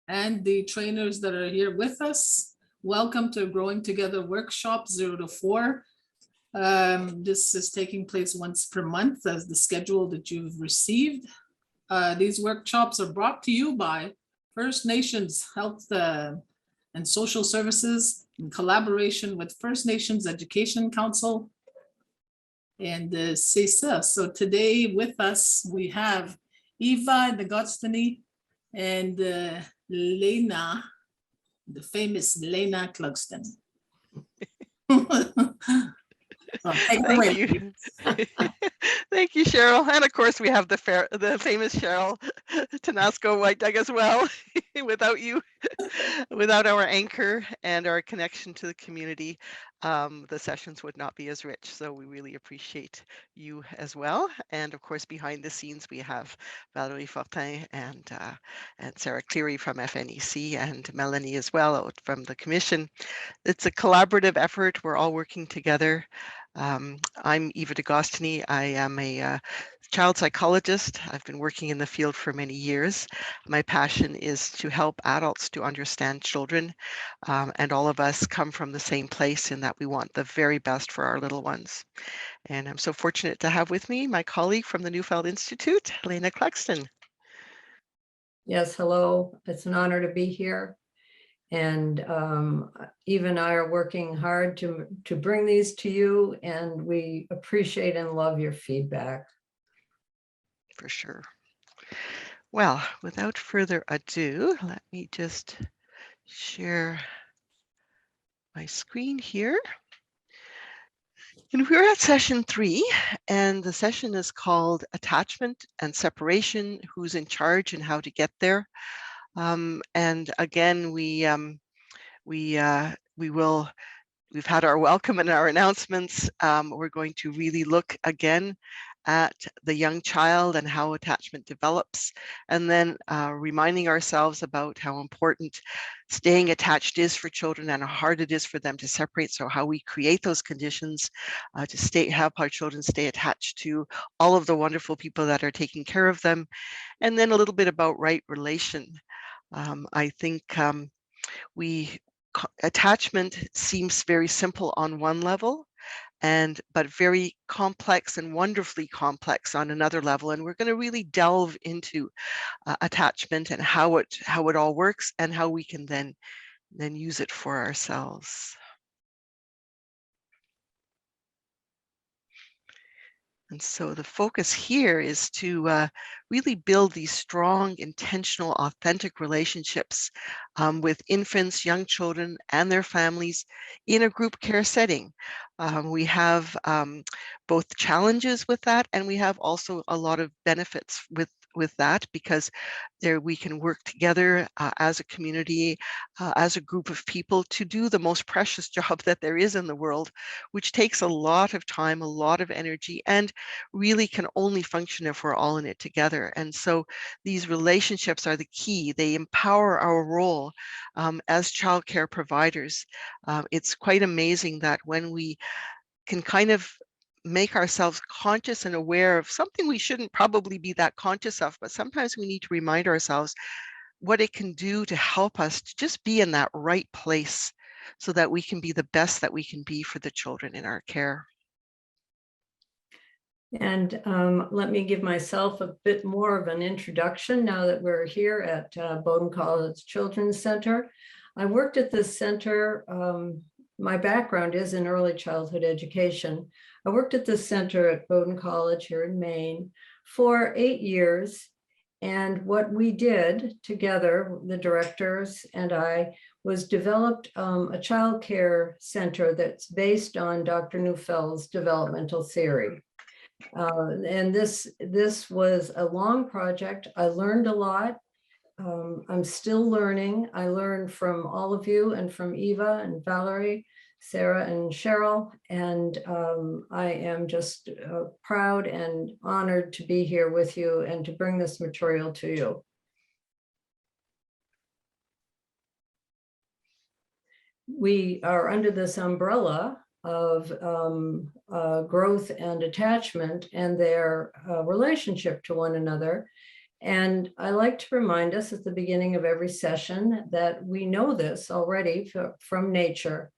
and the trainers that are here with us. Welcome to Growing Together Workshop 0 to 4. This is taking place once per month as the schedule that you've received. These workshops are brought to you by First Nations Health and Social Services in collaboration with First Nations Education Council and CESA. So today with us, we have Eva D'Agostini and Lena, the famous Lena Clugston. Thank you. Thank you, Cheryl. And of course, we have the famous Cheryl Tanasco White Doug as well. Without you, without our anchor and our connection to the community, the sessions would not be as rich. So we really appreciate you as well. And of course, behind the scenes, we have Valerie Fortin and Sarah Cleary from FNEC and Melanie as well from the Commission. It's a collaborative effort. We're all working together. I'm Eva D'Agostini. I am a child psychologist. I've been working in the field for many years. My passion is to help adults to understand children, and all of us come from the same place in that we want the very best for our little ones. And I'm so fortunate to have with me my colleague from the Newfield Institute, Lena Clugston. Yes, hello. It's an honor to be here. And Eva and I are working hard to bring these to you, and we appreciate and love your feedback. For sure. Well, without further ado, let me just share my screen here. And we're at session 3, and the session is called Attachment and Separation, Who's in Charge and How to Get There. And again, we've had our welcome and our announcements. We're going to really look again at the young child and how attachment develops, and then reminding ourselves about how important staying attached is for children and how hard it is for them to separate. So how we create those conditions to help our children stay attached to all of the wonderful people that are taking care of them, and then a little bit about right relation. I think attachment seems very simple on one level, but very complex and wonderfully complex on another level. And we're going to really delve into attachment and how it all works and how we can then use it for ourselves. And so the focus here is to really build these strong, intentional, authentic relationships with infants, young children, and their families in a group care setting. We have both challenges with that, and we have also a lot of benefits with that, because we can work together as a community, as a group of people to do the most precious job that there is in the world, which takes a lot of time, a lot of energy, and really can only function if we're all in it together. And so these relationships are the key. They empower our role as childcare providers. It's quite amazing that when we can kind of make ourselves conscious and aware of something we shouldn't probably be that conscious of, but sometimes we need to remind ourselves what it can do to help us to just be in that right place so that we can be the best that we can be for the children in our care. And let me give myself a bit more of an introduction now that we're here at Bowdoin College Children's Center. I worked at this center. My background is in early childhood education. I worked at this center at Bowdoin College here in Maine for 8 years. And what we did together, the directors and I, was developed a child care center that's based on Dr. Neufeld's developmental theory. And this was a long project. I learned a lot. I'm still learning. I learned from all of you and from Eva and Valerie, Sarah and Cheryl, and I am just proud and honored to be here with you and to bring this material to you. We are under this umbrella of growth and attachment and their relationship to one another. And I like to remind us at the beginning of every session that we know this already from nature.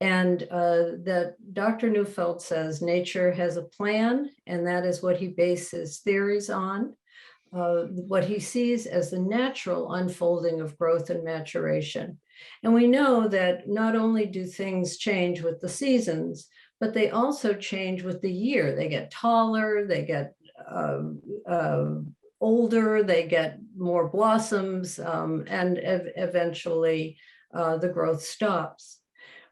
And that Dr. Neufeld says nature has a plan, and that is what he bases theories on. What he sees as the natural unfolding of growth and maturation. And we know that not only do things change with the seasons, but they also change with the year. They get taller, they get older, they get more blossoms, and eventually the growth stops.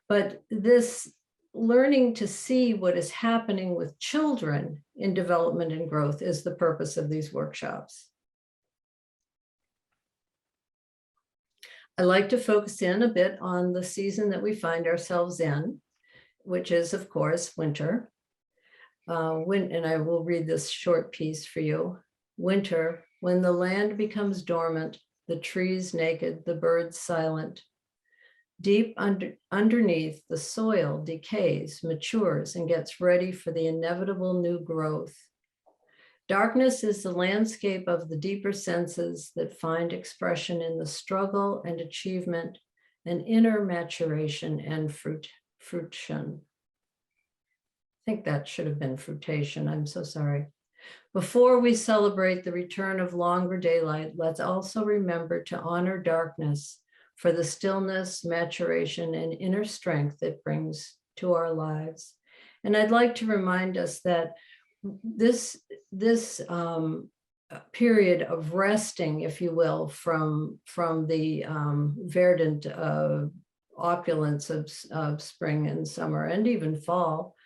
But this learning to see what is happening with children in development and growth is the purpose of these workshops. I like to focus in a bit on the season that we find ourselves in, which is, of course, winter. And I will read this short piece for you. Winter, when the land becomes dormant, the trees naked, the birds silent. Deep underneath, the soil decays, matures, and gets ready for the inevitable new growth. Darkness is the landscape of the deeper senses that find expression in the struggle and achievement and inner maturation and fruition. I think that should have been fruitation. I'm so sorry. Before we celebrate the return of longer daylight, let's also remember to honor darkness for the stillness, maturation, and inner strength it brings to our lives. And I'd like to remind us that this period of resting, if you will, from the verdant opulence of spring and summer and even fall,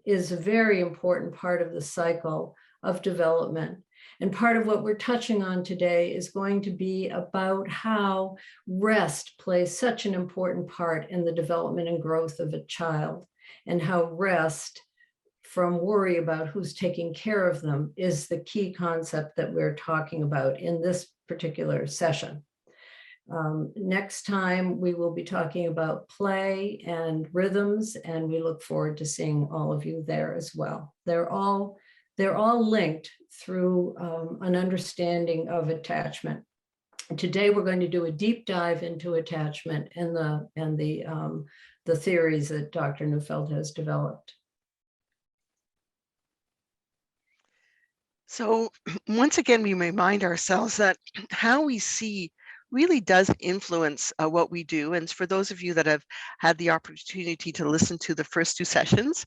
is a very important part of the cycle of development. And part of what we're touching on today is going to be about how rest plays such an important part in the development and growth of a child, and how rest, from worry about who's taking care of them, is the key concept that we're talking about in this particular session. Next time, we will be talking about play and rhythms, and we look forward to seeing all of you there as well. They're all linked through an understanding of attachment. Today, we're going to do a deep dive into attachment and the theories that Dr. Neufeld has developed. So once again, we remind ourselves that how we see really does influence what we do. And for those of you that have had the opportunity to listen to the first two sessions,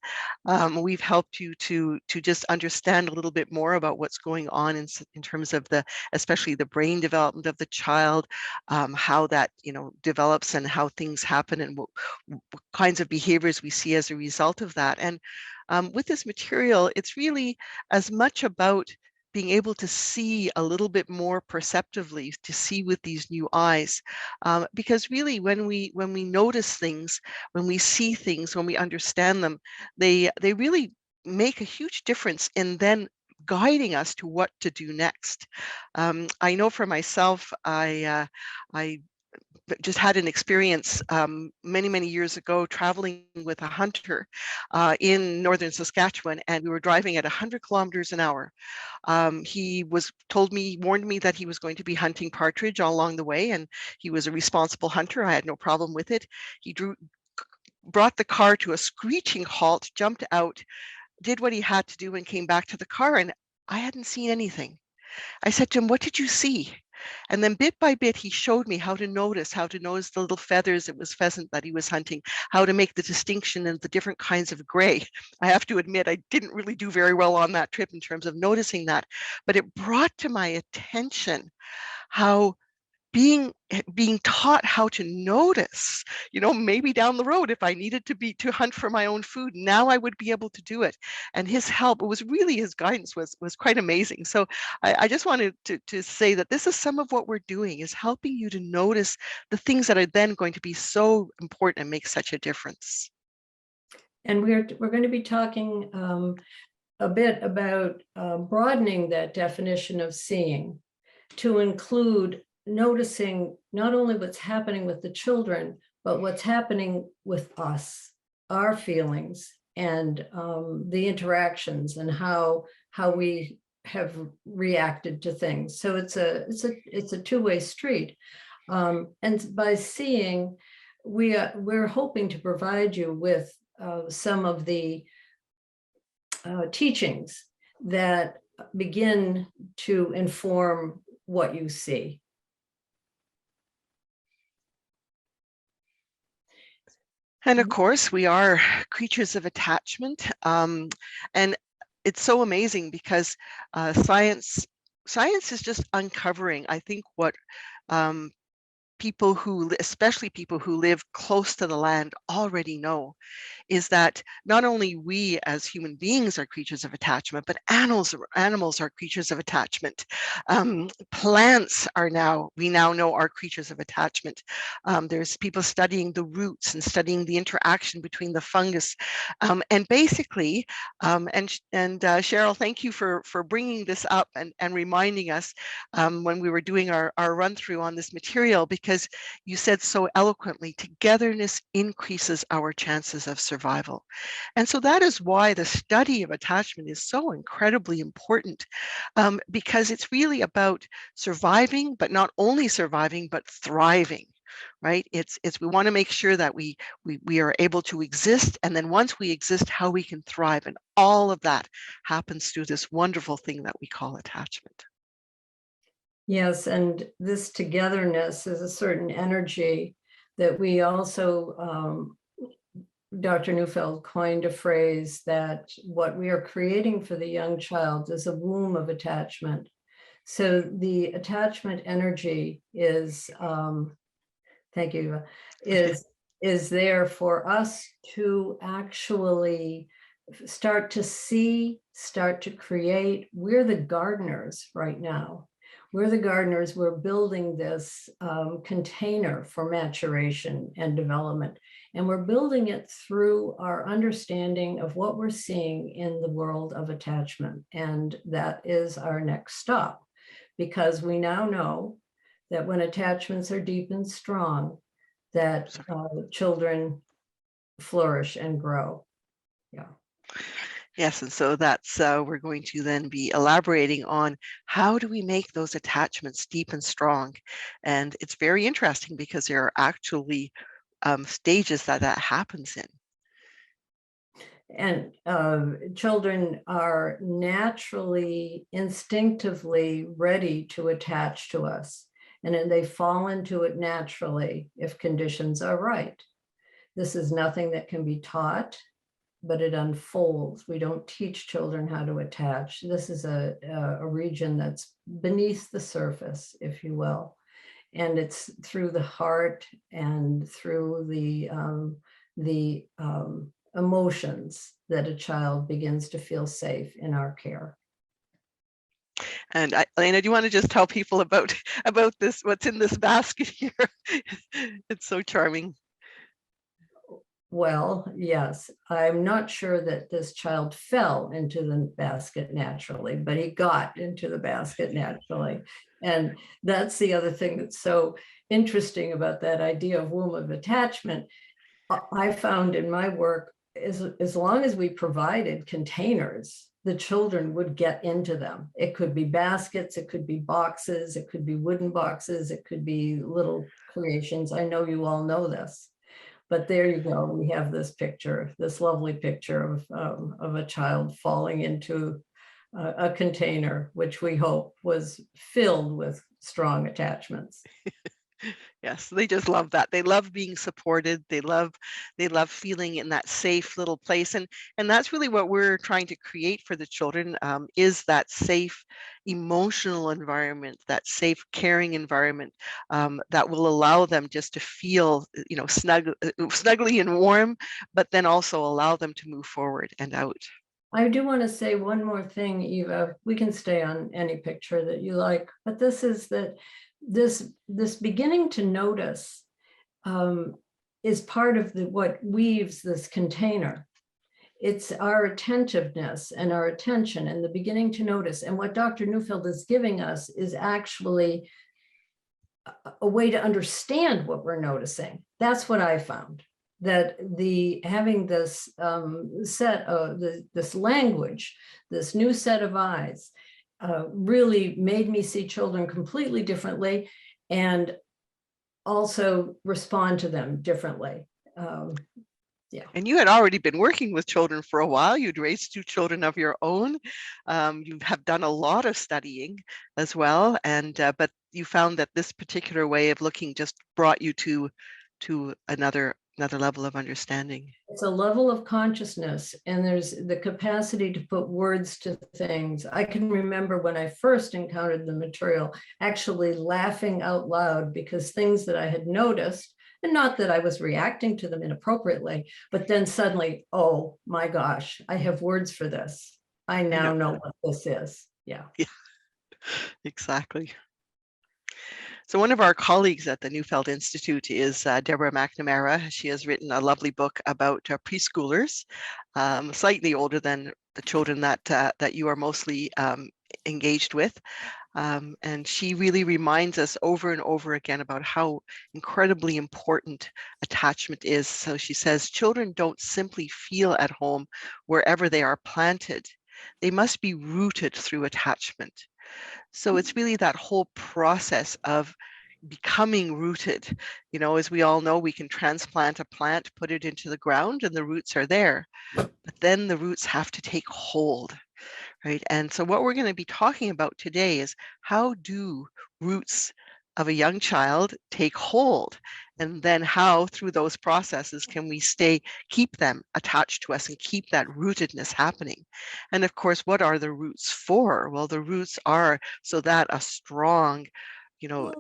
we've helped you to just understand a little bit more about what's going on in terms of especially the brain development of the child, how that develops and how things happen, and what kinds of behaviors we see as a result of that. And with this material, it's really as much about being able to see a little bit more perceptively, to see with these new eyes, because really when we notice things, when we see things, when we understand them, they really make a huge difference in then guiding us to what to do next. I know for myself, I just had an experience many years ago traveling with a hunter in northern Saskatchewan, and we were driving at 100 kilometers an hour. He warned me that he was going to be hunting partridge all along the way, and he was a responsible hunter. I had no problem with it. He brought the car to a screeching halt, jumped out, did what he had to do, and came back to the car, and I hadn't seen anything. I said to him, "What did you see?" And then bit by bit, he showed me how to notice the little feathers. It was pheasant that he was hunting, how to make the distinction in the different kinds of gray. I have to admit, I didn't really do very well on that trip in terms of noticing that, but it brought to my attention how being taught how to notice, maybe down the road, if I needed to hunt for my own food, now I would be able to do it. And his help, his guidance was quite amazing. So I just wanted to say that this is some of what we're doing, is helping you to notice the things that are then going to be so important and make such a difference. And we're going to be talking a bit about broadening that definition of seeing to include noticing not only what's happening with the children, but what's happening with us, our feelings, and the interactions, and how we have reacted to things. So it's a two-way street. And by seeing, we're hoping to provide you with some of the teachings that begin to inform what you see. And of course, we are creatures of attachment. And it's so amazing because science is just uncovering, I think, what people who, especially people who live close to the land, already know, is that not only we as human beings are creatures of attachment, but animals are creatures of attachment. Plants we now know are creatures of attachment. There's people studying the roots and studying the interaction between the fungus. And basically, Cheryl, thank you for bringing this up and reminding us when we were doing our run through on this material, because you said so eloquently, togetherness increases our chances of survival. And so that is why the study of attachment is so incredibly important, because it's really about surviving, but not only surviving, but thriving. Right? It's we want to make sure that we are able to exist, and then once we exist, how we can thrive. And all of that happens through this wonderful thing that we call attachment. Yes, and this togetherness is a certain energy that we also, Dr. Neufeld coined a phrase that what we are creating for the young child is a womb of attachment. So the attachment energy is, thank you, is there for us to actually start to see, start to create. We're the gardeners right now. We're the gardeners. We're building this container for maturation and development. And we're building it through our understanding of what we're seeing in the world of attachment. And that is our next stop, because we now know that when attachments are deep and strong, that children flourish and grow. Yeah. Yes, and so that's we're going to then be elaborating on how do we make those attachments deep and strong. And it's very interesting because there are actually stages that happens in. And children are naturally, instinctively ready to attach to us. And then they fall into it naturally if conditions are right. This is nothing that can be taught, but it unfolds. We don't teach children how to attach. This is a region that's beneath the surface, if you will. And it's through the heart and through the emotions that a child begins to feel safe in our care. And Elena, do you want to just tell people about this, what's in this basket here? It's so charming. Well, yes, I'm not sure that this child fell into the basket naturally, but he got into the basket naturally. And that's the other thing that's so interesting about that idea of womb of attachment. I found in my work, as long as we provided containers, the children would get into them. It could be baskets, it could be boxes, it could be wooden boxes, it could be little creations. I know you all know this. But there you go. We have this picture, this lovely picture of a child falling into a container, which we hope was filled with strong attachments. Yes, they just love that. They love being supported. They love feeling in that safe little place, and that's really what we're trying to create for the children, is that safe emotional environment, that safe caring environment, that will allow them just to feel, snuggly and warm, but then also allow them to move forward and out. I do want to say one more thing, Eva. We can stay on any picture that you like, but this is that this beginning to notice is part of what weaves this container. It's our attentiveness and our attention and the beginning to notice. And what Dr. Neufeld is giving us is actually a way to understand what we're noticing. That's what I found. That having this set of this language, this new set of eyes, really made me see children completely differently and also respond to them differently. Yeah. And you had already been working with children for a while. You'd raised 2 children of your own. You have done a lot of studying as well, and but you found that this particular way of looking just brought you to another level of understanding. It's a level of consciousness, and there's the capacity to put words to things. I can remember when I first encountered the material, actually laughing out loud because things that I had noticed, and not that I was reacting to them inappropriately, but then suddenly, oh my gosh, I have words for this. I now know what this is. Yeah. Yeah, exactly. So one of our colleagues at the Neufeld Institute is Deborah McNamara. She has written a lovely book about preschoolers, slightly older than the children that you are mostly engaged with. And she really reminds us over and over again about how incredibly important attachment is. So she says, children don't simply feel at home wherever they are planted. They must be rooted through attachment. So it's really that whole process of becoming rooted. You know, as we all know, we can transplant a plant, put it into the ground, and the roots are there. But then the roots have to take hold, right? And so what we're going to be talking about today is how do roots of a young child take hold, and then how through those processes can we keep them attached to us and keep that rootedness happening. And of course, what are the roots for? Well, the roots are so that a strong, you know,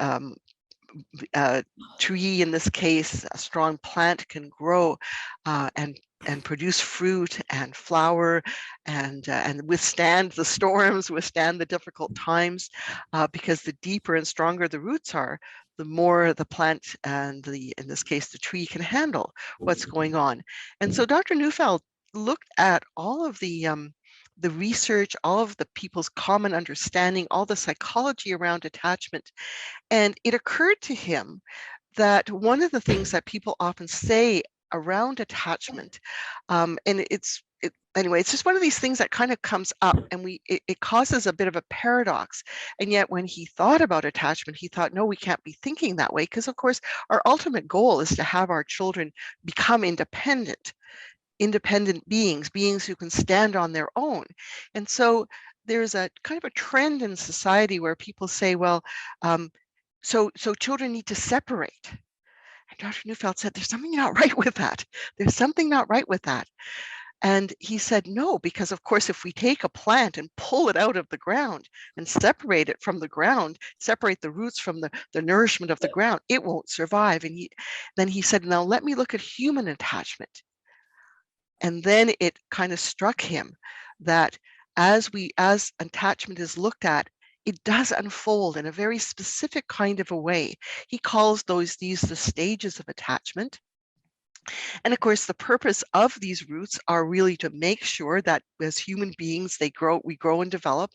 tree, in this case, a strong plant, can grow and produce fruit and flower and withstand the storms, withstand the difficult times, because the deeper and stronger the roots are, the more the plant and in this case, the tree can handle what's going on. And so Dr. Neufeld looked at all of the research, all of the people's common understanding, all the psychology around attachment. And it occurred to him that one of the things that people often say around attachment, and anyway, it's just one of these things that kind of comes up, and it causes a bit of a paradox. And yet when he thought about attachment, he thought, no, we can't be thinking that way, because of course our ultimate goal is to have our children become independent beings who can stand on their own. And so there's a kind of a trend in society where people say, well, so children need to separate. And Dr. Neufeld said, there's something not right with that. There's something not right with that. And he said, no, because of course, if we take a plant and pull it out of the ground and separate it from the ground, separate the roots from the nourishment of the ground, it won't survive. And then he said, now let me look at human attachment. And then it kind of struck him that as attachment is looked at, it does unfold in a very specific kind of a way. He calls these the stages of attachment. And of course, the purpose of these roots are really to make sure that as human beings, we grow and develop.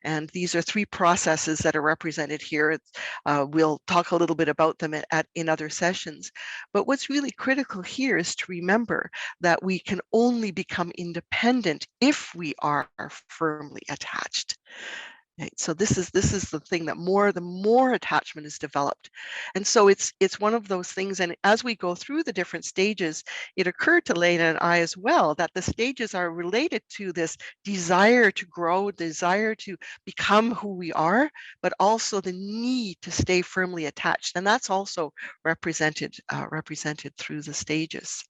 And these are 3 processes that are represented here. We'll talk a little bit about them in other sessions. But what's really critical here is to remember that we can only become independent if we are firmly attached. Right? So this is the thing that the more attachment is developed. And so it's one of those things. And as we go through the different stages, it occurred to Lena and I as well that the stages are related to this desire to grow, desire to become who we are, but also the need to stay firmly attached. And that's also represented through the stages.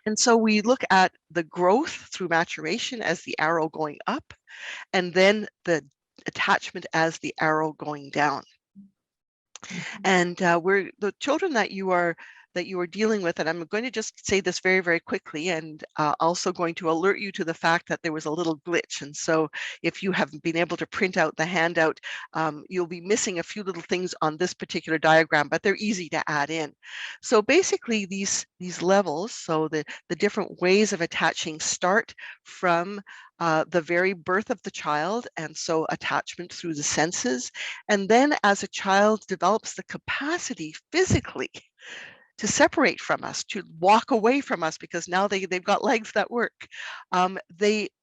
And so we look at the growth through maturation as the arrow going up, and then the attachment as the arrow going down. And we're the children that you are dealing with, and I'm going to just say this very, very quickly, and also going to alert you to the fact that there was a little glitch. And so if you haven't been able to print out the handout, you'll be missing a few little things on this particular diagram, but they're easy to add in. So basically these levels, so the different ways of attaching start from the very birth of the child, and so attachment through the senses. And then as a child develops the capacity physically separate from us, to walk away from us, because now they've got legs that work.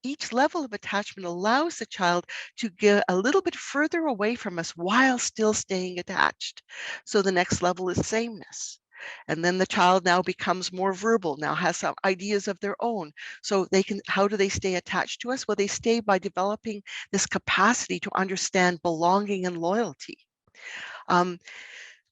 Each level of attachment allows the child to get a little bit further away from us while still staying attached. So the next level is sameness. And then the child now becomes more verbal, now has some ideas of their own. So how do they stay attached to us? Well, they stay by developing this capacity to understand belonging and loyalty.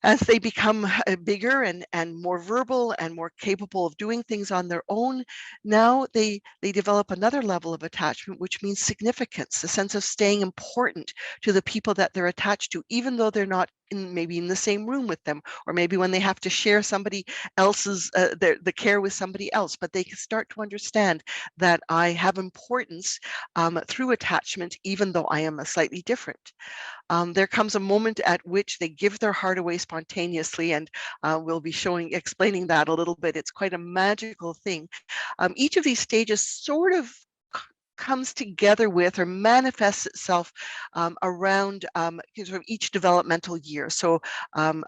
As they become bigger and more verbal and more capable of doing things on their own, now they develop another level of attachment, which means significance, a sense of staying important to the people that they're attached to, even though they're not maybe in the same room with them, or maybe when they have to share somebody else's the care with somebody else. But they can start to understand that I have importance through attachment, even though I am a slightly different. There comes a moment at which they give their heart away spontaneously, and we'll be explaining that a little bit. It's quite a magical thing. Each of these stages sort of comes together with or manifests itself around sort of each developmental year. So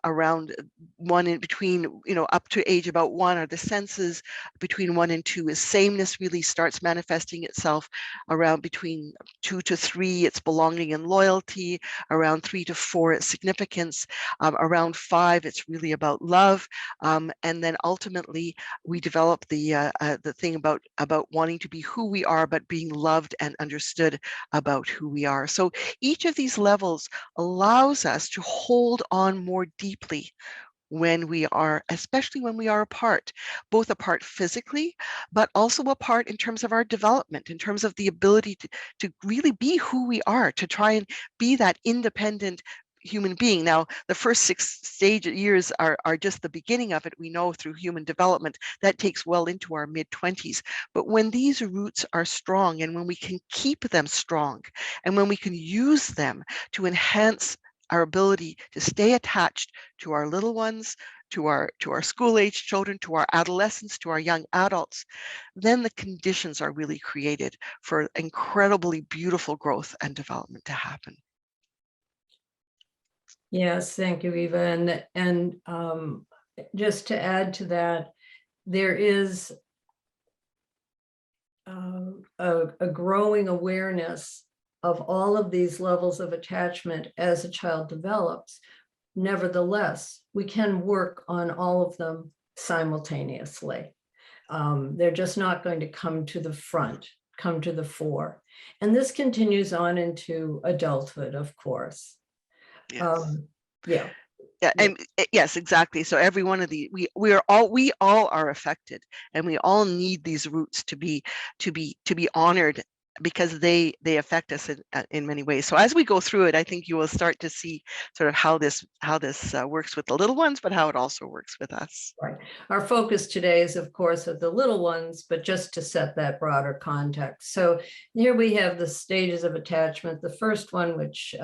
around one in between, up to age about 1 are the senses. Between 1 and 2 is sameness, really starts manifesting itself. Around between 2 to 3, it's belonging and loyalty. Around 3 to 4, it's significance. Around 5, it's really about love. And then ultimately, we develop the thing about wanting to be who we are, but being loved and understood about who we are. So each of these levels allows us to hold on more deeply when we are, especially when we are apart, both apart physically, but also apart in terms of our development, in terms of the ability to really be who we are, to try and be that independent human being. Now, the first 6 years are just the beginning of it. We know through human development that takes well into our mid-20s. But when these roots are strong, and when we can keep them strong, and when we can use them to enhance our ability to stay attached to our little ones, to our school-age children, to our adolescents, to our young adults, then the conditions are really created for incredibly beautiful growth and development to happen. Yes, thank you, Eva. And just to add to that, there is a growing awareness of all of these levels of attachment as a child develops. Nevertheless, we can work on all of them simultaneously. They're just not going to come to the front, come to the fore. And this continues on into adulthood, of course. Yes. Yeah. Yeah, and yes, exactly. So every one of these, we all are affected, and we all need these roots to be honored, because they affect us in many ways. So as we go through it, I think you will start to see sort of how this works with the little ones, but how it also works with us. Right. Our focus today is, of course, of the little ones, but just to set that broader context. So here we have the stages of attachment. The first one, which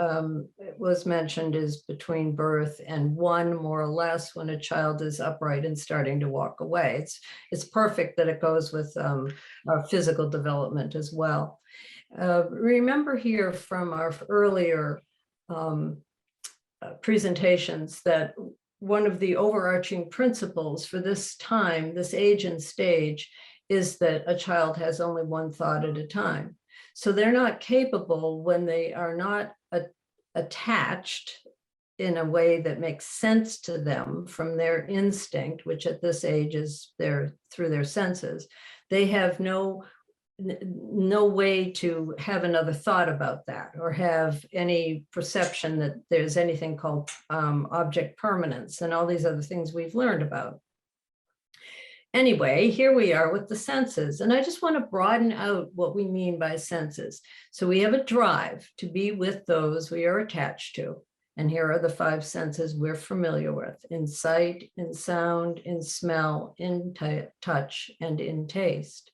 was mentioned, is between birth and 1, more or less, when a child is upright and starting to walk away. It's perfect that it goes with our physical development as well. Remember here from our earlier presentations that one of the overarching principles for this time, this age and stage, is that a child has only one thought at a time. So they're not capable, when they are not attached in a way that makes sense to them from their instinct, which at this age is through their senses. They have no way to have another thought about that, or have any perception that there's anything called object permanence and all these other things we've learned about. Anyway, here we are with the senses, and I just want to broaden out what we mean by senses. So we have a drive to be with those we are attached to, and here are the 5 senses we're familiar with: in sight, in sound, in smell, in touch, and in taste.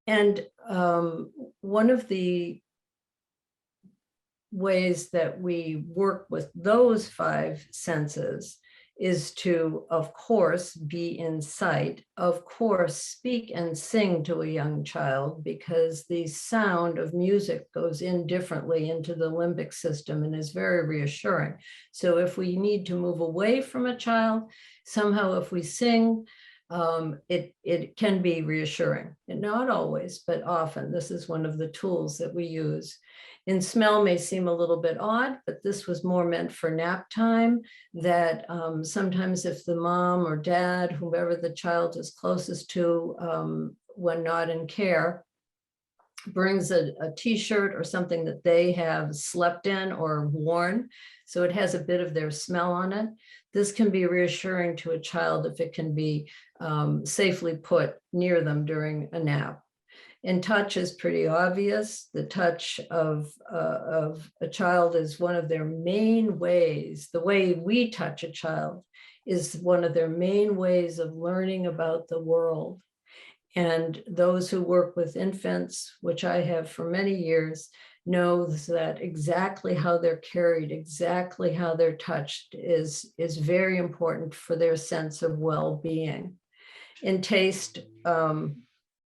And one of the ways that we work with those 5 senses is to, of course, be in sight, of course, speak and sing to a young child, because the sound of music goes in differently into the limbic system and is very reassuring. So if we need to move away from a child, somehow if we sing, it can be reassuring. And not always, but often. This is one of the tools that we use. And smell may seem a little bit odd, but this was more meant for nap time, that sometimes if the mom or dad, whoever the child is closest to when not in care, brings a t-shirt or something that they have slept in or worn, so it has a bit of their smell on it. This can be reassuring to a child if it can be safely put near them during a nap. And touch is pretty obvious. The touch of a child is one of their main ways. The way we touch a child is one of their main ways of learning about the world. And those who work with infants, which I have for many years, knows that exactly how they're carried, exactly how they're touched is very important for their sense of well-being. In taste,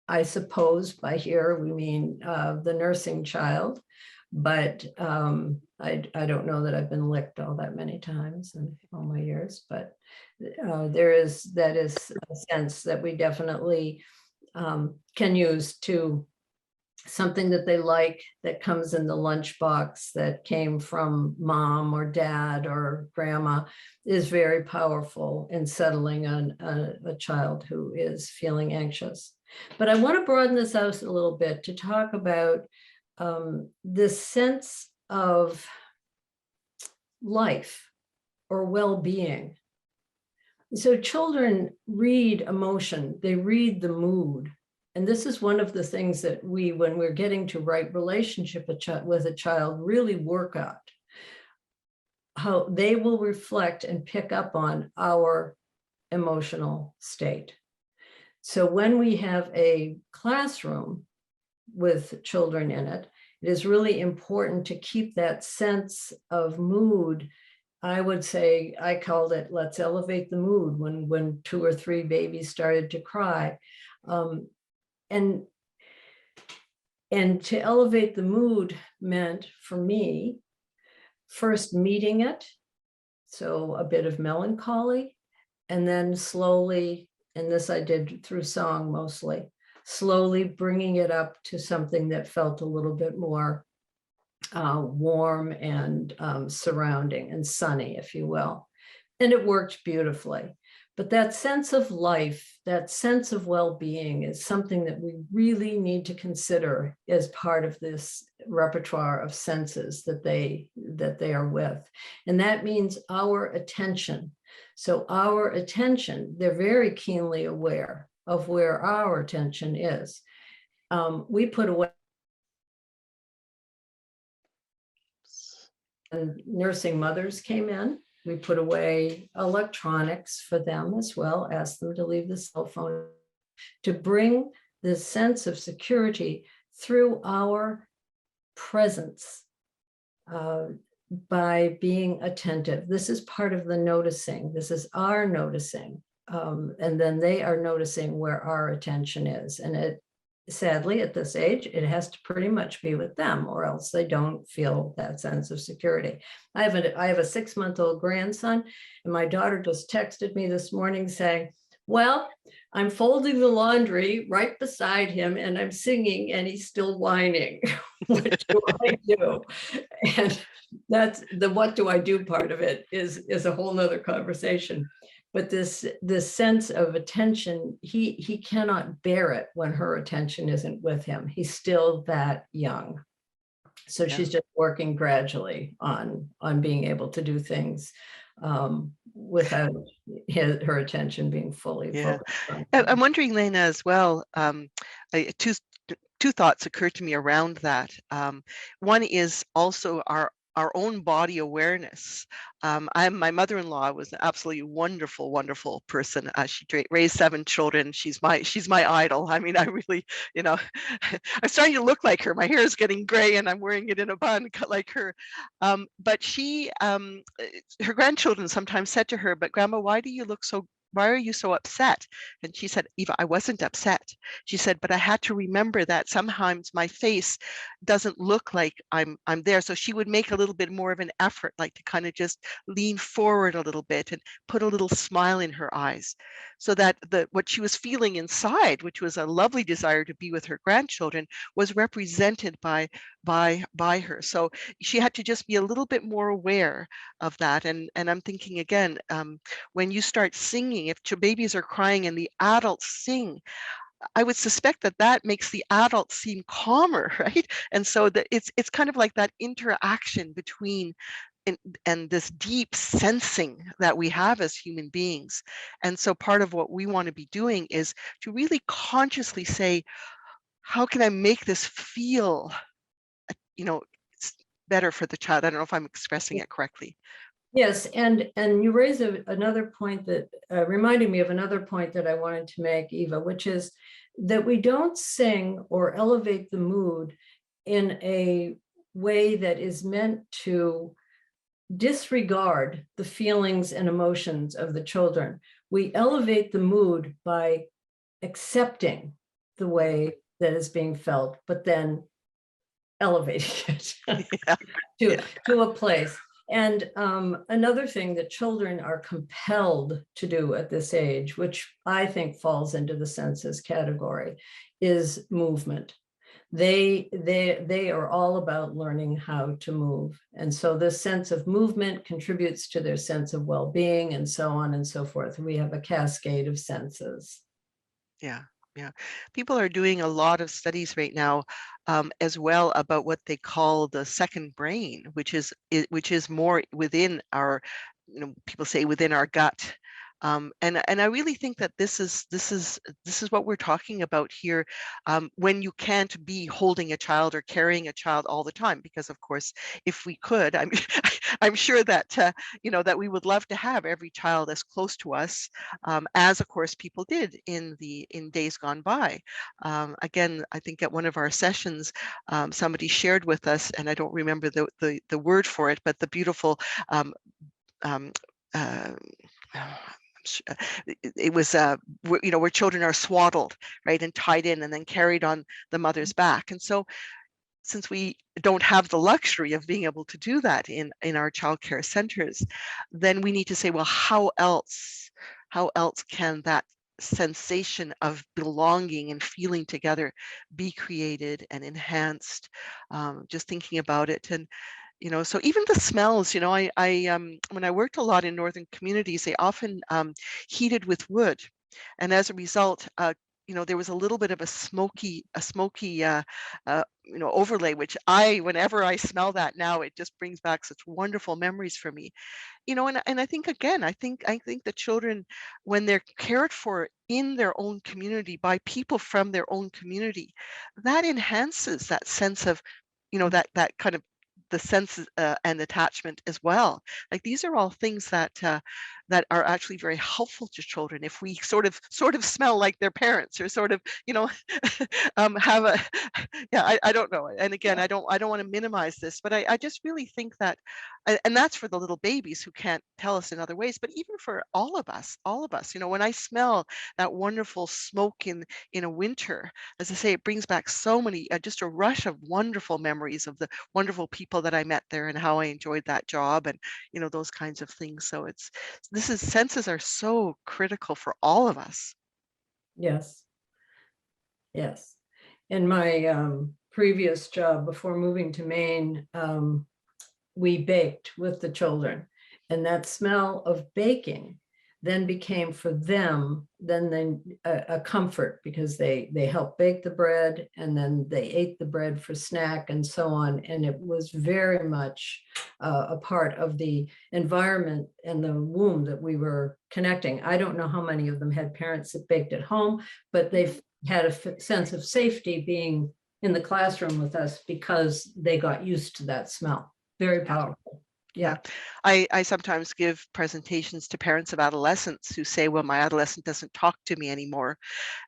I suppose by here we mean the nursing child, but I don't know that I've been licked all that many times in all my years, but that is a sense that we definitely can use to something that they like, that comes in the lunchbox that came from mom or dad or grandma, is very powerful in settling on a child who is feeling anxious. But I want to broaden this out a little bit to talk about this sense of life or well-being. So children read emotion, they read the mood. And this is one of the things that we, when we're getting to right relationship with a child, really work at. How they will reflect and pick up on our emotional state. So when we have a classroom with children in it, it is really important to keep that sense of mood. I would say, I called it, let's elevate the mood, when 2 or 3 babies started to cry. And to elevate the mood meant, for me, first meeting it, so a bit of melancholy, and then slowly, and this I did through song mostly, slowly bringing it up to something that felt a little bit more warm and surrounding and sunny, if you will. And it worked beautifully. But that sense of life, that sense of well-being is something that we really need to consider as part of this repertoire of senses that they are with. And that means our attention. So our attention, they're very keenly aware of where our attention is. We put away, and nursing mothers came in. We put away electronics for them as well, asked them to leave the cell phone, to bring this sense of security through our presence by being attentive. This is part of the noticing. This is our noticing. And then they are noticing where our attention is. And it, sadly, at this age, it has to pretty much be with them, or else they don't feel that sense of security. I have a 6-month-old grandson, and my daughter just texted me this morning saying, well, I'm folding the laundry right beside him and I'm singing and he's still whining. What do I do? And that's the what do I do part of it is a whole nother conversation. But this sense of attention, he cannot bear it when her attention isn't with him. He's still that young. So she's just working gradually on being able to do things without her attention being fully focused on. I'm wondering, Lena, as well, two thoughts occurred to me around that. One is also our our own body awareness. My mother-in-law was an absolutely wonderful, wonderful person. She raised 7 children. She's my idol. I mean, I really, you know, I'm starting to look like her. My hair is getting gray and I'm wearing it in a bun, cut like her. But her grandchildren sometimes said to her, "But Grandma, why are you so upset?" And she said, "Eva, I wasn't upset." She said, "But I had to remember that sometimes my face doesn't look like I'm there." So she would make a little bit more of an effort, like to kind of just lean forward a little bit and put a little smile in her eyes, so that what she was feeling inside, which was a lovely desire to be with her grandchildren, was represented by her. So she had to just be a little bit more aware of that. And I'm thinking again, when you start singing, if your babies are crying and the adults sing, I would suspect that that makes the adults seem calmer, right? And so that it's kind of like that interaction between and this deep sensing that we have as human beings. And so part of what we want to be doing is to really consciously say, how can I make this feel, you know, better for the child? I don't know if I'm expressing it correctly. Yes, and you raise another point that reminded me of another point that I wanted to make, Eva, which is that we don't sing or elevate the mood in a way that is meant to disregard the feelings and emotions of the children. We elevate the mood by accepting the way that is being felt, but then elevating it Yeah. to a place. And another thing that children are compelled to do at this age, which I think falls into the senses category, is movement. They are all about learning how to move. And so this sense of movement contributes to their sense of well-being and so on and so forth. We have a cascade of senses. Yeah, yeah. People are doing a lot of studies right now, as well, about what they call the second brain, which is more within our, people say within our gut. And I really think that this is what we're talking about here, when you can't be holding a child or carrying a child all the time, because of course, if we could, I'm I'm sure that that we would love to have every child as close to us, as of course people did in days gone by. Again, I think at one of our sessions, somebody shared with us, and I don't remember the word for it, but the beautiful um, um, uh, it was where children are swaddled, right, and tied in and then carried on the mother's back. And so since we don't have the luxury of being able to do that in our childcare centers, then we need to say, well, how else can that sensation of belonging and feeling together be created and enhanced? Just thinking about it. And so even the smells, I when I worked a lot in northern communities, they often heated with wood, and as a result, there was a little bit of a smoky overlay, which whenever I smell that now, it just brings back such wonderful memories for me. And I think, again, I think the children, when they're cared for in their own community by people from their own community, that enhances that sense of, that kind of the sense and attachment as well. Like, these are all things that are actually very helpful to children if we sort of smell like their parents, or sort of have a yeah, I don't know. And again, I don't want to minimize this, but I just really think that, and that's for the little babies who can't tell us in other ways, but even for all of us, when I smell that wonderful smoke in a winter, as I say, it brings back so many, just a rush of wonderful memories of the wonderful people that I met there and how I enjoyed that job, and those kinds of things. So senses are so critical for all of us. Yes. Yes. In my previous job before moving to Maine, we baked with the children, and that smell of baking then became for them a comfort, because they helped bake the bread and then they ate the bread for snack and so on. And it was very much a part of the environment and the womb that we were connecting. I don't know how many of them had parents that baked at home, but they've had a sense of safety being in the classroom with us because they got used to that smell. Very powerful. Yeah. I sometimes give presentations to parents of adolescents who say, well, my adolescent doesn't talk to me anymore.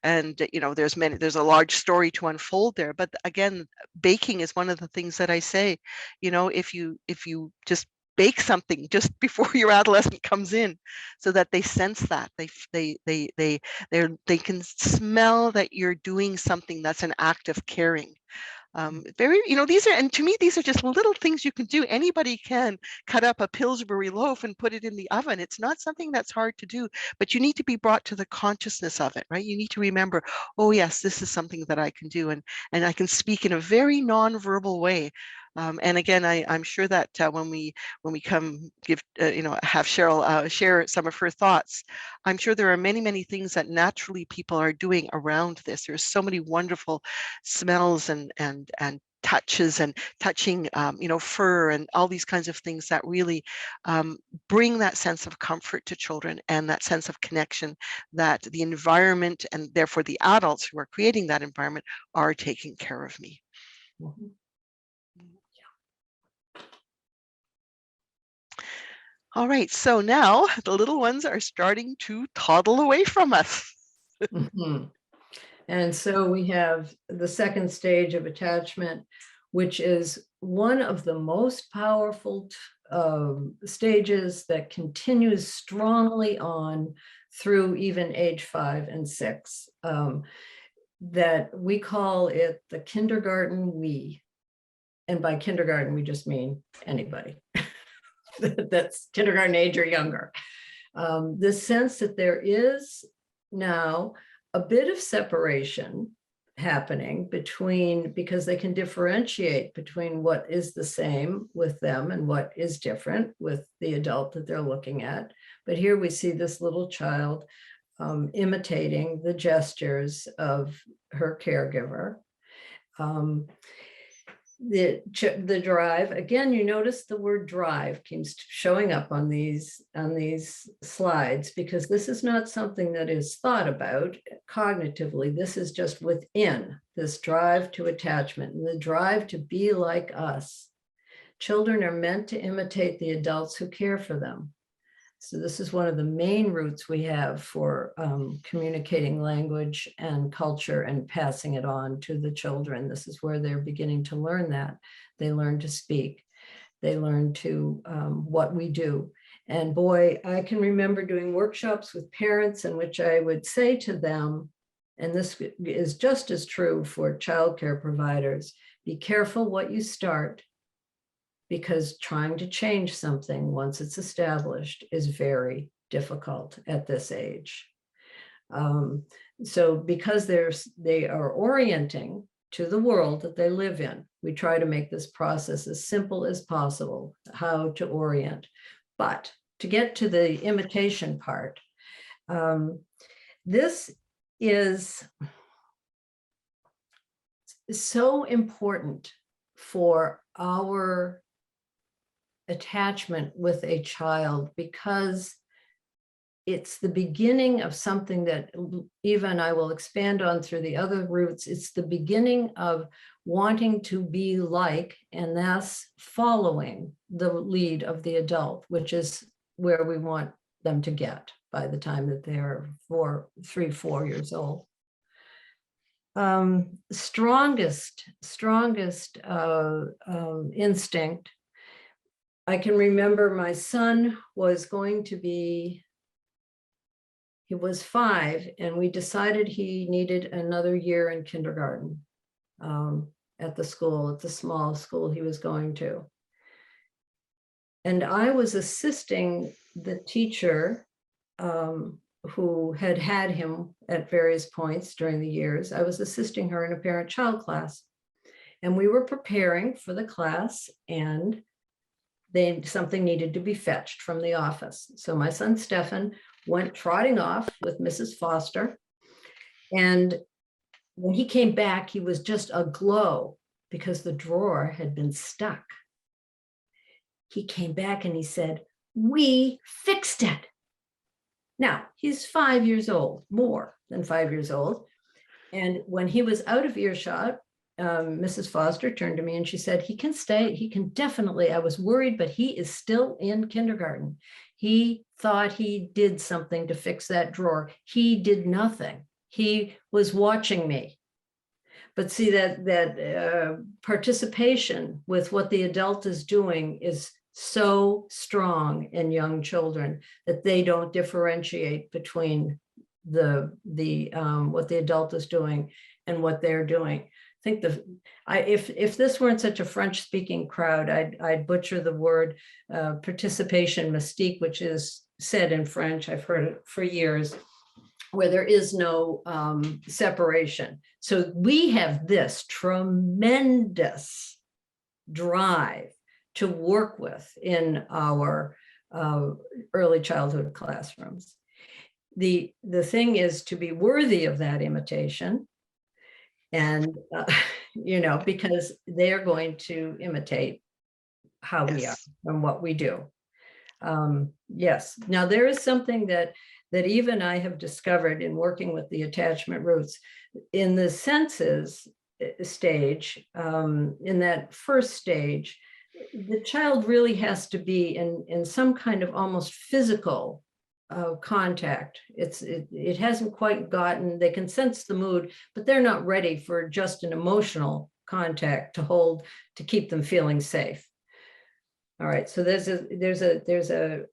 And, there's a large story to unfold there. But again, baking is one of the things that I say, if you just bake something just before your adolescent comes in, so that they sense that they can smell that you're doing something that's an act of caring. These are, and to me, these are just little things you can do. Anybody can cut up a Pillsbury loaf and put it in the oven. It's not something that's hard to do, but you need to be brought to the consciousness of it, right? You need to remember, oh yes, this is something that I can do, and I can speak in a very non-verbal way. And again, I'm sure that when we come give, have Cheryl share some of her thoughts, I'm sure there are many, many things that naturally people are doing around this. There's so many wonderful smells and touches and touching, fur and all these kinds of things that really bring that sense of comfort to children and that sense of connection that the environment and therefore the adults who are creating that environment are taking care of me. Mhm. All right, so now the little ones are starting to toddle away from us. Mhm. And so we have the second stage of attachment, which is one of the most powerful stages that continues strongly on through even age 5 and 6. That we call it the kindergarten we. And by kindergarten, we just mean anybody that's kindergarten age or younger. The sense that there is now a bit of separation happening between, because they can differentiate between what is the same with them and what is different with the adult that they're looking at. But here we see this little child imitating the gestures of her caregiver. The drive, again, you notice the word drive keeps showing up on these slides, because this is not something that is thought about cognitively. This is just within this drive to attachment and the drive to be like us. Children are meant to imitate the adults who care for them. So this is one of the main routes we have for communicating language and culture and passing it on to the children. This is where they're beginning to learn that. They learn to speak. They learn to what we do. And boy, I can remember doing workshops with parents in which I would say to them, and this is just as true for childcare providers, be careful what you start, because trying to change something once it's established is very difficult at this age. So because they are orienting to the world that they live in, we try to make this process as simple as possible, how to orient. But to get to the imitation part, this is so important for our attachment with a child, because it's the beginning of something that Eva and I will expand on through the other routes. It's the beginning of wanting to be like, and thus following the lead of the adult, which is where we want them to get by the time that they're 3, 4 years old. Strongest instinct. I can remember my son was he was 5, and we decided he needed another year in kindergarten at the small school he was going to. And I was assisting the teacher who had him at various points during the years. I was assisting her in a parent-child class, and we were preparing for the class, and something needed to be fetched from the office. So my son Stefan went trotting off with Mrs. Foster. And when he came back, he was just aglow because the drawer had been stuck. He came back and he said, "We fixed it." Now, he's 5 years old, more than 5 years old. And when he was out of earshot, Mrs. Foster turned to me and she said, he can stay, he can definitely, I was worried, but he is still in kindergarten. He thought he did something to fix that drawer. He did nothing. He was watching me. But see, that participation with what the adult is doing is so strong in young children that they don't differentiate between what the adult is doing and what they're doing. I think if this weren't such a French-speaking crowd, I'd butcher the word participation mystique, which is said in French. I've heard it for years, where there is no separation. So we have this tremendous drive to work with in our early childhood classrooms. The thing is to be worthy of that imitation, and because they are going to imitate how we are and what we do. Yes. Now there is something that even I have discovered in working with the attachment roots in the senses stage. In that first stage, the child really has to be in some kind of almost physical contact. It hasn't quite gotten, they can sense the mood, but they're not ready for just an emotional contact to keep them feeling safe. All right, so there's a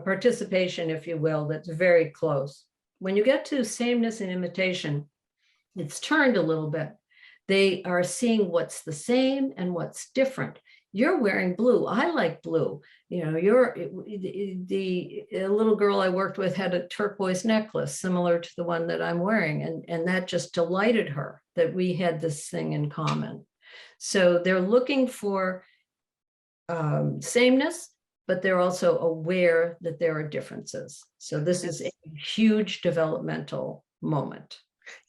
participation, if you will, that's very close. When you get to sameness and imitation, it's turned a little bit. They are seeing what's the same and what's different. You're wearing blue. I like blue. The little girl I worked with had a turquoise necklace similar to the one that I'm wearing. And that just delighted her that we had this thing in common. So they're looking for sameness, but they're also aware that there are differences. So this is a huge developmental moment.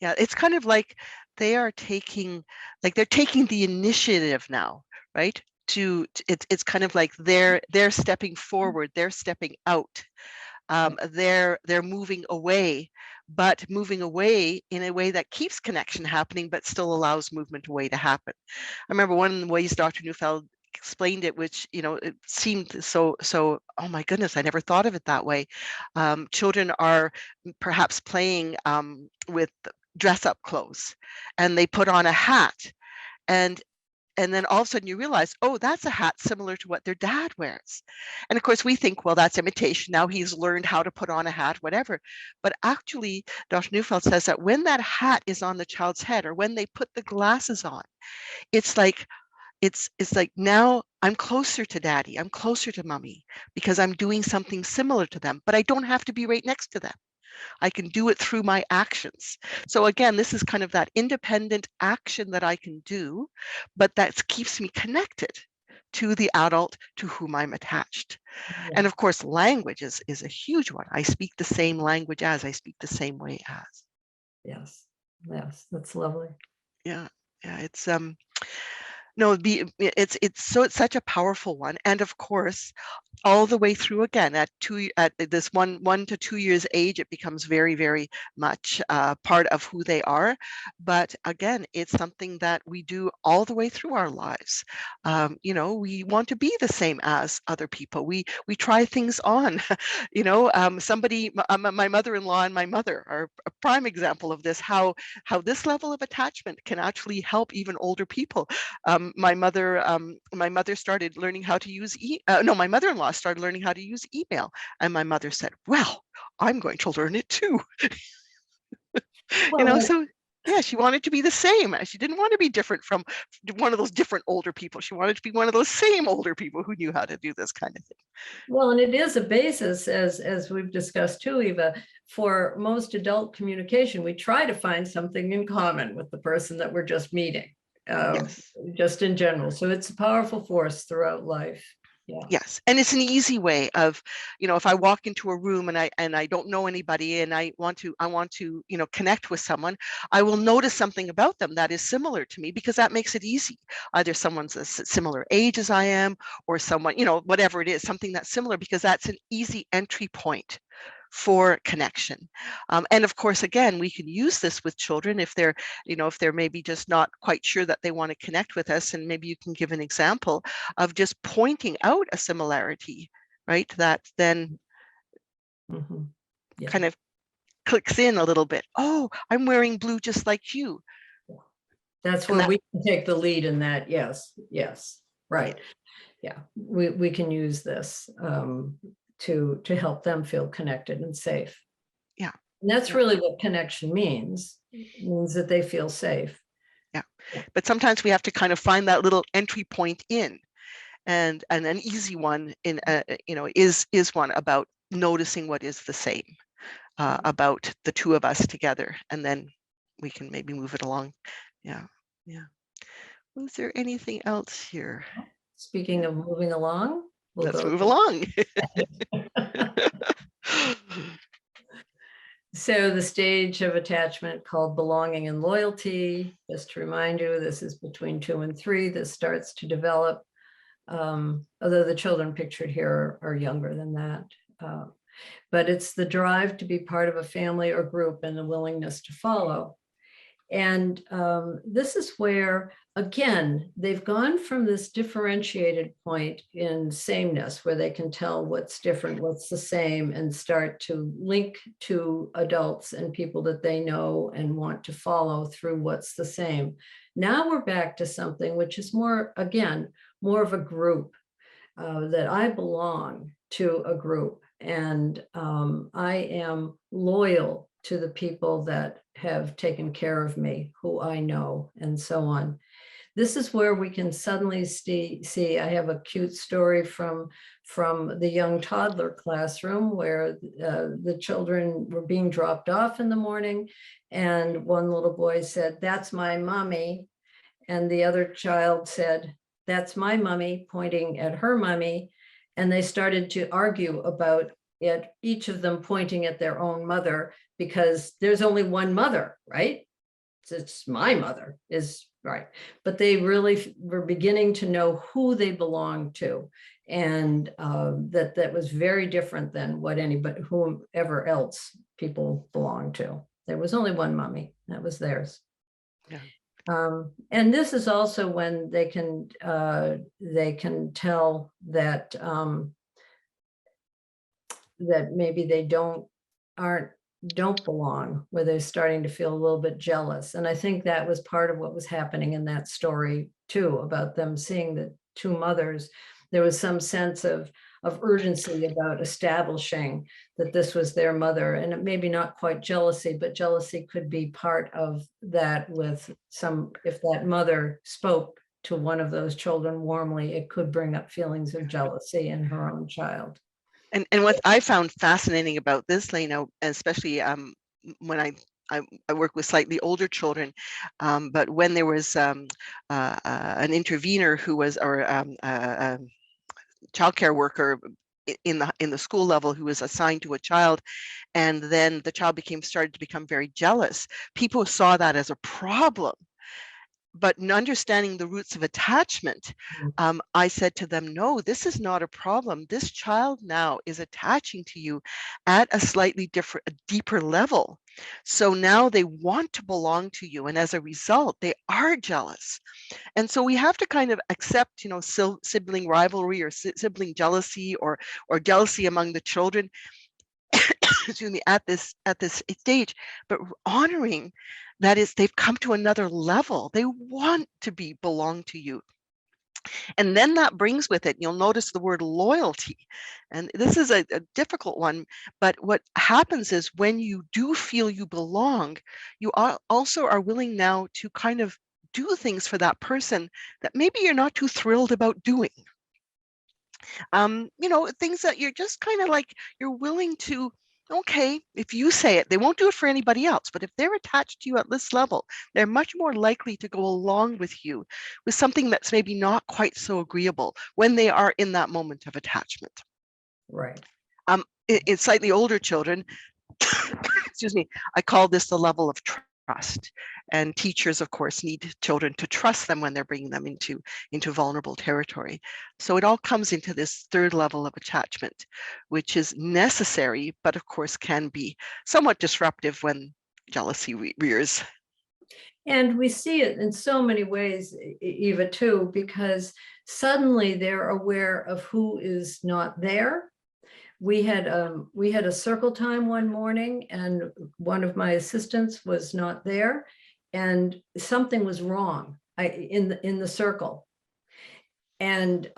Yeah, it's kind of like they're taking the initiative now, right? It's kind of like they're stepping forward, they're stepping out, they're moving away, but moving away in a way that keeps connection happening, but still allows movement away to happen. I remember one of the ways Dr. Neufeld explained it, which it seemed so oh my goodness, I never thought of it that way. Children are perhaps playing with dress up clothes, and they put on a hat, and then all of a sudden you realize, oh, that's a hat similar to what their dad wears. And of course we think, well, that's imitation. Now he's learned how to put on a hat, whatever. But actually, Dr. Neufeld says that when that hat is on the child's head, or when they put the glasses on, it's like now I'm closer to daddy, I'm closer to mommy, because I'm doing something similar to them, but I don't have to be right next to them. I can do it through my actions. So again, this is kind of that independent action that I can do, but that keeps me connected to the adult to whom I'm attached. Yeah. And of course, language is a huge one. I speak the same language as, I speak the same way as. Yes, that's lovely. Yeah, it's it's such a powerful one. And of course, all the way through again at this 1 to 2 years age, it becomes very, very much part of who they are. But again, it's something that we do all the way through our lives. We want to be the same as other people. We try things on. My mother-in-law and my mother are a prime example of this. How this level of attachment can actually help even older people. My mother started learning how to use my mother-in-law started learning how to use email, and my mother said, well, I'm going to learn it too. So yeah, she wanted to be the same. She didn't want to be different from one of those different older people. She wanted to be one of those same older people who knew how to do this kind of thing. Well, and it is a basis, as we've discussed too, Eva, for most adult communication. We try to find something in common with the person that we're just meeting. Yes. Just in general. So it's a powerful force throughout life. Yeah. Yes, and it's an easy way of, if I walk into a room and I don't know anybody and I want to connect with someone, I will notice something about them that is similar to me, because that makes it easy. Either someone's a similar age as I am, or someone, whatever it is, something that's similar, because that's an easy entry point for connection. And of course, again, we can use this with children if they're, if they're maybe just not quite sure that they want to connect with us. And maybe you can give an example of just pointing out a similarity, right? That then kind of clicks in a little bit. Oh, I'm wearing blue just like you. That's where we can take the lead in that. Yes, right. Yeah, we can use this to help them feel connected and safe. Yeah. And that's really what connection means. It means that they feel safe. Yeah. But sometimes we have to kind of find that little entry point in. And an easy one is one about noticing what is the same about the two of us together, and then we can maybe move it along. Yeah. Was there anything else here? Speaking of moving along, let's move along. So the stage of attachment called belonging and loyalty, just to remind you, this is between 2 and 3. This starts to develop, although the children pictured here are younger than that. But it's the drive to be part of a family or group and the willingness to follow. And this is where, again, they've gone from this differentiated point in sameness, where they can tell what's different, what's the same, and start to link to adults and people that they know and want to follow through what's the same. Now we're back to something which is more, again, more of a group, that I belong to a group, and I am loyal to the people that have taken care of me, who I know, and so on. This is where we can suddenly see, I have a cute story from the young toddler classroom, where the children were being dropped off in the morning, and one little boy said, "That's my mommy," and the other child said, "That's my mommy," pointing at her mommy, and they started to argue about it, each of them pointing at their own mother, because there's only one mother, right? It's my mother is right. But they really were beginning to know who they belonged to, and that was very different than what anybody, whomever else people belonged to. There was only one mommy, that was theirs. Yeah. And this is also when they can tell that that maybe they don't belong, where they're starting to feel a little bit jealous. And I think that was part of what was happening in that story too, about them seeing the two mothers. There was some sense of urgency about establishing that this was their mother, and maybe not quite jealousy, but jealousy could be part of that. With some, if that mother spoke to one of those children warmly, it could bring up feelings of jealousy in her own child. And what I found fascinating about this, Lena, especially when I work with slightly older children, but when there was an intervener who was, or a childcare worker in the school level, who was assigned to a child, and then the child started to become very jealous, people saw that as a problem. But in understanding the roots of attachment, I said to them, no, this is not a problem. This child now is attaching to you at a slightly different, a deeper level. So now they want to belong to you. And as a result, they are jealous. And so we have to kind of accept, sibling rivalry or sibling jealousy or jealousy among the children, excuse me, at this stage, but honoring that is, they've come to another level. They want to belong to you. And then that brings with it, you'll notice the word loyalty. And this is a difficult one, but what happens is when you do feel you belong, you also are willing now to kind of do things for that person that maybe you're not too thrilled about doing. Things that you're just kind of like, you're willing to, okay, if you say it, they won't do it for anybody else. But if they're attached to you at this level, they're much more likely to go along with you with something that's maybe not quite so agreeable when they are in that moment of attachment. Right. In slightly older children, excuse me, I call this the level of trust. And teachers, of course, need children to trust them when they're bringing them into vulnerable territory. So it all comes into this third level of attachment, which is necessary, but of course can be somewhat disruptive when jealousy rears. And we see it in so many ways, Eva, too, because suddenly they're aware of who is not there. We had a circle time one morning, and one of my assistants was not there, and something was wrong in the circle. And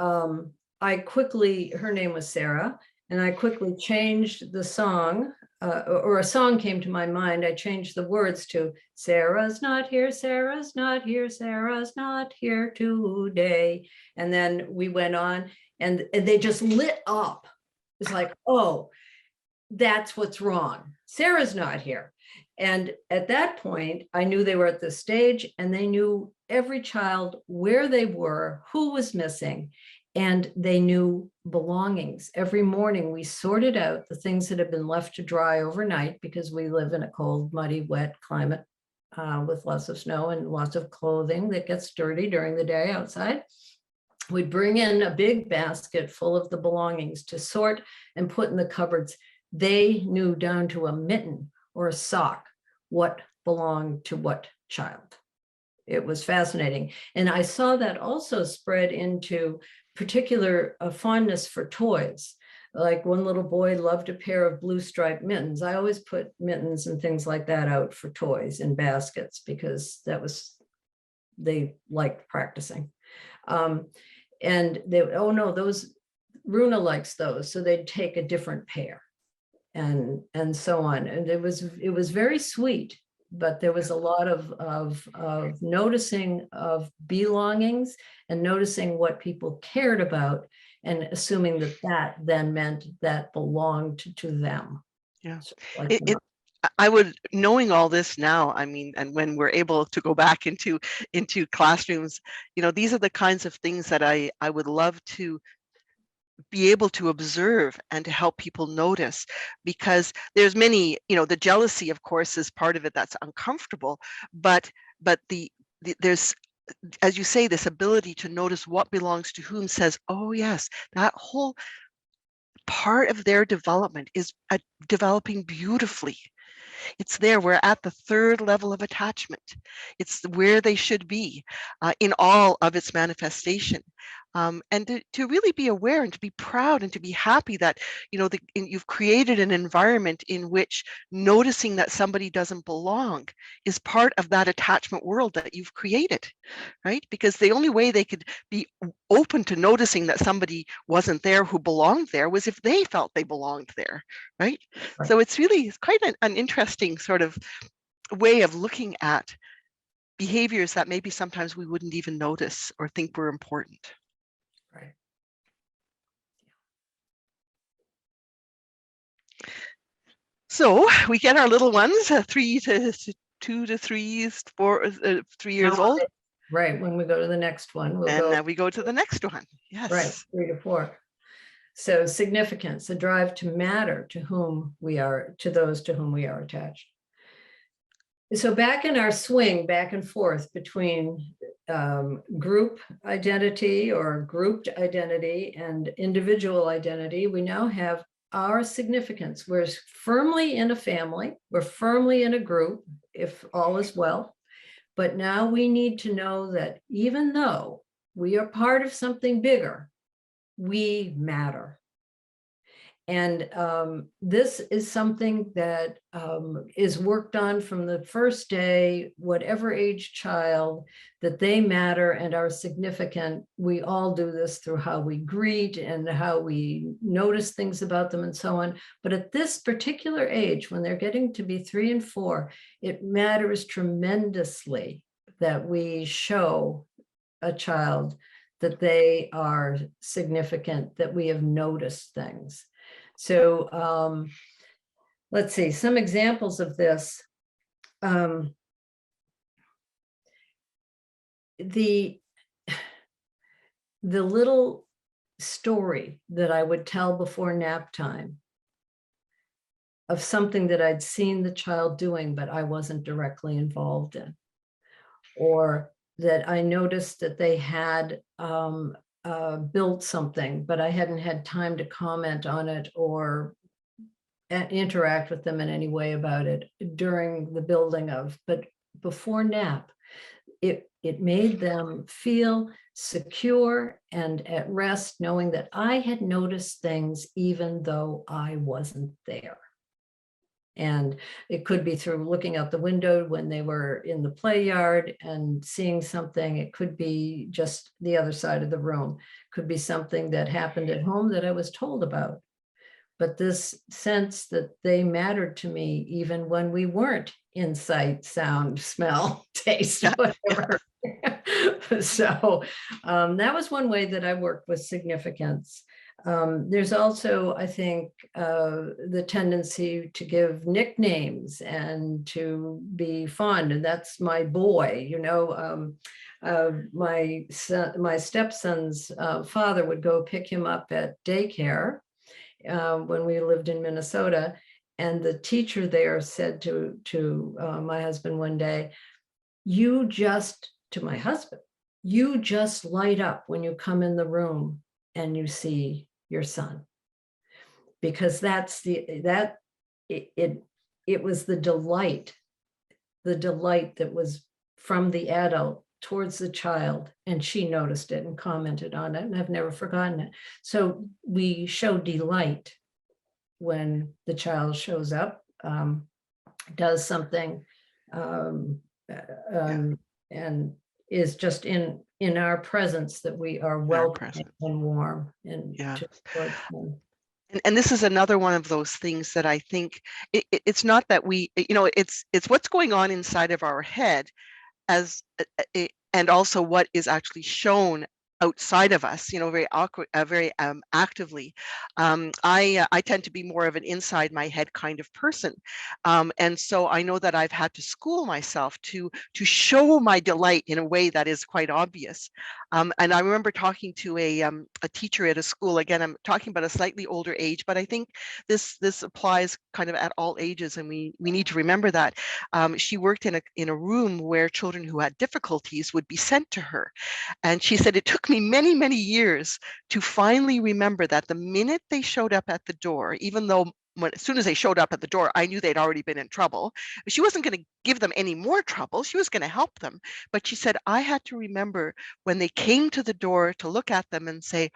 I quickly, her name was Sarah, and I quickly changed the song, or a song came to my mind. I changed the words to Sarah's not here, Sarah's not here, Sarah's not here today. And then we went on, and they just lit up. It's like, oh, that's what's wrong. Sarah's not here. And at that point, I knew they were at the stage, and they knew every child, where they were, who was missing, and they knew belongings. Every morning we sorted out the things that had been left to dry overnight, because we live in a cold, muddy, wet climate with lots of snow and lots of clothing that gets dirty during the day outside. We'd bring in a big basket full of the belongings to sort and put in the cupboards. They knew down to a mitten or a sock what belonged to what child. It was fascinating. And I saw that also spread into particular fondness for toys. Like one little boy loved a pair of blue striped mittens. I always put mittens and things like that out for toys in baskets, because they liked practicing. And they, oh no, those, Runa likes those. So they'd take a different pair and so on. And it was very sweet, but there was a lot of noticing of belongings and noticing what people cared about, and assuming that then meant that belonged to them. Yeah. So, like, I would, knowing all this now, I mean, and when we're able to go back into classrooms, these are the kinds of things that I would love to be able to observe and to help people notice, because there's many, the jealousy, of course, is part of it that's uncomfortable, but there's, as you say, this ability to notice what belongs to whom says, oh yes, that whole part of their development is developing beautifully. It's there. We're at the third level of attachment. It's where they should be in all of its manifestation. And to really be aware and to be proud and to be happy that, you've created an environment in which noticing that somebody doesn't belong is part of that attachment world that you've created, right? Because the only way they could be open to noticing that somebody wasn't there who belonged there was if they felt they belonged there, right? So it's quite an interesting sort of way of looking at behaviors that maybe sometimes we wouldn't even notice or think were important. Right. So we get our little ones, 2 to 3, 3 years old. Right. When we go to the next one, we go to the next one. Yes. Right. 3 to 4. So significance, the drive to matter to those to whom we are attached. So back in our swing back and forth between group identity or grouped identity and individual identity, we now have our significance. We're firmly in a family, we're firmly in a group, if all is well. But now we need to know that even though we are part of something bigger, we matter. And this is something that is worked on from the first day, whatever age child, that they matter and are significant. We all do this through how we greet and how we notice things about them and so on. But at this particular age, when they're getting to be 3 and 4, it matters tremendously that we show a child that they are significant, that we have noticed things. So let's see, some examples of this. The little story that I would tell before nap time of something that I'd seen the child doing, but I wasn't directly involved in. or that I noticed that they had built something, but I hadn't had time to comment on it or interact with them in any way about it during the building of, but before nap, it made them feel secure and at rest, knowing that I had noticed things even though I wasn't there. And it could be through looking out the window when they were in the play yard and seeing something. It could be just the other side of the room. It could be something that happened at home that I was told about. But this sense that they mattered to me even when we weren't in sight, sound, smell, taste, whatever. So that was one way that I worked with significance. There's also, I think, the tendency to give nicknames and to be fond, and that's my boy, you know. My stepson's father would go pick him up at daycare when we lived in Minnesota, and the teacher there said to my husband one day, to my husband, you just light up when you come in the room and you see your son, because it was the delight that was from the adult towards the child, and she noticed it and commented on it, and I've never forgotten it. So we show delight when the child shows up, does something, and is just in our presence, that we are welcome and warm and towards them. And this is another one of those things that I think it's not that we, you know, it's what's going on inside of our head as and also what is actually shown outside of us, you know, very awkward, very actively. I tend to be more of an inside my head kind of person, and so I know that I've had to school myself to show my delight in a way that is quite obvious. And I remember talking to a teacher at a school. Again, I'm talking about a slightly older age, but I think this applies kind of at all ages, and we need to remember that. She worked in a room where children who had difficulties would be sent to her, and she said it took me many years to finally remember that the minute they showed up at the door, even though as soon as they showed up at the door, I knew they'd already been in trouble. She wasn't going to give them any more trouble. She was going to help them. But she said, I had to remember when they came to the door to look at them and say,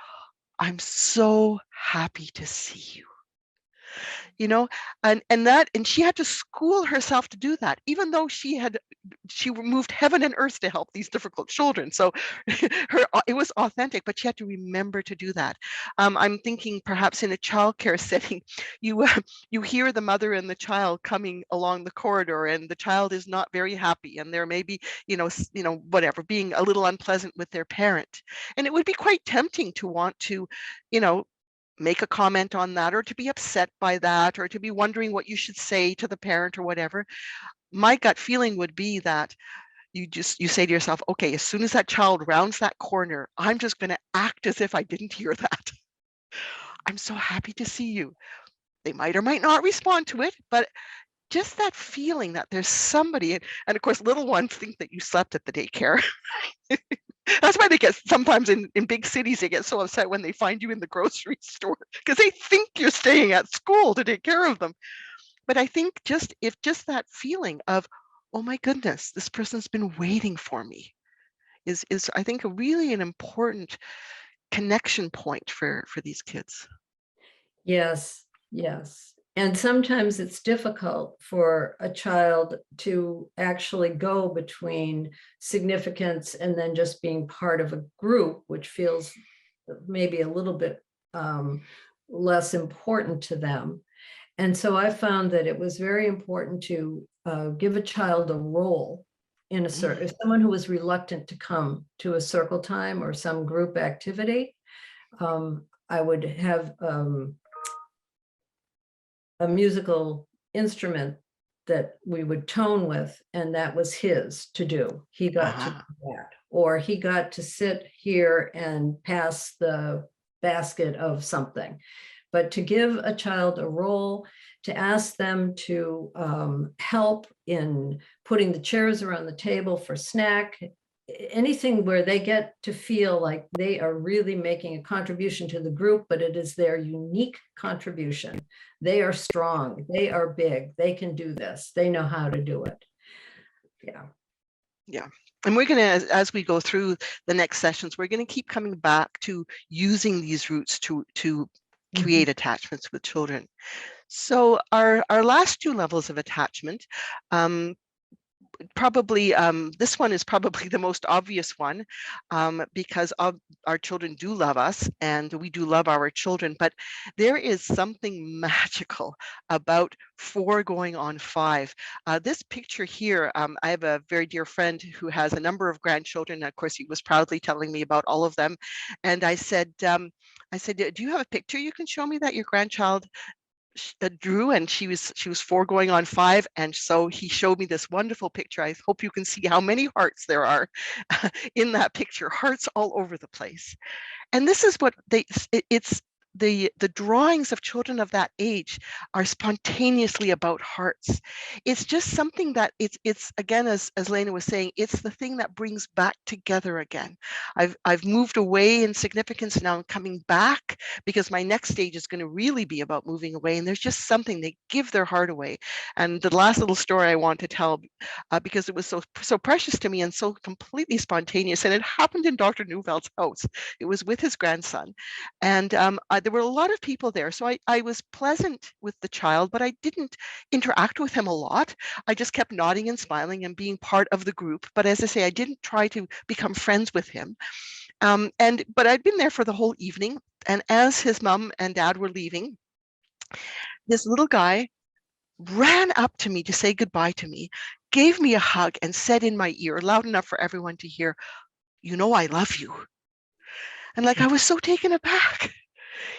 I'm so happy to see you. You know, and she had to school herself to do that, even though she moved heaven and earth to help these difficult children. So it was authentic, but she had to remember to do that. I'm thinking perhaps in a childcare setting, you hear the mother and the child coming along the corridor, and the child is not very happy, and they're maybe, whatever, being a little unpleasant with their parent. And it would be quite tempting to want to, make a comment on that, or to be upset by that, or to be wondering what you should say to the parent or whatever. My gut feeling would be that you say to yourself, okay, as soon as that child rounds that corner, I'm just going to act as if I didn't hear that. I'm so happy to see you. They might or might not respond to it, but just that feeling that there's somebody, and of course, little ones think that you slept at the daycare. That's why they get, sometimes in big cities, they get so upset when they find you in the grocery store, because they think you're staying at school to take care of them. But I think just that feeling of, oh my goodness, this person's been waiting for me is I think really an important connection point for these kids. Yes. And sometimes it's difficult for a child to actually go between significance and then just being part of a group, which feels maybe a little bit less important to them. And so I found that it was very important to give a child a role in a circle. If someone who was reluctant to come to a circle time or some group activity, I would have a musical instrument that we would tone with, and that was his to do. He got to do that, or he got to sit here and pass the basket of something. but to give a child a role, to ask them to help in putting the chairs around the table for snack, anything where they get to feel like they are really making a contribution to the group, but it is their unique contribution. They are strong, they are big, they can do this, they know how to do it. Yeah. And we're going to, as we go through the next sessions, we're going to keep coming back to using these roots to create attachments with children. So our last two levels of attachment, probably this one is probably the most obvious one, because our children do love us and we do love our children, but there is something magical about 4 going on 5. This picture here, I have a very dear friend who has a number of grandchildren. Of course, he was proudly telling me about all of them. And I said, do you have a picture you can show me that your grandchild drew? And she was 4 going on 5, and so he showed me this wonderful picture. I hope you can see how many hearts there are in that picture, hearts all over the place. And this is what it's the drawings of children of that age are spontaneously about hearts. It's just something that it's again, as Lena was saying, it's the thing that brings back together again. I've moved away in significance, now I'm coming back because my next stage is going to really be about moving away. And there's just something, they give their heart away. And the last little story I want to tell, because it was so precious to me and so completely spontaneous, and it happened in Dr. Neuveld's house. It was with his grandson, and there were a lot of people there, so I was pleasant with the child, but I didn't interact with him a lot. I just kept nodding and smiling and being part of the group, but as I say, I didn't try to become friends with him. But I'd been there for the whole evening, and as his mom and dad were leaving, this little guy ran up to me to say goodbye to me, gave me a hug, and said in my ear, loud enough for everyone to hear, "You know I love you." And like, I was so taken aback.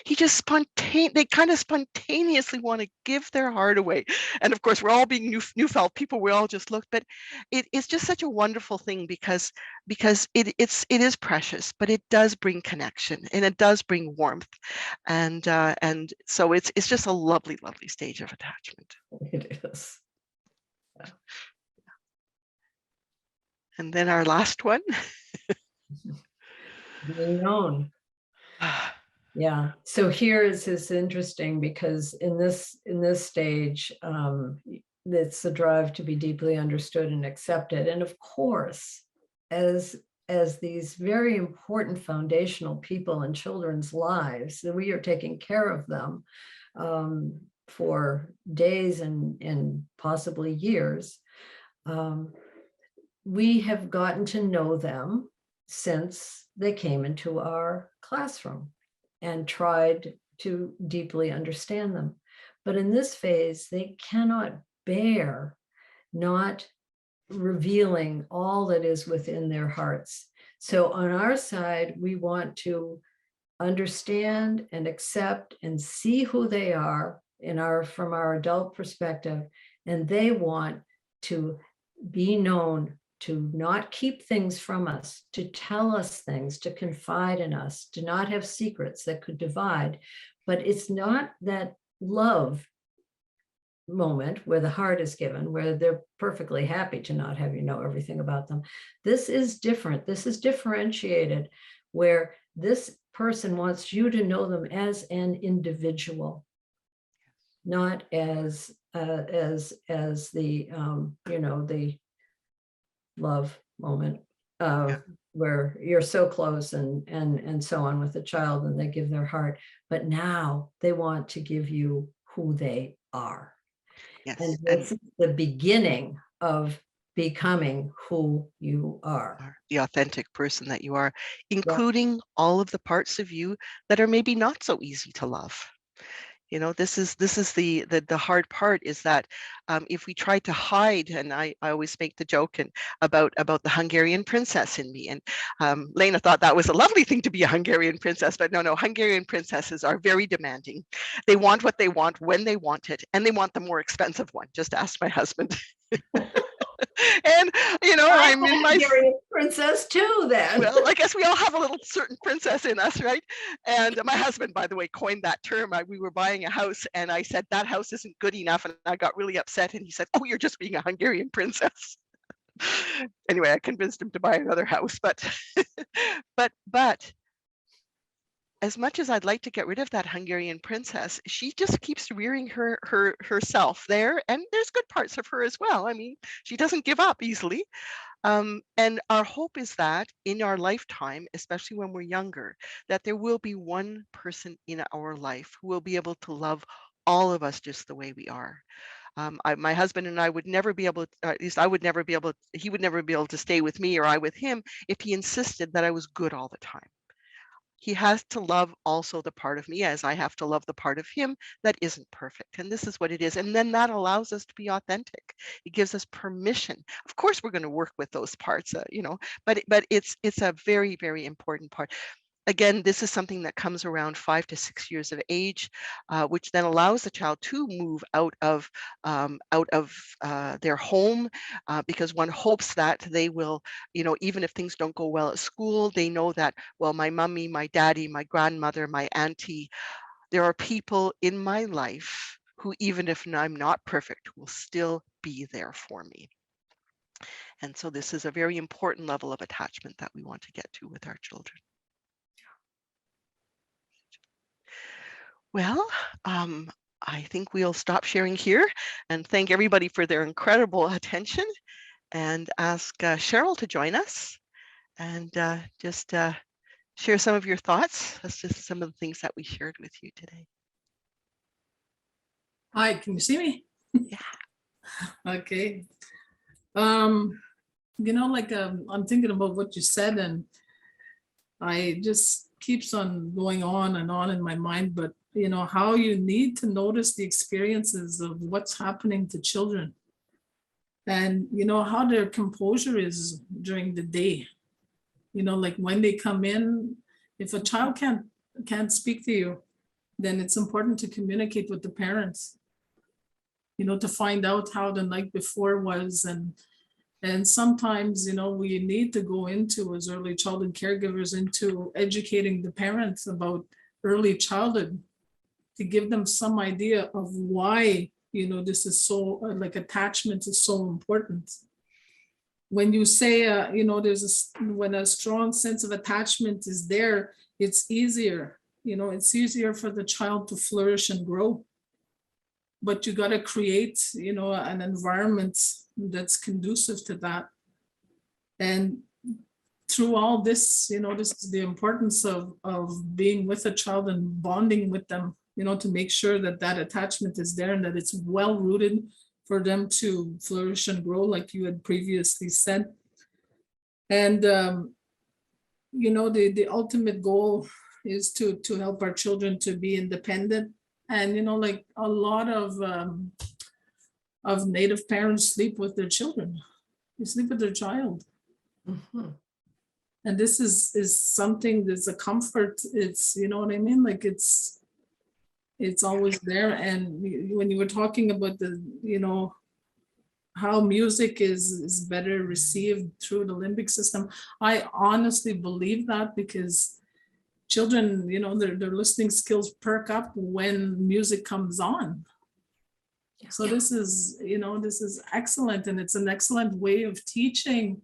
They kind of spontaneously want to give their heart away. And of course, we're all being Neufeld people. We all just looked, but it's just such a wonderful thing because it is precious, but it does bring connection and it does bring warmth. And so it's just a lovely, lovely stage of attachment. It is. And then our last one. Being known. Yeah. So here is interesting because in this stage, it's the drive to be deeply understood and accepted. And of course, as these very important foundational people in children's lives, that we are taking care of them for days and possibly years. We have gotten to know them since they came into our classroom and tried to deeply understand them. But in this phase, they cannot bear not revealing all that is within their hearts. So on our side, we want to understand and accept and see who they are from our adult perspective, and they want to be known, to not keep things from us, to tell us things, to confide in us, to not have secrets that could divide. But it's not that love moment where the heart is given, where they're perfectly happy to not have you know everything about them. This is different. This is differentiated, where this person wants you to know them as an individual, not as the the love moment where you're so close and so on with the child, and they give their heart, but now they want to give you who they are. Yes. And this is the beginning of becoming who you are, the authentic person that you are, including all of the parts of you that are maybe not so easy to love. You know, this is the hard part, is that if we try to hide, and I always make the joke about the Hungarian princess in me, and Lena thought that was a lovely thing to be a Hungarian princess, but no, Hungarian princesses are very demanding. They want what they want when they want it, and they want the more expensive one. Just ask my husband. And, I'm in my, Hungarian princess too, then. well, I guess we all have a little certain princess in us, right? And my husband, by the way, coined that term. We were buying a house and I said, that house isn't good enough. And I got really upset. And he said, oh, you're just being a Hungarian princess. Anyway, I convinced him to buy another house, but as much as I'd like to get rid of that Hungarian princess, she just keeps rearing herself there, and there's good parts of her as well. I mean, she doesn't give up easily. And our hope is that in our lifetime, especially when we're younger, that there will be one person in our life who will be able to love all of us just the way we are. My husband and I would never be able, at least I would never be able, he would never be able to stay with me or I with him if he insisted that I was good all the time. He has to love also the part of me as I have to love the part of him that isn't perfect. And this is what it is. And then that allows us to be authentic. It gives us permission. Of course, we're going to work with those parts, but it's a very, very important part. Again, this is something that comes around 5 to 6 years of age, which then allows the child to move out of their home, because one hopes that they will, even if things don't go well at school, they know that, well, my mommy, my daddy, my grandmother, my auntie, there are people in my life who, even if I'm not perfect, will still be there for me. And so this is a very important level of attachment that we want to get to with our children. Well, I think we'll stop sharing here and thank everybody for their incredible attention and ask Cheryl to join us and just share some of your thoughts. That's just some of the things that we shared with you today. Hi, can you see me? Yeah. Okay. I'm thinking about what you said, and I just keeps on going on and on in my mind, but how you need to notice the experiences of what's happening to children and how their composure is during the day. Like when they come in, if a child can't speak to you, then it's important to communicate with the parents, to find out how the night before was. And sometimes, we need to go into, as early childhood caregivers, into educating the parents about early childhood to give them some idea of why, this is so, like, attachment is so important. When you say, when a strong sense of attachment is there, it's easier, it's easier for the child to flourish and grow. But you got to create, an environment that's conducive to that. And through all this, this is the importance of being with a child and bonding with them, to make sure that that attachment is there and that it's well rooted for them to flourish and grow, like you had previously said. And, the ultimate goal is to help our children to be independent. And, like a lot of Native parents sleep with their children. They sleep with their child. Mhm. And this is something that's a comfort. It's, what I mean? Like it's always there. And when you were talking about the, how music is better received through the limbic system, I honestly believe that, because children, their listening skills perk up when music comes on. So this is, this is excellent. And it's an excellent way of teaching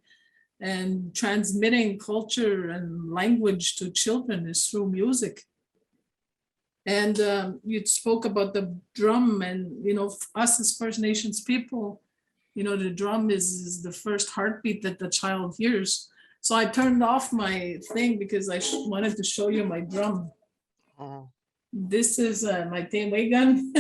and transmitting culture and language to children is through music. And you spoke about the drum, and us as First Nations people, the drum is the first heartbeat that the child hears. So I turned off my thing because I wanted to show you my drum. Oh. This is my Tewe gun.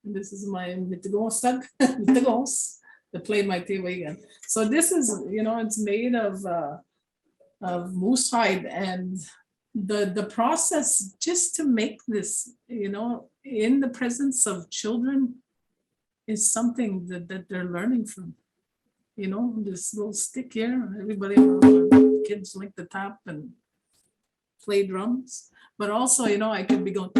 This is my mitagonsag, to play my Tewe gun. So this is, it's made of moose hide, and the process just to make this, in the presence of children is something that they're learning from. This little stick here, everybody, kids like to tap and play drums, but also, I could be going,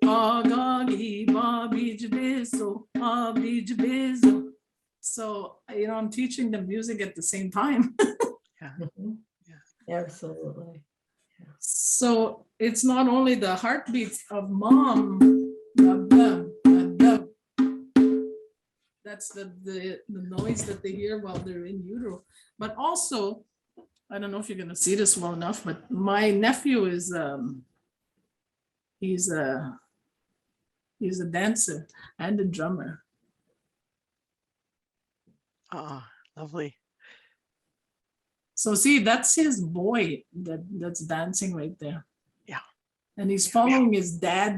Agagi Babi Jbiso, Mama Beach Bizzle. So, I'm teaching them music at the same time. Yeah. Mhm. Yeah. Absolutely. So it's not only the heartbeats of mom, dub, dub, dub, dub. That's the noise that they hear while they're in utero. But also, I don't know if you're gonna see this well enough, but my nephew is he's a dancer and a drummer. Oh, lovely. So see, that's his boy that's dancing right there. Yeah. And he's following his dad,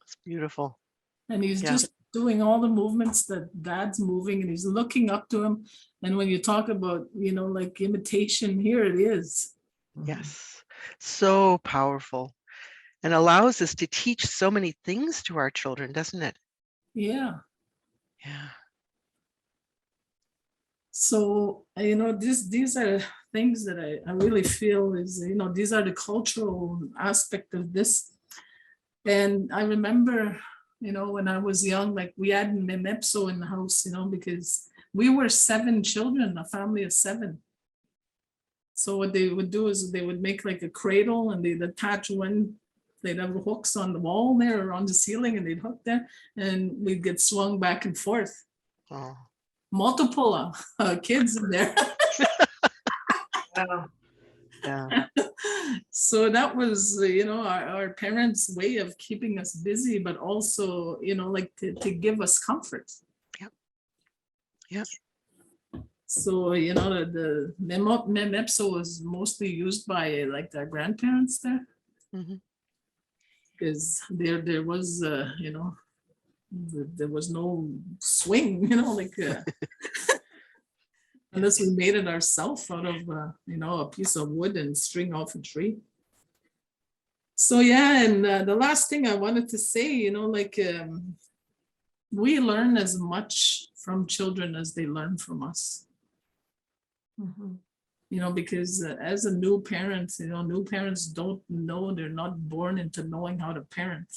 It's beautiful. and he's Yeah. just doing all the movements that dad's moving, and he's looking up to him. And when you talk about, like imitation, here it is. Yes. So powerful, and allows us to teach so many things to our children, doesn't it? Yeah. Yeah. So, these are things that I really feel is, these are the cultural aspect of this. And I remember, when I was young, like we had Memepso in the house, because we were 7 children, a family of 7. So what they would do is they would make like a cradle, and they'd attach they'd have hooks on the wall there or on the ceiling, and they'd hook there, and we'd get swung back and forth. Oh. Multiple kids in there. Wow. Yeah. So that was, our parents' way of keeping us busy, but also, like to give us comfort. Yep. Yep. So, the Memepso was mostly used by like their grandparents there, Mhm. because there was, there was no swing, like unless we made it ourselves out of, a piece of wood and string off a tree. So yeah, and the last thing I wanted to say, like we learn as much from children as they learn from us. Mhm. Because as a new parent, new parents don't know, they're not born into knowing how to parent.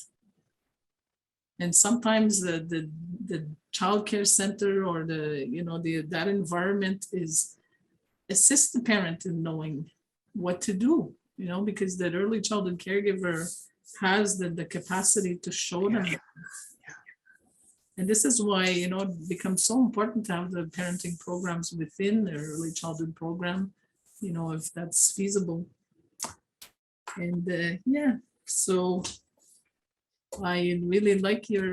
And sometimes the child care center or that environment is assist the parent in knowing what to do, because that early childhood caregiver has the capacity to show them. Yeah. And this is why, it becomes so important to have the parenting programs within the early childhood program, if that's feasible. And yeah, so I really like your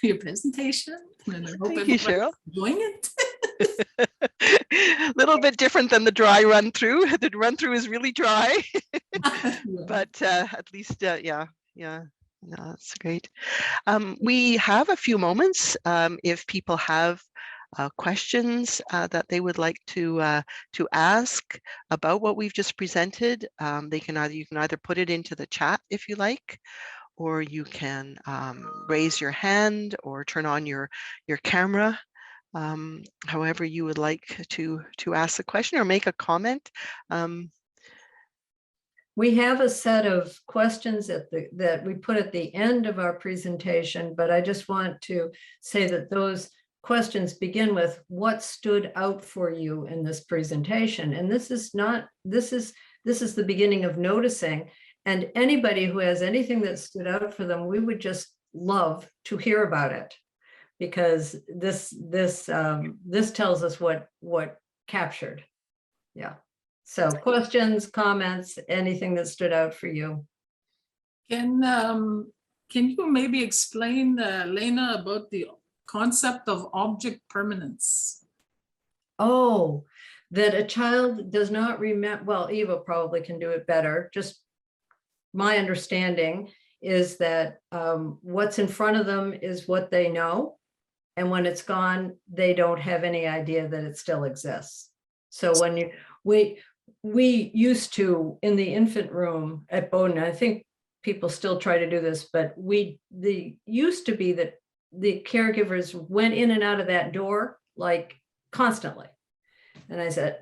your presentation, and I hope Thank you, everybody's Cheryl. enjoying it. A little bit different than the dry run through. The run through is really dry, Yeah. but at least, yeah. No, that's great. We have a few moments if people have questions that they would like to ask about what we've just presented. You can either put it into the chat if you like, or you can raise your hand or turn on your camera. However you would like to ask a question or make a comment. We have a set of questions that we put at the end of our presentation, but I just want to say that those questions begin with what stood out for you in this presentation. And this is the beginning of noticing. And anybody who has anything that stood out for them, we would just love to hear about it, because this tells us what captured. Yeah. So questions, comments, anything that stood out for you? Can you maybe explain, Lena, about the concept of object permanence? Oh, that a child does not remember. Well, Eva probably can do it better. Just my understanding is that what's in front of them is what they know. And when it's gone, they don't have any idea that it still exists. So when we used to, in the infant room at Bowdoin, I think people still try to do this, but used to be that the caregivers went in and out of that door like constantly. And I said,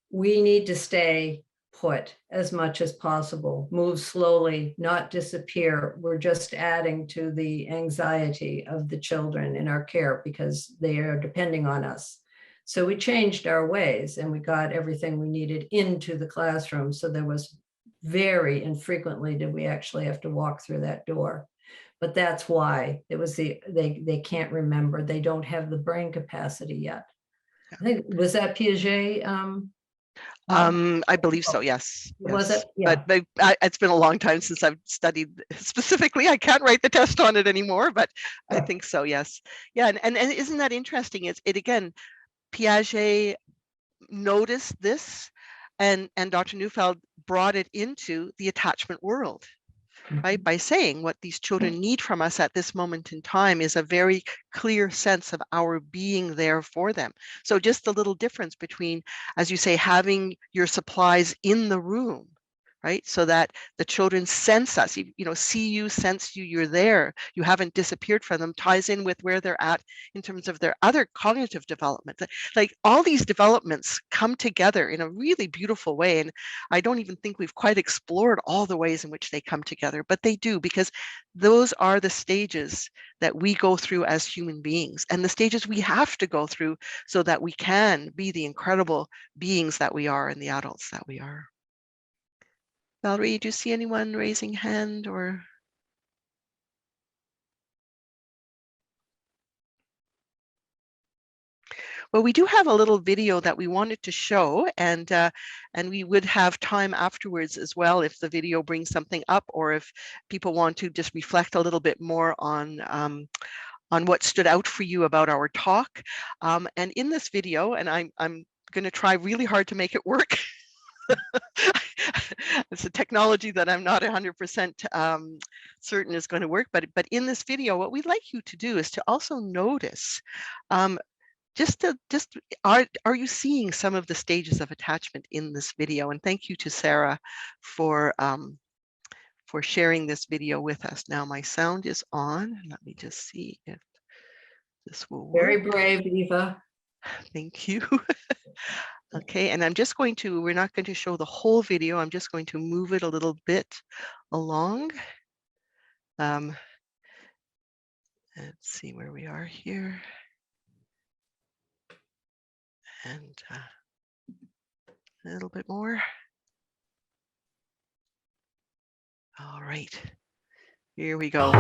we need to stay put as much as possible, move slowly, not disappear. We're just adding to the anxiety of the children in our care because they are depending on us. So we changed our ways and we got everything we needed into the classroom. So there was very infrequently did we actually have to walk through that door. But that's why it was they can't remember. They don't have the brain capacity yet. I think, was that Piaget? I believe so, yes. Was Yes. it? Yeah. But it's been a long time since I've studied specifically. I can't write the test on it anymore, but I think so, yes. Yeah, and isn't that interesting? It again, Piaget noticed this, and Dr. Neufeld brought it into the attachment world, right? By saying what these children need from us at this moment in time is a very clear sense of our being there for them. So just the little difference between, as you say, having your supplies in the room, right? So that the children sense us, see you, sense you, you're there, you haven't disappeared from them, ties in with where they're at in terms of their other cognitive development. Like all these developments come together in a really beautiful way. And I don't even think we've quite explored all the ways in which they come together, but they do, because those are the stages that we go through as human beings and the stages we have to go through so that we can be the incredible beings that we are and the adults that we are. Valerie, do you see anyone raising hand or? Well, we do have a little video that we wanted to show, and we would have time afterwards as well if the video brings something up, or if people want to just reflect a little bit more on what stood out for you about our talk. And in this video, and I'm going to try really hard to make it work. It's a technology that I'm not 100% certain is going to work, but in this video, what we'd like you to do is to also notice, are you seeing some of the stages of attachment in this video? And thank you to Sarah for sharing this video with us. Now my sound is on. Let me just see if this will work. Very brave, Eva. Thank you. Okay, and I'm just going to, we're not going to show the whole video. I'm just going to move it a little bit along. Let's see where we are here. And a little bit more. All right, here we go.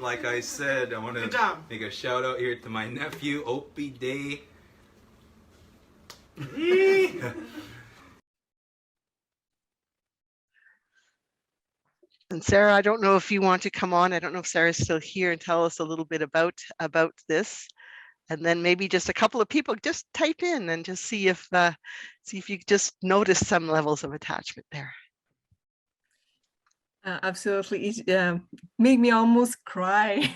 Like I said, I want to make a shout out here to my nephew, Opie Day. And Sarah, I don't know if you want to come on. I don't know if Sarah's still here and tell us a little bit about this. And then maybe just a couple of people just type in and just see if you just notice some levels of attachment there. Absolutely, it made me almost cry.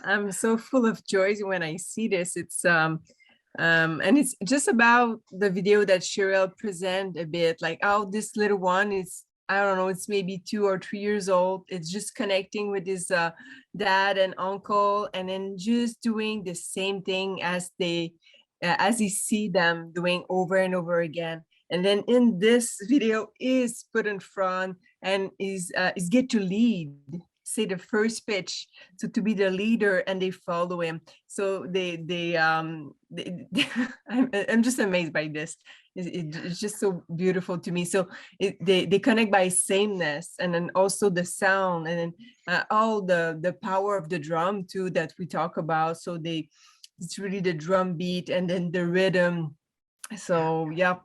I'm so full of joy when I see this. It's and it's just about the video that Cheryl presented a bit, like, oh, this little one is, I don't know, it's maybe 2 or 3 years old. It's just connecting with his dad and uncle, and then just doing the same thing as they as he see them doing over and over again. And then in this video is put in front and is get to lead, say the first pitch, so to be the leader, and they follow him. So I'm just amazed by this. It's just so beautiful to me. So they connect by sameness, and then also the sound, and then all the power of the drum too that we talk about. So it's really the drum beat and then the rhythm. So yeah.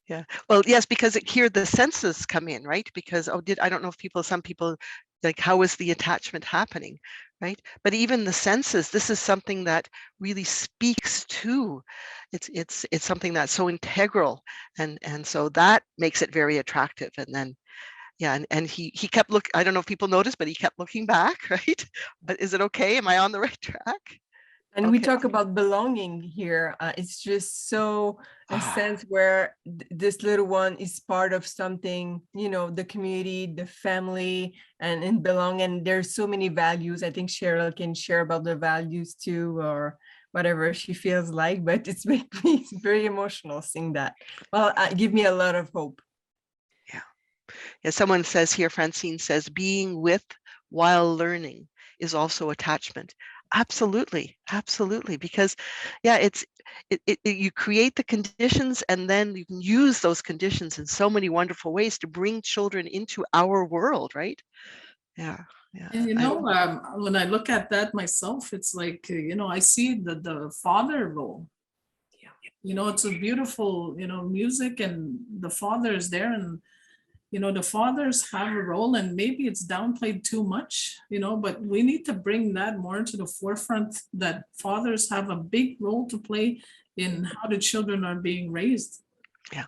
Yeah, well, yes, because here the senses come in, right? Because I don't know if some people like, how is the attachment happening, right? But even the senses, this is something that really speaks to. It's something that's so integral, and so that makes it very attractive. And then, yeah, and he kept I don't know if people noticed, but he kept looking back, right? But is it okay? Am I on the right track? And we talk about belonging here. It's just so a sense where this little one is part of something, the community, the family, and belong. And there's so many values. I think Cheryl can share about the values too, or whatever she feels like, but it's made me very emotional seeing that. Well, give me a lot of hope. Yeah, someone says here, Francine says, being with while learning is also attachment. Absolutely, absolutely. Because yeah, you create the conditions, and then you can use those conditions in so many wonderful ways to bring children into our world, right? Yeah. Yeah. And when I look at that myself, it's like, I see the father role. Yeah. It's a beautiful, music, and the father is there, and the fathers have a role, and maybe it's downplayed too much, but we need to bring that more into the forefront, that fathers have a big role to play in how the children are being raised. Yeah.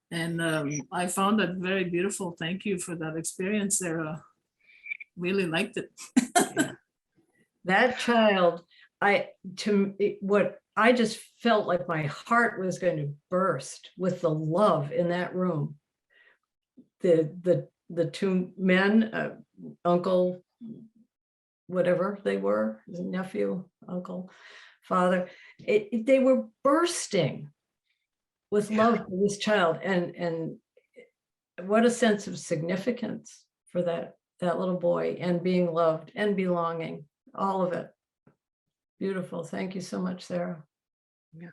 And I found that very beautiful. Thank you for that experience there. Really liked it. That child, I just felt like my heart was going to burst with the love in that room. The two men, uncle, whatever they were, nephew, uncle, father, they were bursting with love for this child, and what a sense of significance for that little boy, and being loved and belonging, all of it. Beautiful. Thank you so much, Sarah. Yeah.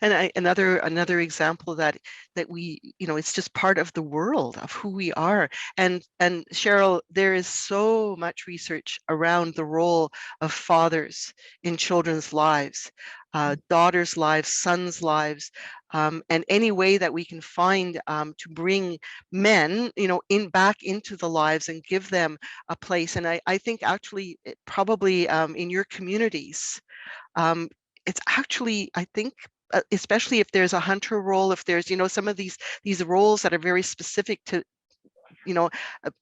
And another example that we, it's just part of the world of who we are. And Cheryl, there is so much research around the role of fathers in children's lives, daughters' lives, sons' lives, and any way that we can find to bring men, back into the lives and give them a place. And I think actually probably in your communities, it's actually, I think, especially if there's a hunter role, if there's, some of these roles that are very specific to,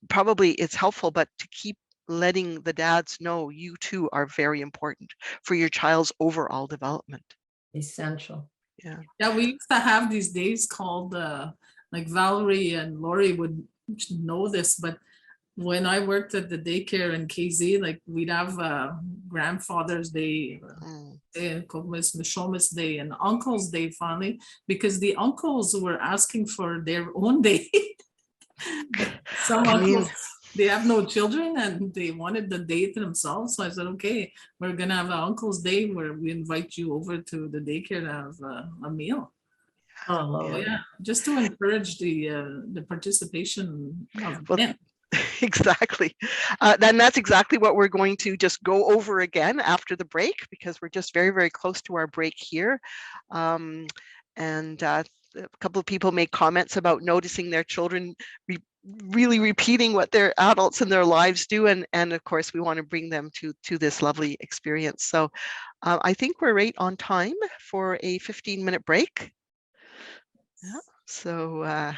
probably it's helpful, but to keep letting the dads know you too are very important for your child's overall development. Essential. Yeah. Yeah, we used to have these days called, like Valerie and Lori would know this, but when I worked at the daycare in KZ, like we'd have grandfather's day, Mishomis Day, and uncle's day finally, because the uncles were asking for their own day. Some uncles, they have no children and they wanted the day to themselves. So I said, okay, we're gonna have an uncle's day where we invite you over to the daycare to have a meal. Oh, yeah, just to encourage the participation of men. Exactly. Then that's exactly what we're going to just go over again after the break, because we're just very, very close to our break here. And a couple of people made comments about noticing their children really repeating what their adults in their lives do. And of course, we want to bring them to this lovely experience. So I think we're right on time for a 15-minute break. Yeah. So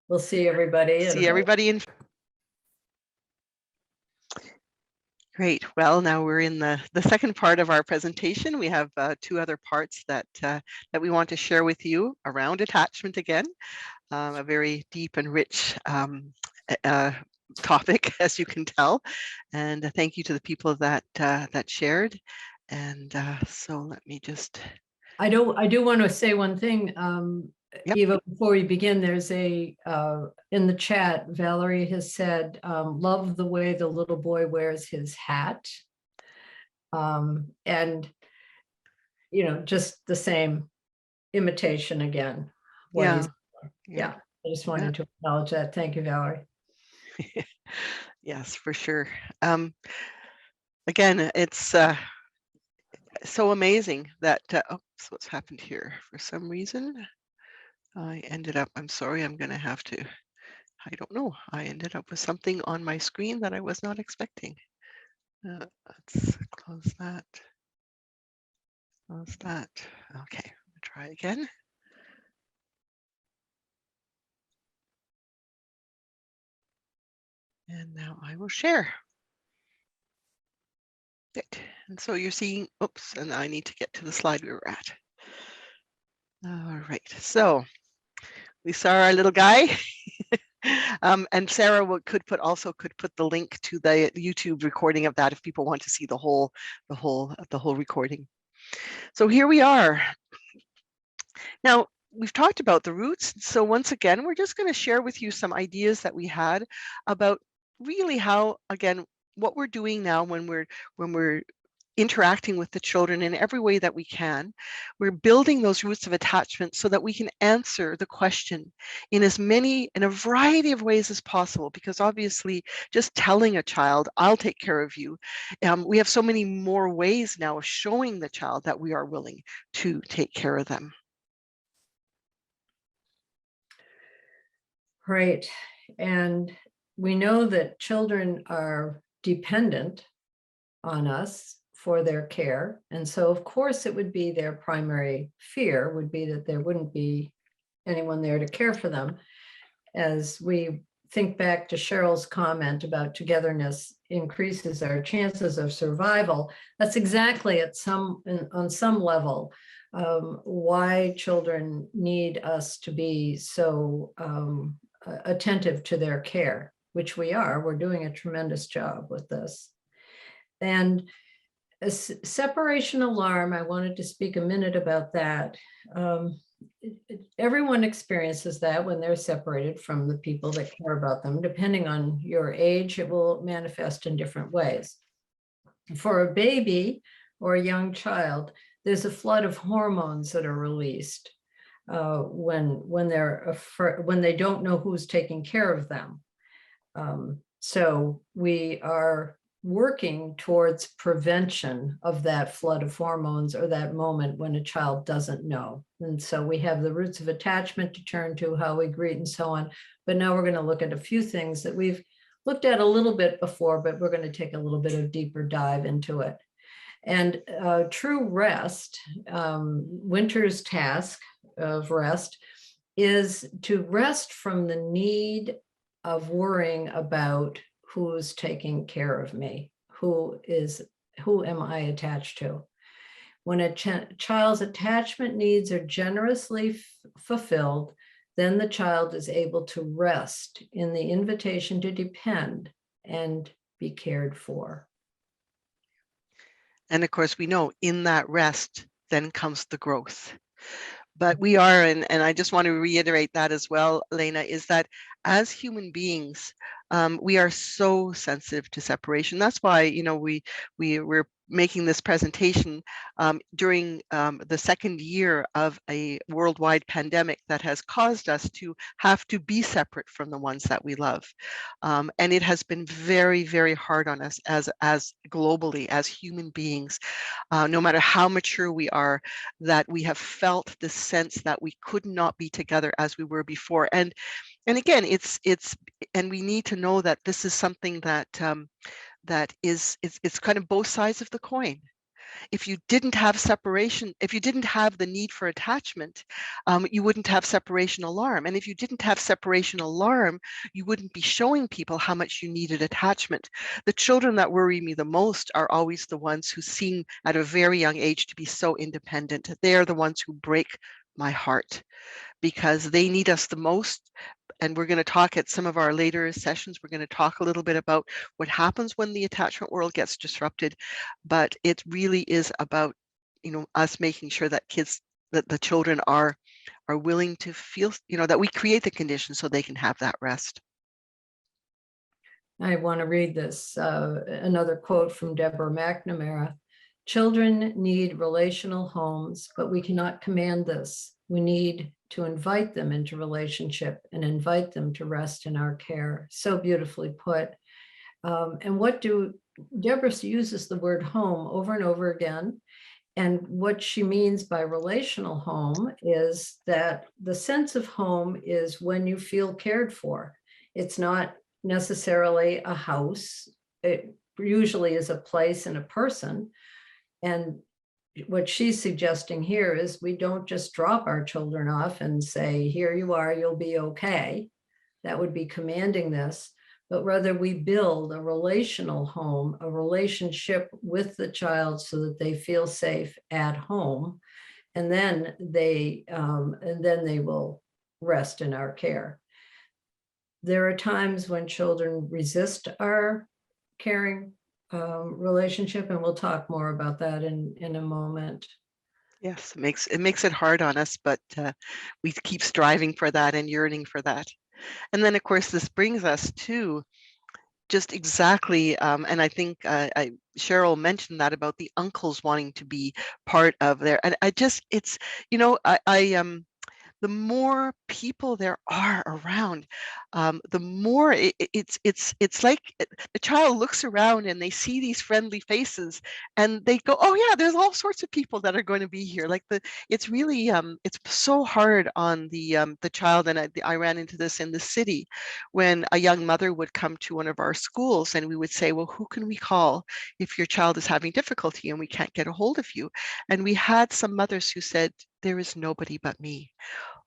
we'll see everybody. See everybody in. Great. Well, now we're in the second part of our presentation. We have two other parts that we want to share with you around attachment again, a very deep and rich topic, as you can tell. And thank you to the people that shared. And so let me just. I do want to say one thing, Yep. Eva, before we begin. There's a, in the chat, Valerie has said, love the way the little boy wears his hat. And, you know, just the same imitation again. Yeah. Yeah. I just wanted to acknowledge that. Thank you, Valerie. Yes, for sure. Again, it's so amazing that, oops, what's happened here? For some reason, I ended up, I'm sorry, I'm going to have to, I don't know. I ended up with something on my screen that I was not expecting. Let's close that. Close that. Okay, try again. And now I will share. Good. And so you're seeing, oops, and I need to get to the slide we were at. All right, so we saw our little guy. And Sarah could put the link to the YouTube recording of that if people want to see the whole recording. So here we are. Now, we've talked about the roots. So once again, we're just going to share with you some ideas that we had about really how, again, what we're doing now when we're interacting with the children in every way that we can. We're building those roots of attachment so that we can answer the question in a variety of ways as possible, because obviously just telling a child, I'll take care of you, we have so many more ways now of showing the child that we are willing to take care of them. Right. And we know that children are dependent on us for their care. And so, of course, it would be their primary fear would be that there wouldn't be anyone there to care for them. As we think back to Cheryl's comment about togetherness increases our chances of survival, that's exactly on some level why children need us to be so attentive to their care, which we are. We're doing a tremendous job with this. And a separation alarm, I wanted to speak a minute about that. Everyone experiences that when they're separated from the people that care about them. Depending on your age, it will manifest in different ways. For a baby or a young child, there's a flood of hormones that are released when they don't know who's taking care of them. So we are working towards prevention of that flood of hormones or that moment when a child doesn't know. And so we have the roots of attachment to turn to, how we greet and so on. But now we're going to look at a few things that we've looked at a little bit before, but we're going to take a little bit of deeper dive into it. And true rest, Winter's task of rest, is to rest from the need of worrying about who's taking care of me, who am I attached to. When a child's attachment needs are generously fulfilled, then the child is able to rest in the invitation to depend and be cared for. And of course, we know in that rest, then comes the growth. But we are, and I just want to reiterate that as well, Lena, is that as human beings, we are so sensitive to separation. That's why, you know, we're making this presentation during the second year of a worldwide pandemic that has caused us to have to be separate from the ones that we love. And it has been very, very hard on us as globally, as human beings, no matter how mature we are, that we have felt the sense that we could not be together as we were before. And again, and we need to know that this is something that it's kind of both sides of the coin. If you didn't have separation, if you didn't have the need for attachment, you wouldn't have separation alarm. And if you didn't have separation alarm, you wouldn't be showing people how much you needed attachment. The children that worry me the most are always the ones who seem at a very young age to be so independent. They are the ones who break my heart, because they need us the most, and we're going to talk at some of our later sessions, we're going to talk a little bit about what happens when the attachment world gets disrupted. But it really is about, us making sure that that the children are willing to feel, that we create the conditions so they can have that rest. I want to read this, another quote from Deborah McNamara. Children need relational homes, but we cannot command this. We need to invite them into relationship and invite them to rest in our care. So beautifully put. And Deborah uses the word home over and over again. And what she means by relational home is that the sense of home is when you feel cared for. It's not necessarily a house. It usually is a place and a person. And what she's suggesting here is we don't just drop our children off and say, here you are, you'll be okay. That would be commanding this, but rather we build a relational home, a relationship with the child so that they feel safe at home. And then they will rest in our care. There are times when children resist our caring relationship, and we'll talk more about that in a moment. Yes, it makes it hard on us, but we keep striving for that and yearning for that. And then, of course, this brings us to just exactly, and I think Cheryl mentioned that about the uncles wanting to be part of there. And it's, the more people there are around, the more it's like the child looks around and they see these friendly faces and they go, oh yeah, there's all sorts of people that are going to be here. Like it's really it's so hard on the child. And I ran into this in the city when a young mother would come to one of our schools and we would say, well, who can we call if your child is having difficulty and we can't get a hold of you? And we had some mothers who said, there is nobody but me.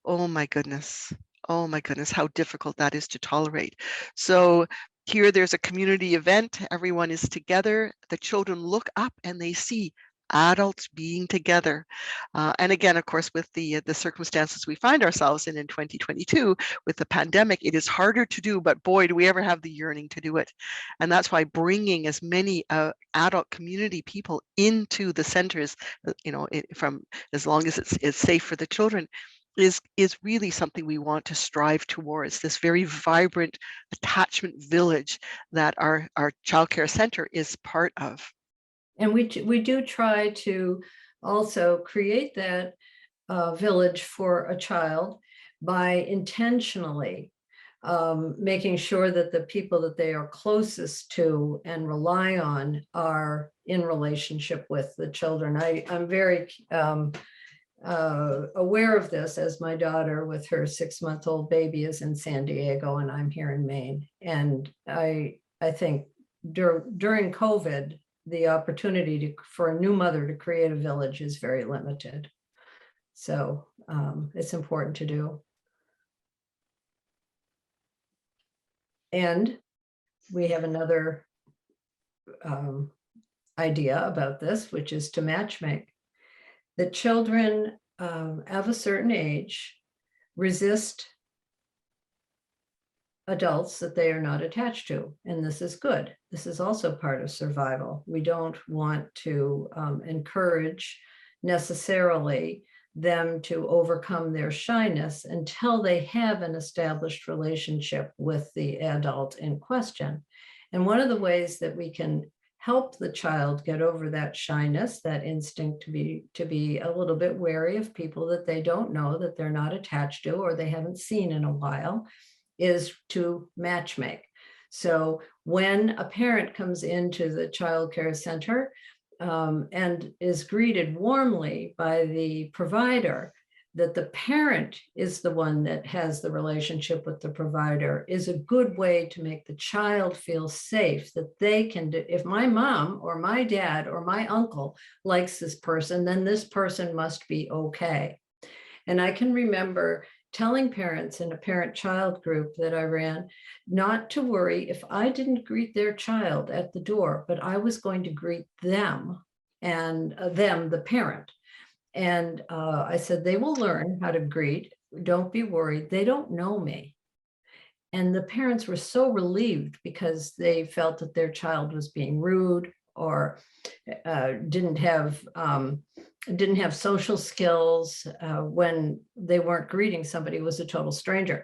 Oh my goodness. Oh my goodness, how difficult that is to tolerate. So here there's a community event, everyone is together, the children look up and they see adults being together. And again, of course, with the circumstances we find ourselves in 2022, with the pandemic, it is harder to do, but boy, do we ever have the yearning to do it. And that's why bringing as many adult community people into the centers, from as long as it's safe for the children, is really something we want to strive towards, this very vibrant attachment village that our childcare center is part of. And we do try to also create that village for a child by intentionally making sure that the people that they are closest to and rely on are in relationship with the children. I'm very aware of this, as my daughter with her 6-month-old baby is in San Diego and I'm here in Maine. And I think during COVID, the opportunity for a new mother to create a village is very limited. So it's important to do. And we have another idea about this, which is to matchmake. The children of a certain age resist adults that they are not attached to, and this is good. This is also part of survival. We don't want to encourage necessarily them to overcome their shyness until they have an established relationship with the adult in question. And one of the ways that we can help the child get over that shyness, that instinct to be a little bit wary of people that they don't know, that they're not attached to, or they haven't seen in a while, is to matchmake. So when a parent comes into the child care center and is greeted warmly by the provider, that the parent is the one that has the relationship with the provider, is a good way to make the child feel safe, that they can do, if my mom or my dad or my uncle likes this person, then this person must be okay. And I can remember telling parents in a parent-child group that I ran not to worry if I didn't greet their child at the door, but I was going to greet them, and them, the parent. And I said, they will learn how to greet. Don't be worried. They don't know me. And the parents were so relieved because they felt that their child was being rude or didn't have social skills when they weren't greeting somebody who was a total stranger.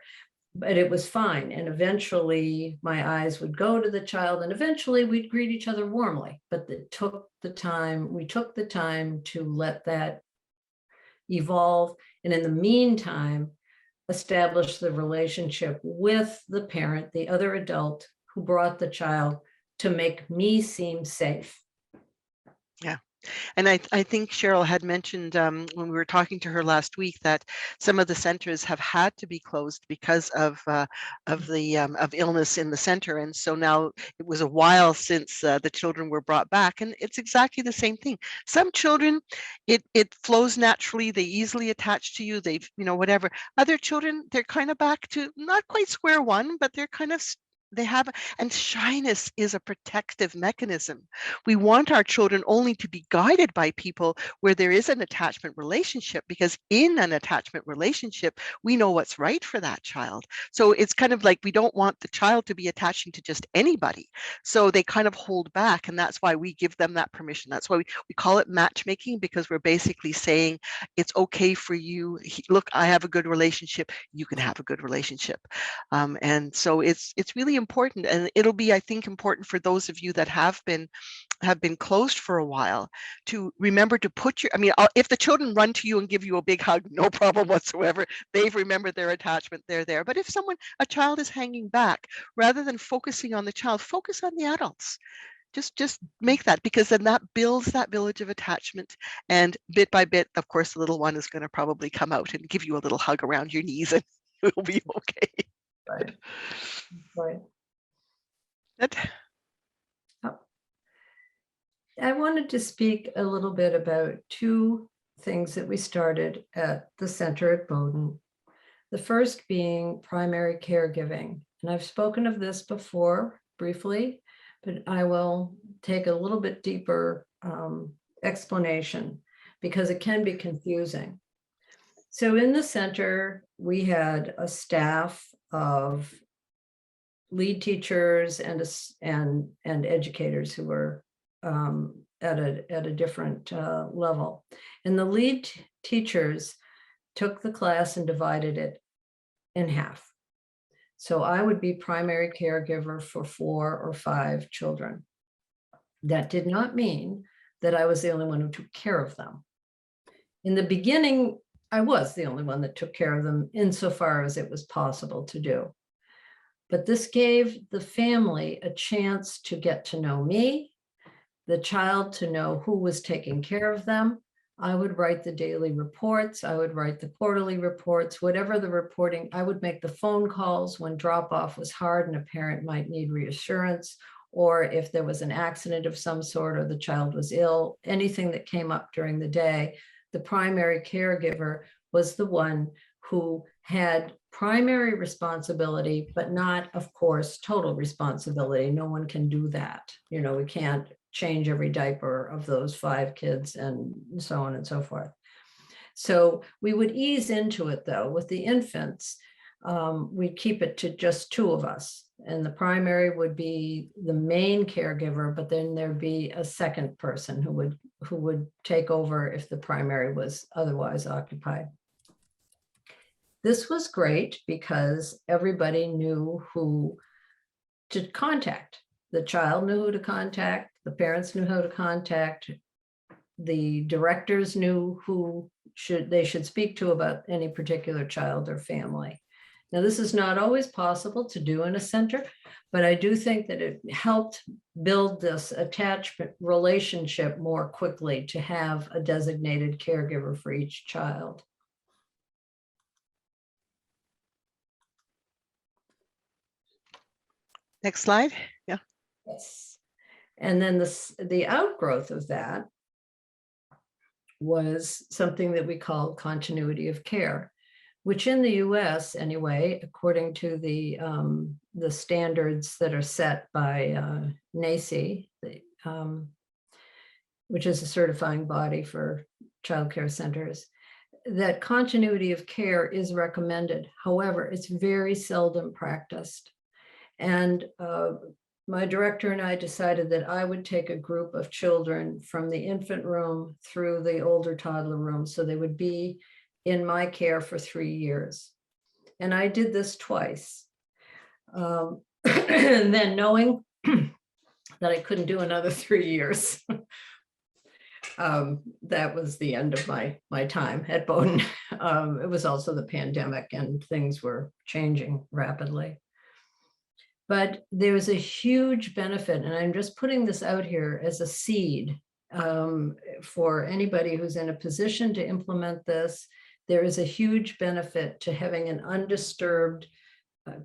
But it was fine. And eventually my eyes would go to the child and eventually we'd greet each other warmly. But we took the time to let that evolve. And in the meantime, establish the relationship with the parent, the other adult who brought the child, to make me seem safe. Yeah. And I think Cheryl had mentioned when we were talking to her last week that some of the centers have had to be closed because of illness in the center, and so now it was a while since the children were brought back, and it's exactly the same thing. Some children, it flows naturally; they easily attach to you. They've whatever. Other children, they're kind of back to not quite square one, but they're kind of and shyness is a protective mechanism. We want our children only to be guided by people where there is an attachment relationship, because in an attachment relationship, we know what's right for that child. So it's kind of like we don't want the child to be attaching to just anybody. So they kind of hold back, and that's why we give them that permission. That's why we call it matchmaking, because we're basically saying it's okay for you. Look, I have a good relationship. You can have a good relationship. And so it's really important, and it'll be, I think, important for those of you that have been closed for a while to remember to put if the children run to you and give you a big hug, no problem whatsoever. They've remembered their attachment, they're there. But if a child is hanging back, rather than focusing on the child, focus on the adults. Just make that, because then that builds that village of attachment, and bit by bit, of course, the little one is going to probably come out and give you a little hug around your knees, and it'll be okay. Right. That, I wanted to speak a little bit about two things that we started at the center at Bowdoin. The first being primary caregiving. And I've spoken of this before briefly, but I will take a little bit deeper explanation because it can be confusing. So in the center, we had a staff of lead teachers and educators who were at a different level. And the lead teachers took the class and divided it in half. So I would be primary caregiver for 4 or 5 children. That did not mean that I was the only one who took care of them. In the beginning, I was the only one that took care of them insofar as it was possible to do. But this gave the family a chance to get to know me, the child to know who was taking care of them. I would write the daily reports. I would write the quarterly reports, whatever the reporting. I would make the phone calls when drop-off was hard and a parent might need reassurance, or if there was an accident of some sort or the child was ill, anything that came up during the day. The primary caregiver was the one who had primary responsibility, but not, of course, total responsibility. No one can do that. We can't change every diaper of those 5 kids and so on and so forth. So we would ease into it, though. With the infants, we'd keep it to just 2 of us. And the primary would be the main caregiver, but then there'd be a second person who would take over if the primary was otherwise occupied. This was great because everybody knew who to contact. The child knew who to contact, the parents knew who to contact, the directors knew who they should speak to about any particular child or family. Now, this is not always possible to do in a center, but I do think that it helped build this attachment relationship more quickly to have a designated caregiver for each child. next slide. Yeah. Yes. And then the outgrowth of that was something that we call continuity of care, which in the US anyway, according to the standards that are set by NACI, which is a certifying body for childcare centers, that continuity of care is recommended. However, it's very seldom practiced. And my director and I decided that I would take a group of children from the infant room through the older toddler room, so they would be in my care for 3 years. And I did this twice. And then knowing that I couldn't do another 3 years, that was the end of my time at Bowdoin. It was also the pandemic and things were changing rapidly. But there was a huge benefit, and I'm just putting this out here as a seed for anybody who's in a position to implement this. There is a huge benefit to having an undisturbed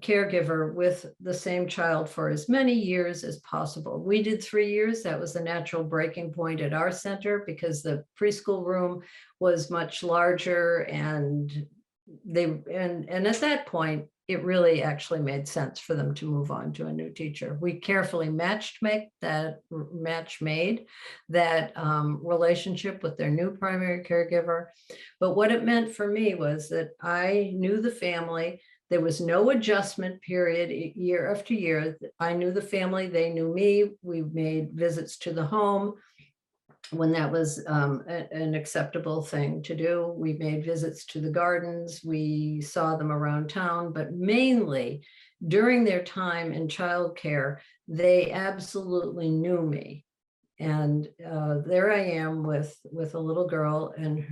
caregiver with the same child for as many years as possible. We did 3 years. That was the natural breaking point at our center because the preschool room was much larger, and at that point, it really actually made sense for them to move on to a new teacher. We carefully match made that relationship with their new primary caregiver. But what it meant for me was that I knew the family. There was no adjustment period year after year. I knew the family, they knew me. We made visits to the home when that was an acceptable thing to do. We made visits to the gardens. We saw them around town, but mainly during their time in childcare, they absolutely knew me. And there I am with a little girl in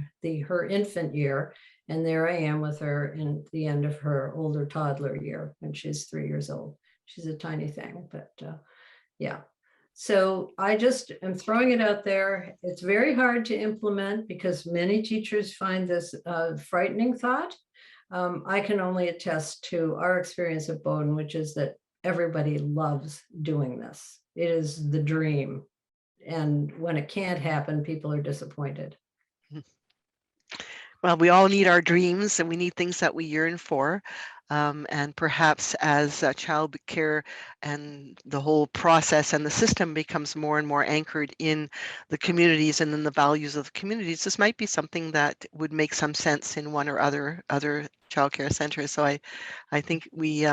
her infant year. And there I am with her in the end of her older toddler year when she's 3 years old. She's a tiny thing, but yeah. So I just am throwing it out there. It's very hard to implement because many teachers find this a frightening thought. I can only attest to our experience at Bowdoin, which is that everybody loves doing this. It is the dream. And when it can't happen, people are disappointed. Well, we all need our dreams and we need things that we yearn for. And perhaps as child care and the whole process and the system becomes more and more anchored in the communities and in the values of the communities, this might be something that would make some sense in one or other childcare centers. So I think we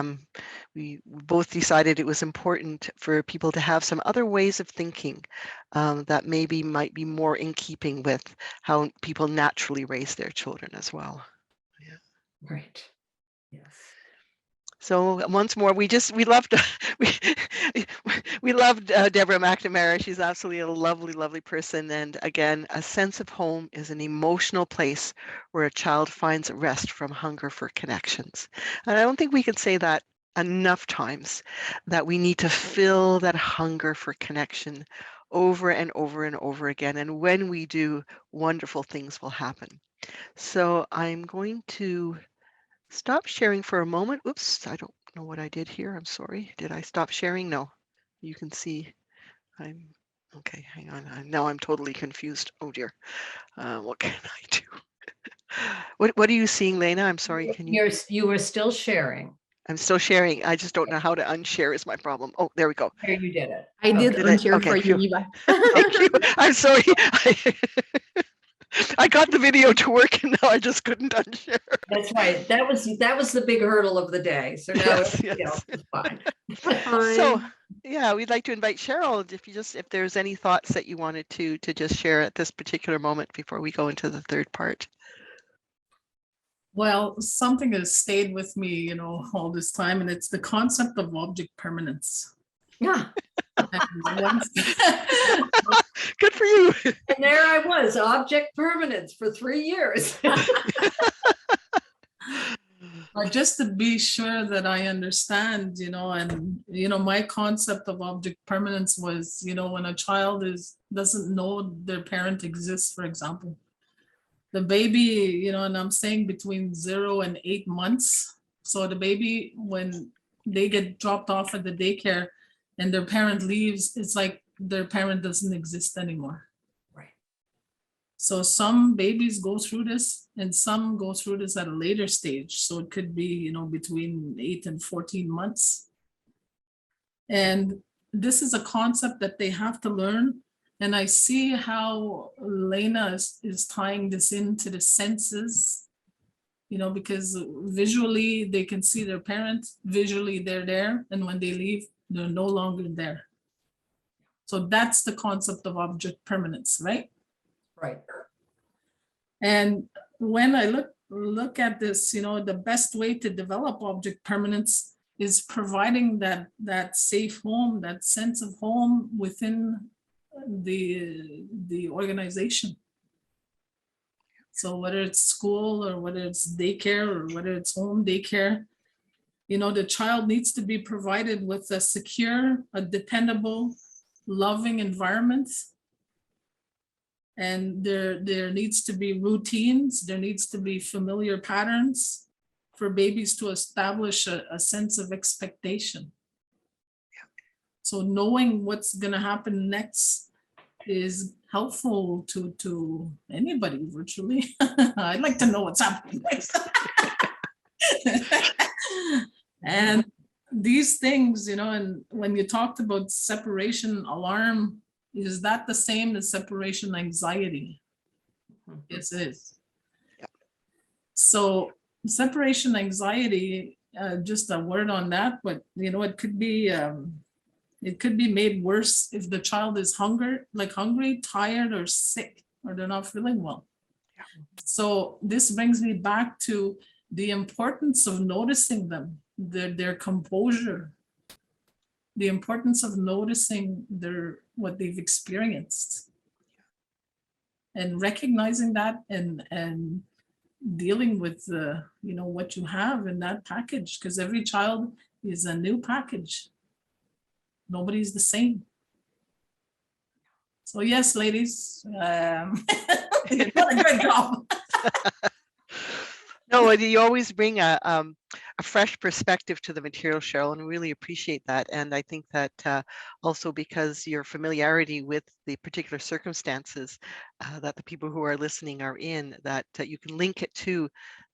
both decided it was important for people to have some other ways of thinking that maybe might be more in keeping with how people naturally raise their children as well. Yeah. Right. Yes. So once more, we loved we loved Deborah McNamara. She's absolutely a lovely, lovely person. And again, a sense of home is an emotional place where a child finds rest from hunger for connections. And I don't think we can say that enough times, that we need to fill that hunger for connection over and over and over again. And when we do, wonderful things will happen. So I'm going to stop sharing for a moment. Oops, I don't know what I did here. I'm sorry. Did I stop sharing? No. You can see I'm okay. Hang on. Now I'm totally confused. Oh dear. What can I do? What are you seeing, Lena? I'm sorry. Can you? You were still sharing. I'm still sharing. I just don't know how to unshare is my problem. Oh, there we go. Here, you did it. I did unshare okay, for you, Eva. Thank you. I'm sorry. I got the video to work and now I just couldn't unshare. That's right. That was the big hurdle of the day. So now it's fine. So yeah, we'd like to invite Cheryl if there's any thoughts that you wanted to just share at this particular moment before we go into the third part. Well, something has stayed with me, all this time, and it's the concept of object permanence. Yeah. Good for you. And there I was, object permanence for 3 years. Just to be sure that I understand, my concept of object permanence was, when a child doesn't know their parent exists, for example. The baby, and I'm saying between 0 and 8 months. So the baby, when they get dropped off at the daycare and their parent leaves, it's like their parent doesn't exist anymore. Right. So some babies go through this and some go through this at a later stage. So it could be, between 8 and 14 months. And this is a concept that they have to learn And I see how Lena is tying this into the senses, you know, because visually they can see their parents, visually they're there, and when they leave, they're no longer there. So that's the concept of object permanence, right? Right. And when I look at this, you know, the best way to develop object permanence is providing that safe home, that sense of home within the organization. So whether it's school or whether it's daycare or whether it's home daycare, you know, the child needs to be provided with a secure, a dependable, loving environment. And there needs to be routines, there needs to be familiar patterns for babies to establish a sense of expectation. So knowing what's going to happen next is helpful to anybody virtually. I'd like to know what's happening next. And these things, you know, and when you talked about separation alarm, is that the same as separation anxiety? Yes, it is. So separation anxiety, just a word on that, but you know, it could be made worse if the child is hungry, tired, or sick, or they're not feeling well. So this brings me back to the importance of noticing them, their composure, the importance of noticing what they've experienced, and recognizing that, and dealing with you know, what you have in that package, because every child is a new package. Nobody's the same. So yes, ladies, you've done a great job. No, and you always bring a fresh perspective to the material, Cheryl, and I really appreciate that. And I think that also because your familiarity with the particular circumstances that the people who are listening are in, that you can link it to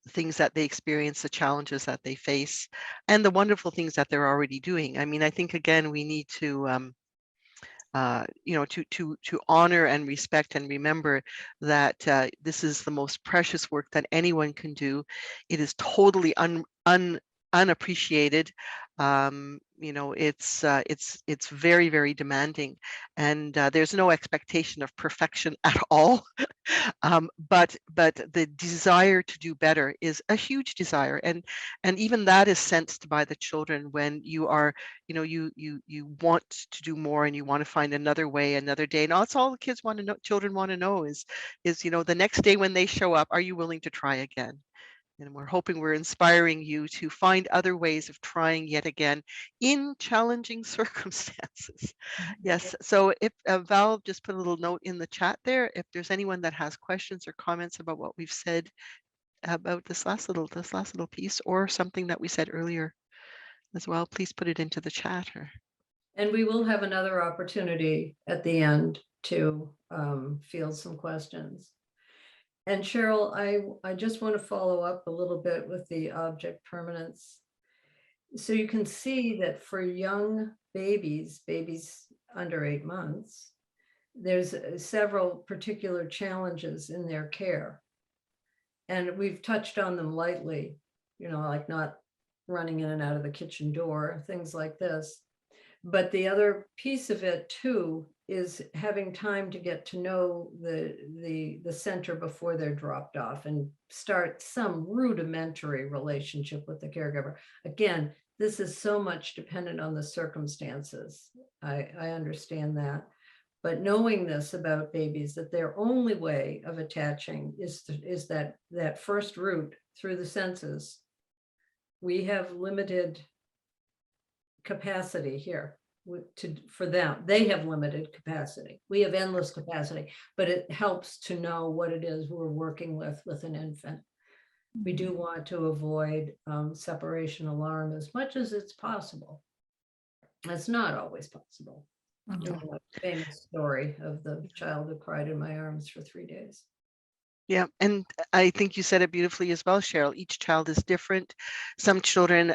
the things that they experience, the challenges that they face, and the wonderful things that they're already doing. I mean, I think, again, we need to you know, to honor and respect and remember that this is the most precious work that anyone can do. It is totally unappreciated. You know, it's very, very demanding, and there's no expectation of perfection at all. But the desire to do better is a huge desire, and even that is sensed by the children when you are, you know, you want to do more, and you want to find another way, another day. And that's all the kids want to know, children want to know is, you know, the next day when they show up, are you willing to try again? And we're hoping we're inspiring you to find other ways of trying yet again in challenging circumstances. Yes. So if Val just put a little note in the chat there, if there's anyone that has questions or comments about what we've said about this last little piece, or something that we said earlier as well, please put it into the chat. And we will have another opportunity at the end to field some questions. And Cheryl, I just want to follow up a little bit with the object permanence. So you can see that for young babies under 8 months, there's several particular challenges in their care. And we've touched on them lightly, you know, like not running in and out of the kitchen door, things like this. But the other piece of it too is having time to get to know the center before they're dropped off and start some rudimentary relationship with the caregiver. Again, this is so much dependent on the circumstances. I understand that. But knowing this about babies, that their only way of attaching is that first route through the senses. We have limited capacity here for them. They have limited capacity. We have endless capacity, but it helps to know what it is we're working with an infant. We do want to avoid separation alarm as much as it's possible. It's not always possible. You know, a famous story of the child who cried in my arms for 3 days. Yeah, and I think you said it beautifully as well, Cheryl. Each child is different. Some children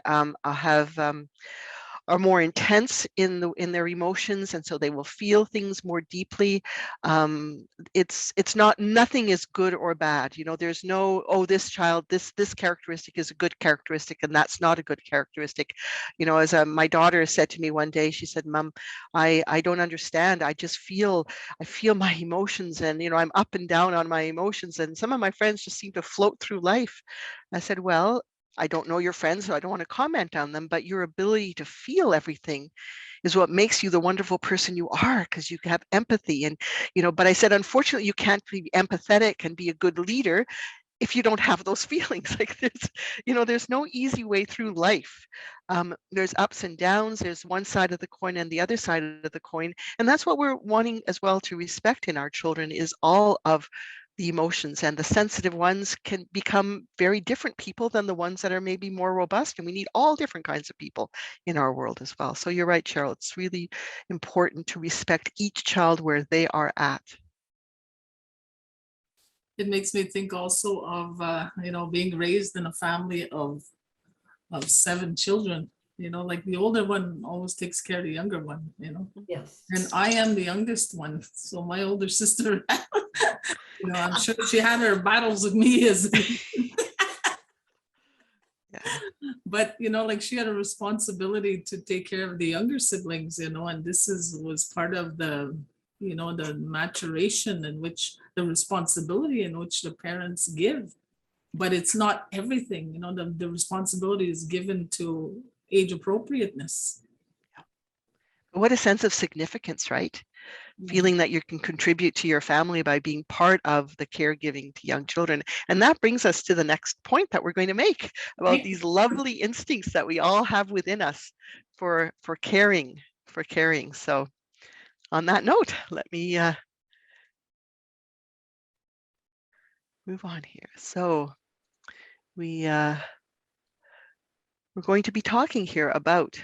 are more intense in their emotions, and so they will feel things more deeply. It's not, nothing is good or bad. You know, there's no, oh, this child, this characteristic is a good characteristic and that's not a good characteristic. You know, as my daughter said to me one day, she said, Mom, I don't understand. I feel my emotions, and you know, I'm up and down on my emotions, and some of my friends just seem to float through life. I said, well, I don't know your friends, so I don't want to comment on them, but your ability to feel everything is what makes you the wonderful person you are, because you have empathy. And, you know, but I said, unfortunately, you can't be empathetic and be a good leader if you don't have those feelings. Like there's, you know, there's no easy way through life. There's ups and downs, there's one side of the coin and the other side of the coin. And that's what we're wanting as well to respect in our children, is all of the emotions, and the sensitive ones can become very different people than the ones that are maybe more robust. And we need all different kinds of people in our world as well. So you're right, Cheryl, it's really important to respect each child where they are at. It makes me think also of, you know, being raised in a family of 7 children, you know, like the older one always takes care of the younger one, you know. Yes. And I am the youngest one. So my older sister, you know, I'm sure she had her battles with me as, Yeah. but, you know, like she had a responsibility to take care of the younger siblings, you know, and this was part of the, you know, the maturation in which the responsibility in which the parents give. But it's not everything, you know, the responsibility is given to age appropriateness. What a sense of significance, right? Feeling that you can contribute to your family by being part of the caregiving to young children. And that brings us to the next point that we're going to make about these lovely instincts that we all have within us for caring. So on that note, let me move on here. So we're going to be talking here about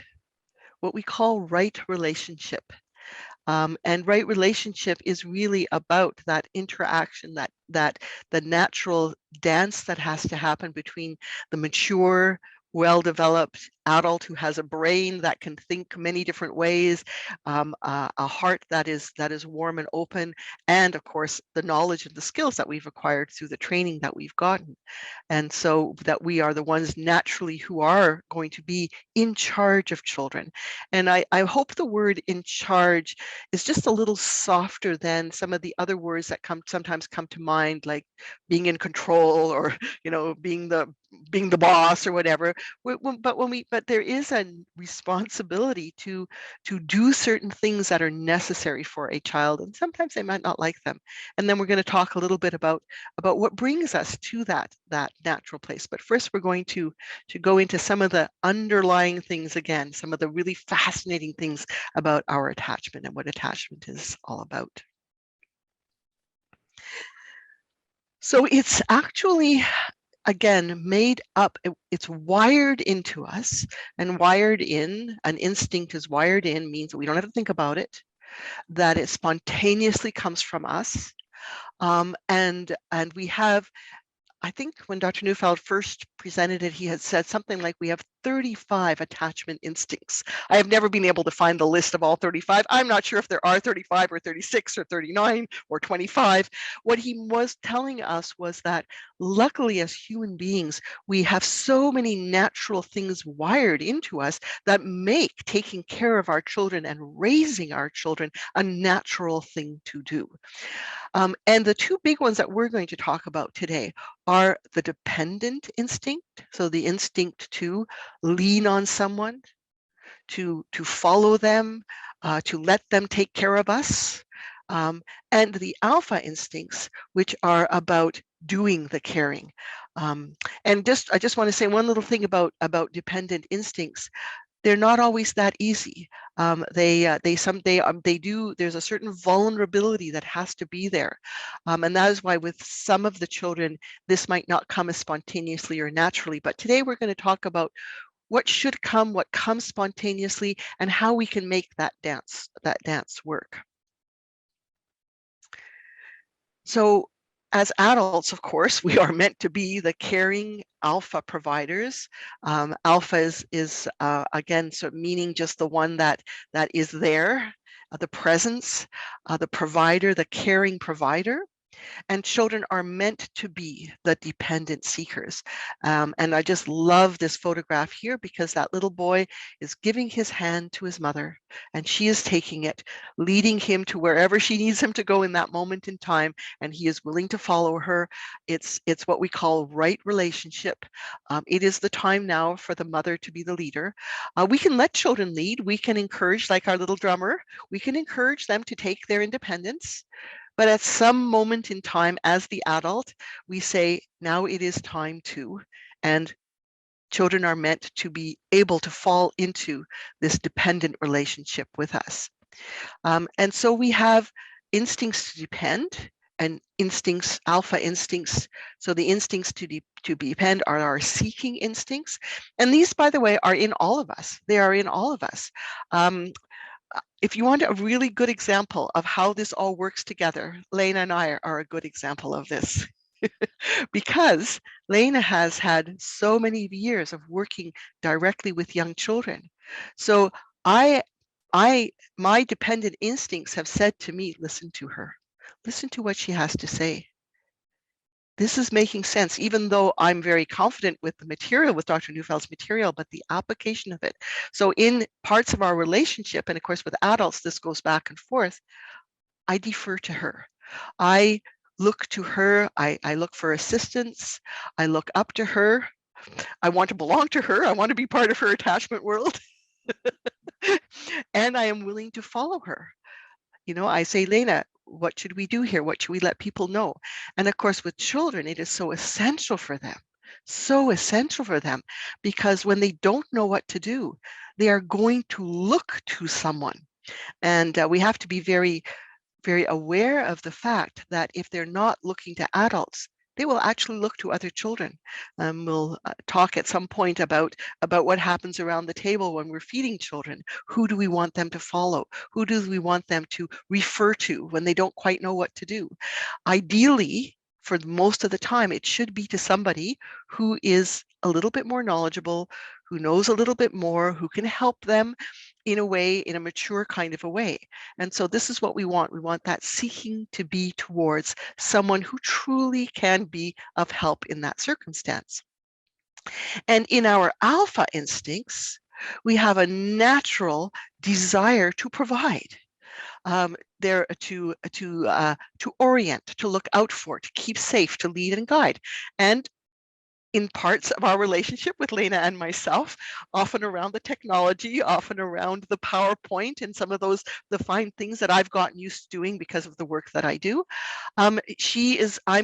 what we call right relationship. And right relationship is really about that interaction, that the natural dance that has to happen between the mature, well-developed adult who has a brain that can think many different ways, a heart that is warm and open, and of course the knowledge and the skills that we've acquired through the training that we've gotten. And so that we are the ones naturally who are going to be in charge of children. And I hope the word in charge is just a little softer than some of the other words that sometimes come to mind, like being in control, or, you know, being the boss or whatever. But there is a responsibility to do certain things that are necessary for a child, and sometimes they might not like them. And then we're going to talk a little bit about what brings us to that natural place. But first, we're going to go into some of the underlying things again, some of the really fascinating things about our attachment and what attachment is all about. So it's actually, again, made up, it's wired into us, and wired in, an instinct is wired in, means that we don't have to think about it, that it spontaneously comes from us. And we have, I think when Dr. Neufeld first presented it, he had said something like we have 35 attachment instincts. I have never been able to find the list of all 35. I'm not sure if there are 35 or 36 or 39 or 25. What he was telling us was that luckily as human beings, we have so many natural things wired into us that make taking care of our children and raising our children a natural thing to do. And the two big ones that we're going to talk about today are the dependent instinct, so the instinct to lean on someone, to follow them, to let them take care of us, and the alpha instincts, which are about doing the caring. And I just want to say one little thing about dependent instincts. They're not always that easy. There's a certain vulnerability that has to be there. And that is why with some of the children, this might not come as spontaneously or naturally. But today we're going to talk about what should come, what comes spontaneously, and how we can make that dance work. So as adults, of course, we are meant to be the caring alpha providers. Alpha is again, so meaning just the one that is there, the presence, the provider, the caring provider. And children are meant to be the dependent seekers. And I just love this photograph here because that little boy is giving his hand to his mother and she is taking it, leading him to wherever she needs him to go in that moment in time. And he is willing to follow her. It's what we call right relationship. It is the time now for the mother to be the leader. We can let children lead. We can encourage, like our little drummer, we can encourage them to take their independence. But at some moment in time, as the adult, we say, now it is time to, and children are meant to be able to fall into this dependent relationship with us. And so we have instincts to depend and instincts, alpha instincts. So the instincts to depend are our seeking instincts. And these, by the way, are in all of us. They are in all of us. If you want a really good example of how this all works together, Lena and I are a good example of this. Because Lena has had so many years of working directly with young children. So my dependent instincts have said to me, listen to her, listen to what she has to say. This is making sense, even though I'm very confident with the material, with Dr. Neufeld's material, but the application of it. So in parts of our relationship, and of course with adults, this goes back and forth, I defer to her. I look to her, I look for assistance, I look up to her, I want to belong to her, I want to be part of her attachment world, and I am willing to follow her. You know, I say, Lena, what should we do here? What should we let people know? And of course, with children, it is so essential for them, because when they don't know what to do, they are going to look to someone. And we have to be very, very aware of the fact that if they're not looking to adults, they will actually look to other children. We'll talk at some point about what happens around the table when we're feeding children. Who do we want them to follow? Who do we want them to refer to when they don't quite know what to do? Ideally, for most of the time, it should be to somebody who is a little bit more knowledgeable, who knows a little bit more, who can help them in a way, in a mature kind of a way. And so this is what we want. We want that seeking to be towards someone who truly can be of help in that circumstance. And in our alpha instincts, we have a natural desire to provide. They're to orient, to look out for, to keep safe, to lead and guide. And in parts of our relationship with Lena and myself, often around the technology, often around the PowerPoint and some of those, the fine things that I've gotten used to doing because of the work that I do. I'm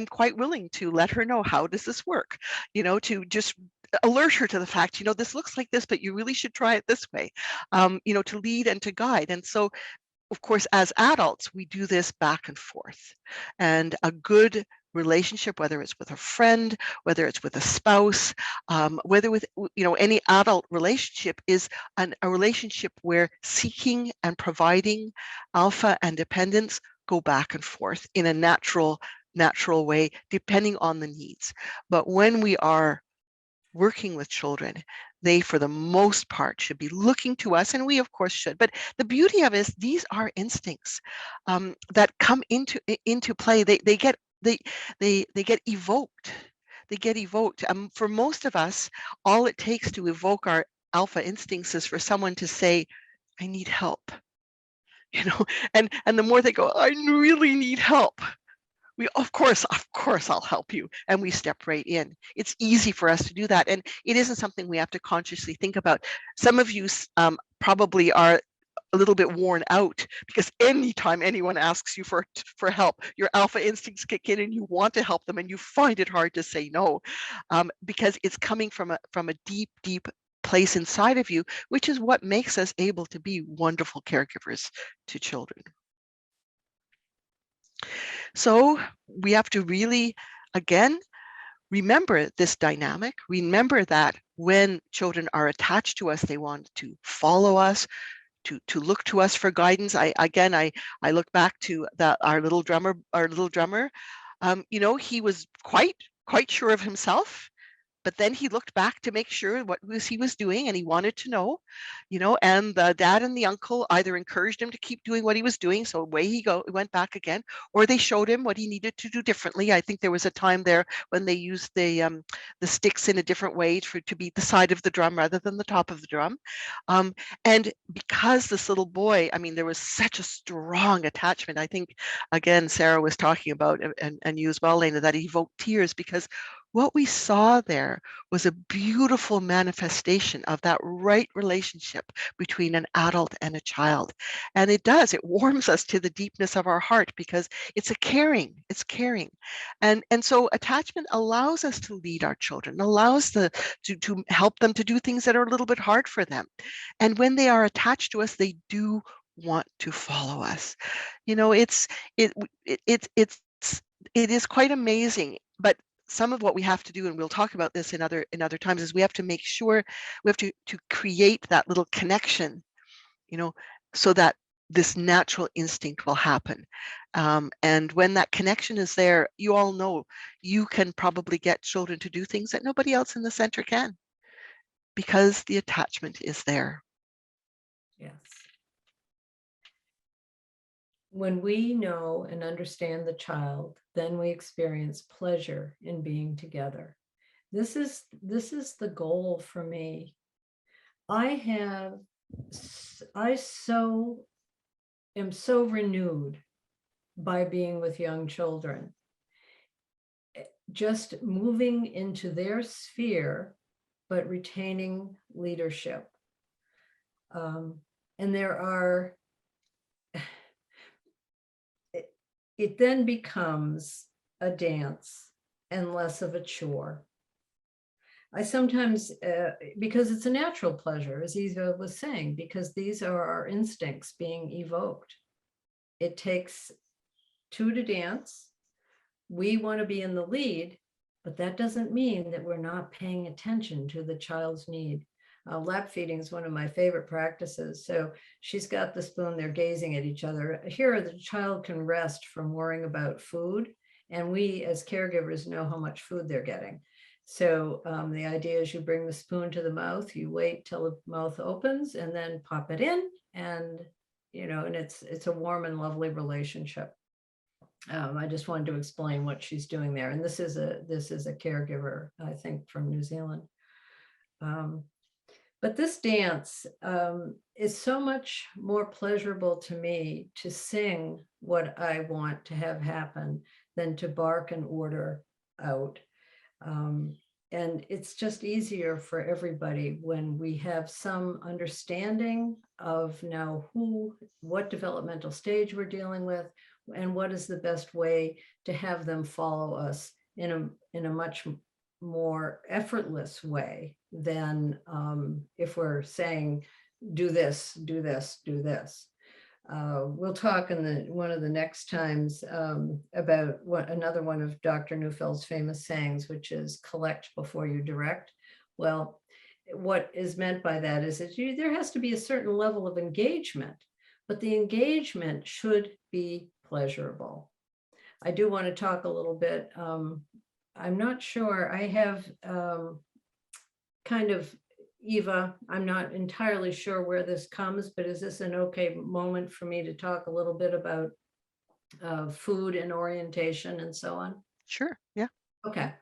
quite willing to let her know, how does this work? You know, to just alert her to the fact, you know, this looks like this, but you really should try it this way, you know, to lead and to guide. And so, of course, as adults, we do this back and forth. And a good relationship, whether it's with a friend, whether it's with a spouse, whether with, you know, any adult relationship, is a relationship where seeking and providing, alpha and dependence, go back and forth in a natural way, depending on the needs. But when we are working with children, they, for the most part, should be looking to us, and we, of course, should. But the beauty of it is these are instincts that come into play. They get evoked. They get evoked. For most of us, all it takes to evoke our alpha instincts is for someone to say, "I need help," you know, and the more they go, "I really need help," we, of course, I'll help you. And we step right in. It's easy for us to do that. And it isn't something we have to consciously think about. Some of you probably are a little bit worn out, because anytime anyone asks you for help, your alpha instincts kick in and you want to help them and you find it hard to say no, because it's coming from a deep, deep place inside of you, which is what makes us able to be wonderful caregivers to children. So we have to really, again, remember this dynamic. Remember that when children are attached to us, they want to follow us, to look to us for guidance. I look back to our little drummer. You know, he was quite sure of himself, but then he looked back to make sure what he was doing, and he wanted to know, you know, and the dad and the uncle either encouraged him to keep doing what he was doing, so away he went back again, or they showed him what he needed to do differently. I think there was a time there when they used the sticks in a different way to beat the side of the drum rather than the top of the drum. And because this little boy, I mean, there was such a strong attachment. I think, again, Sarah was talking about, and you as well, Lena, that evoked tears, because what we saw there was a beautiful manifestation of that right relationship between an adult and a child. And it warms us to the deepness of our heart, because it's caring. And so attachment allows us to lead our children, allows to help them to do things that are a little bit hard for them. And when they are attached to us, they do want to follow us. You know, it is quite amazing. But some of what we have to do, and we'll talk about this in other times, is we have to make sure we have to create that little connection, you know, so that this natural instinct will happen. And when that connection is there, you all know you can probably get children to do things that nobody else in the center can, because the attachment is there. Yes. When we know and understand the child, then we experience pleasure in being together. This is the goal for me. I am so renewed by being with young children, just moving into their sphere, but retaining leadership. And there are, it then becomes a dance and less of a chore. I sometimes, because it's a natural pleasure, as Eva was saying, because these are our instincts being evoked. It takes two to dance. We want to be in the lead, but that doesn't mean that we're not paying attention to the child's need. Lap feeding is one of my favorite practices. So she's got the spoon, they're gazing at each other. Here, the child can rest from worrying about food. And we as caregivers know how much food they're getting. So the idea is you bring the spoon to the mouth, you wait till the mouth opens, and then pop it in. And, you know, and it's a warm and lovely relationship. I just wanted to explain what she's doing there. And this is a caregiver, I think, from New Zealand. But this dance is so much more pleasurable to me to sing what I want to have happen than to bark an order out. And it's just easier for everybody when we have some understanding of now what developmental stage we're dealing with, and what is the best way to have them follow us in a much more effortless way than if we're saying, do this, do this, do this. We'll talk in one of the next times about another one of Dr. Neufeld's famous sayings, which is collect before you direct. Well, what is meant by that is that there has to be a certain level of engagement, but the engagement should be pleasurable. I do want to talk a little bit. I'm not sure. I have kind of, Eva, I'm not entirely sure where this comes, but is this an okay moment for me to talk a little bit about food and orientation and so on? Sure, yeah. Okay.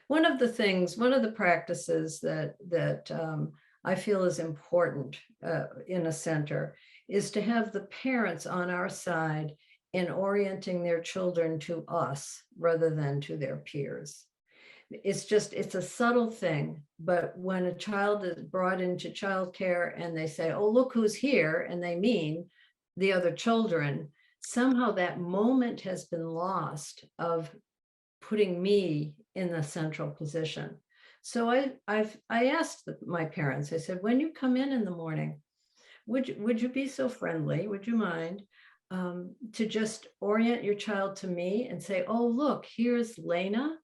One of the practices that I feel is important in a center is to have the parents on our side in orienting their children to us rather than to their peers. It's a subtle thing, but when a child is brought into childcare and they say, oh, look who's here, and they mean the other children, somehow that moment has been lost of putting me in the central position. So I asked my parents, I said, when you come in the morning, would you be so friendly, would you mind to just orient your child to me and say, oh, look, here's Lena,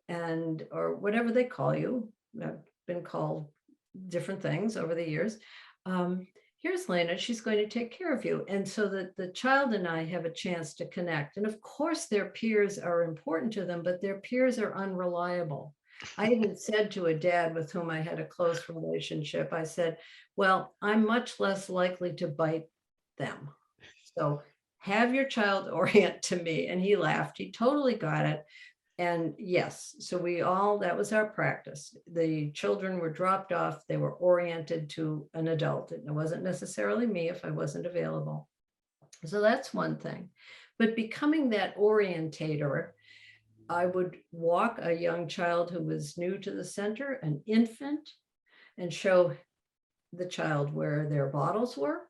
and or whatever they call you. I've been called different things over the years. here's Lena, she's going to take care of you. And so that the child and I have a chance to connect. And of course, their peers are important to them, but their peers are unreliable. I even said to a dad with whom I had a close relationship, I said, well, I'm much less likely to bite them. So have your child orient to me. And he laughed. He totally got it. And yes, so that was our practice. The children were dropped off. They were oriented to an adult. It wasn't necessarily me if I wasn't available. So that's one thing. But becoming that orientator, I would walk a young child who was new to the center, an infant, and show the child where their bottles were,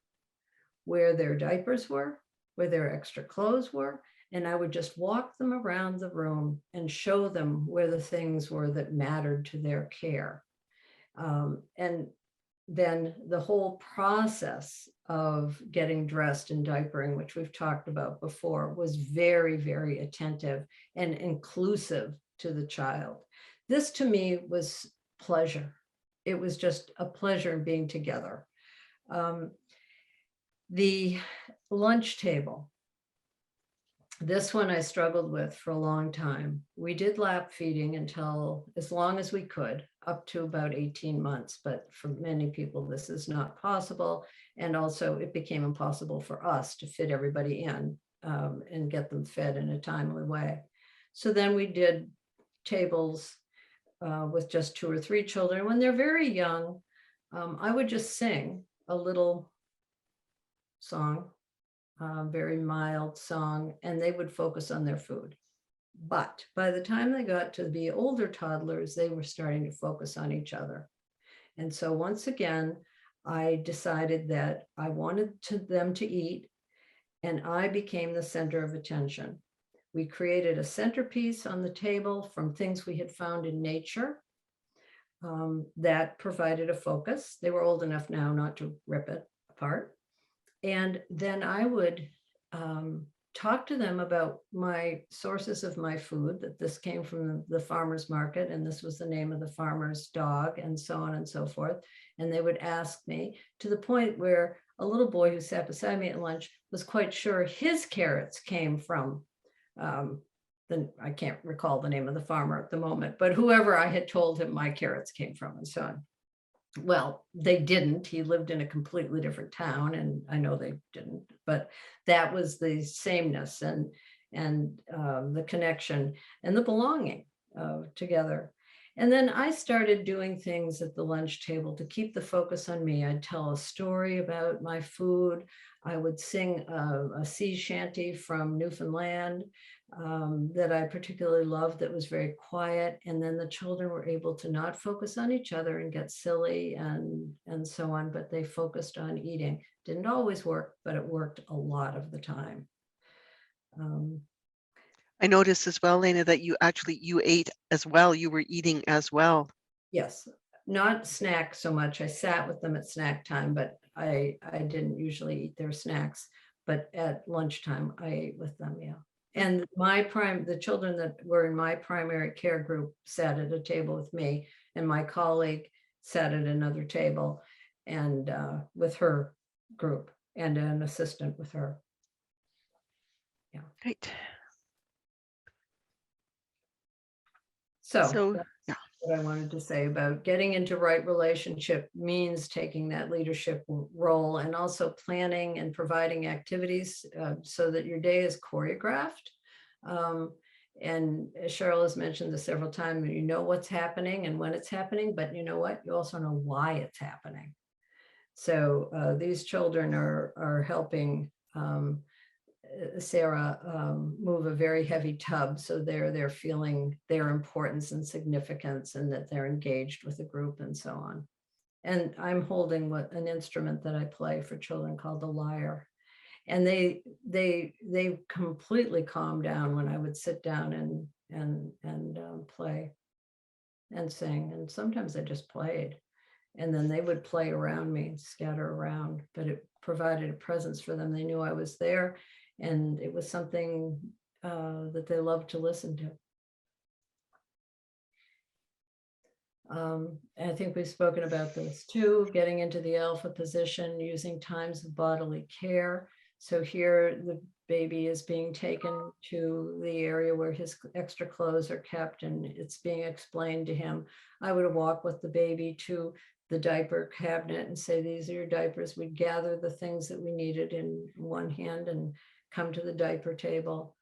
where their diapers were, where their extra clothes were. And I would just walk them around the room and show them where the things were that mattered to their care. And then the whole process of getting dressed and diapering, which we've talked about before, was very, very attentive and inclusive to the child. This to me was pleasure. It was just a pleasure in being together. The lunch table. This one I struggled with for a long time. We did lap feeding until as long as we could, up to about 18 months. But for many people, this is not possible. And also it became impossible for us to fit everybody in and get them fed in a timely way. So then we did tables with just 2 or 3 children. When they're very young, I would just sing a little song, very mild song, and they would focus on their food. But by the time they got to be older toddlers, they were starting to focus on each other. And so once again, I decided that I wanted them to eat, and I became the center of attention. We created a centerpiece on the table from things we had found in nature that provided a focus. They were old enough now not to rip it apart. And then I would talk to them about my sources of my food, that this came from the farmer's market, and this was the name of the farmer's dog, and so on and so forth. And they would ask me, to the point where a little boy who sat beside me at lunch was quite sure his carrots came from, I can't recall the name of the farmer at the moment, but whoever I had told him my carrots came from, and so on. Well, they didn't. He lived in a completely different town, and I know they didn't, but that was the sameness and the connection and the belonging together. And then I started doing things at the lunch table to keep the focus on me. I'd tell a story about my food. I would sing a sea shanty from Newfoundland that I particularly loved, that was very quiet. And then the children were able to not focus on each other and get silly and so on, but they focused on eating. Didn't always work, but it worked a lot of the time. I noticed as well, Lena, that you ate as well. You were eating as well. Yes, not snack so much. I sat with them at snack time, but I didn't usually eat their snacks. But at lunchtime, I ate with them, yeah. And the children that were in my primary care group sat at a table with me, and my colleague sat at another table and with her group, and an assistant with her. Yeah. Great. So yeah. What I wanted to say about getting into right relationship means taking that leadership role, and also planning and providing activities so that your day is choreographed. And as Cheryl has mentioned this several times, you know what's happening and when it's happening, but you know what? You also know why it's happening. So these children are helping Sarah move a very heavy tub, so they're feeling their importance and significance, and that they're engaged with the group and so on. And I'm holding an instrument that I play for children called the lyre, and they completely calmed down when I would sit down and play and sing. And sometimes I just played, and then they would play around me and scatter around, but it provided a presence for them. They knew I was there. And it was something that they loved to listen I think we've spoken about this too, getting into the alpha position, using times of bodily care. So here the baby is being taken to the area where his extra clothes are kept, and it's being explained to him. I would walk with the baby to the diaper cabinet and say, these are your diapers. We'd gather the things that we needed in one hand and come to the diaper table.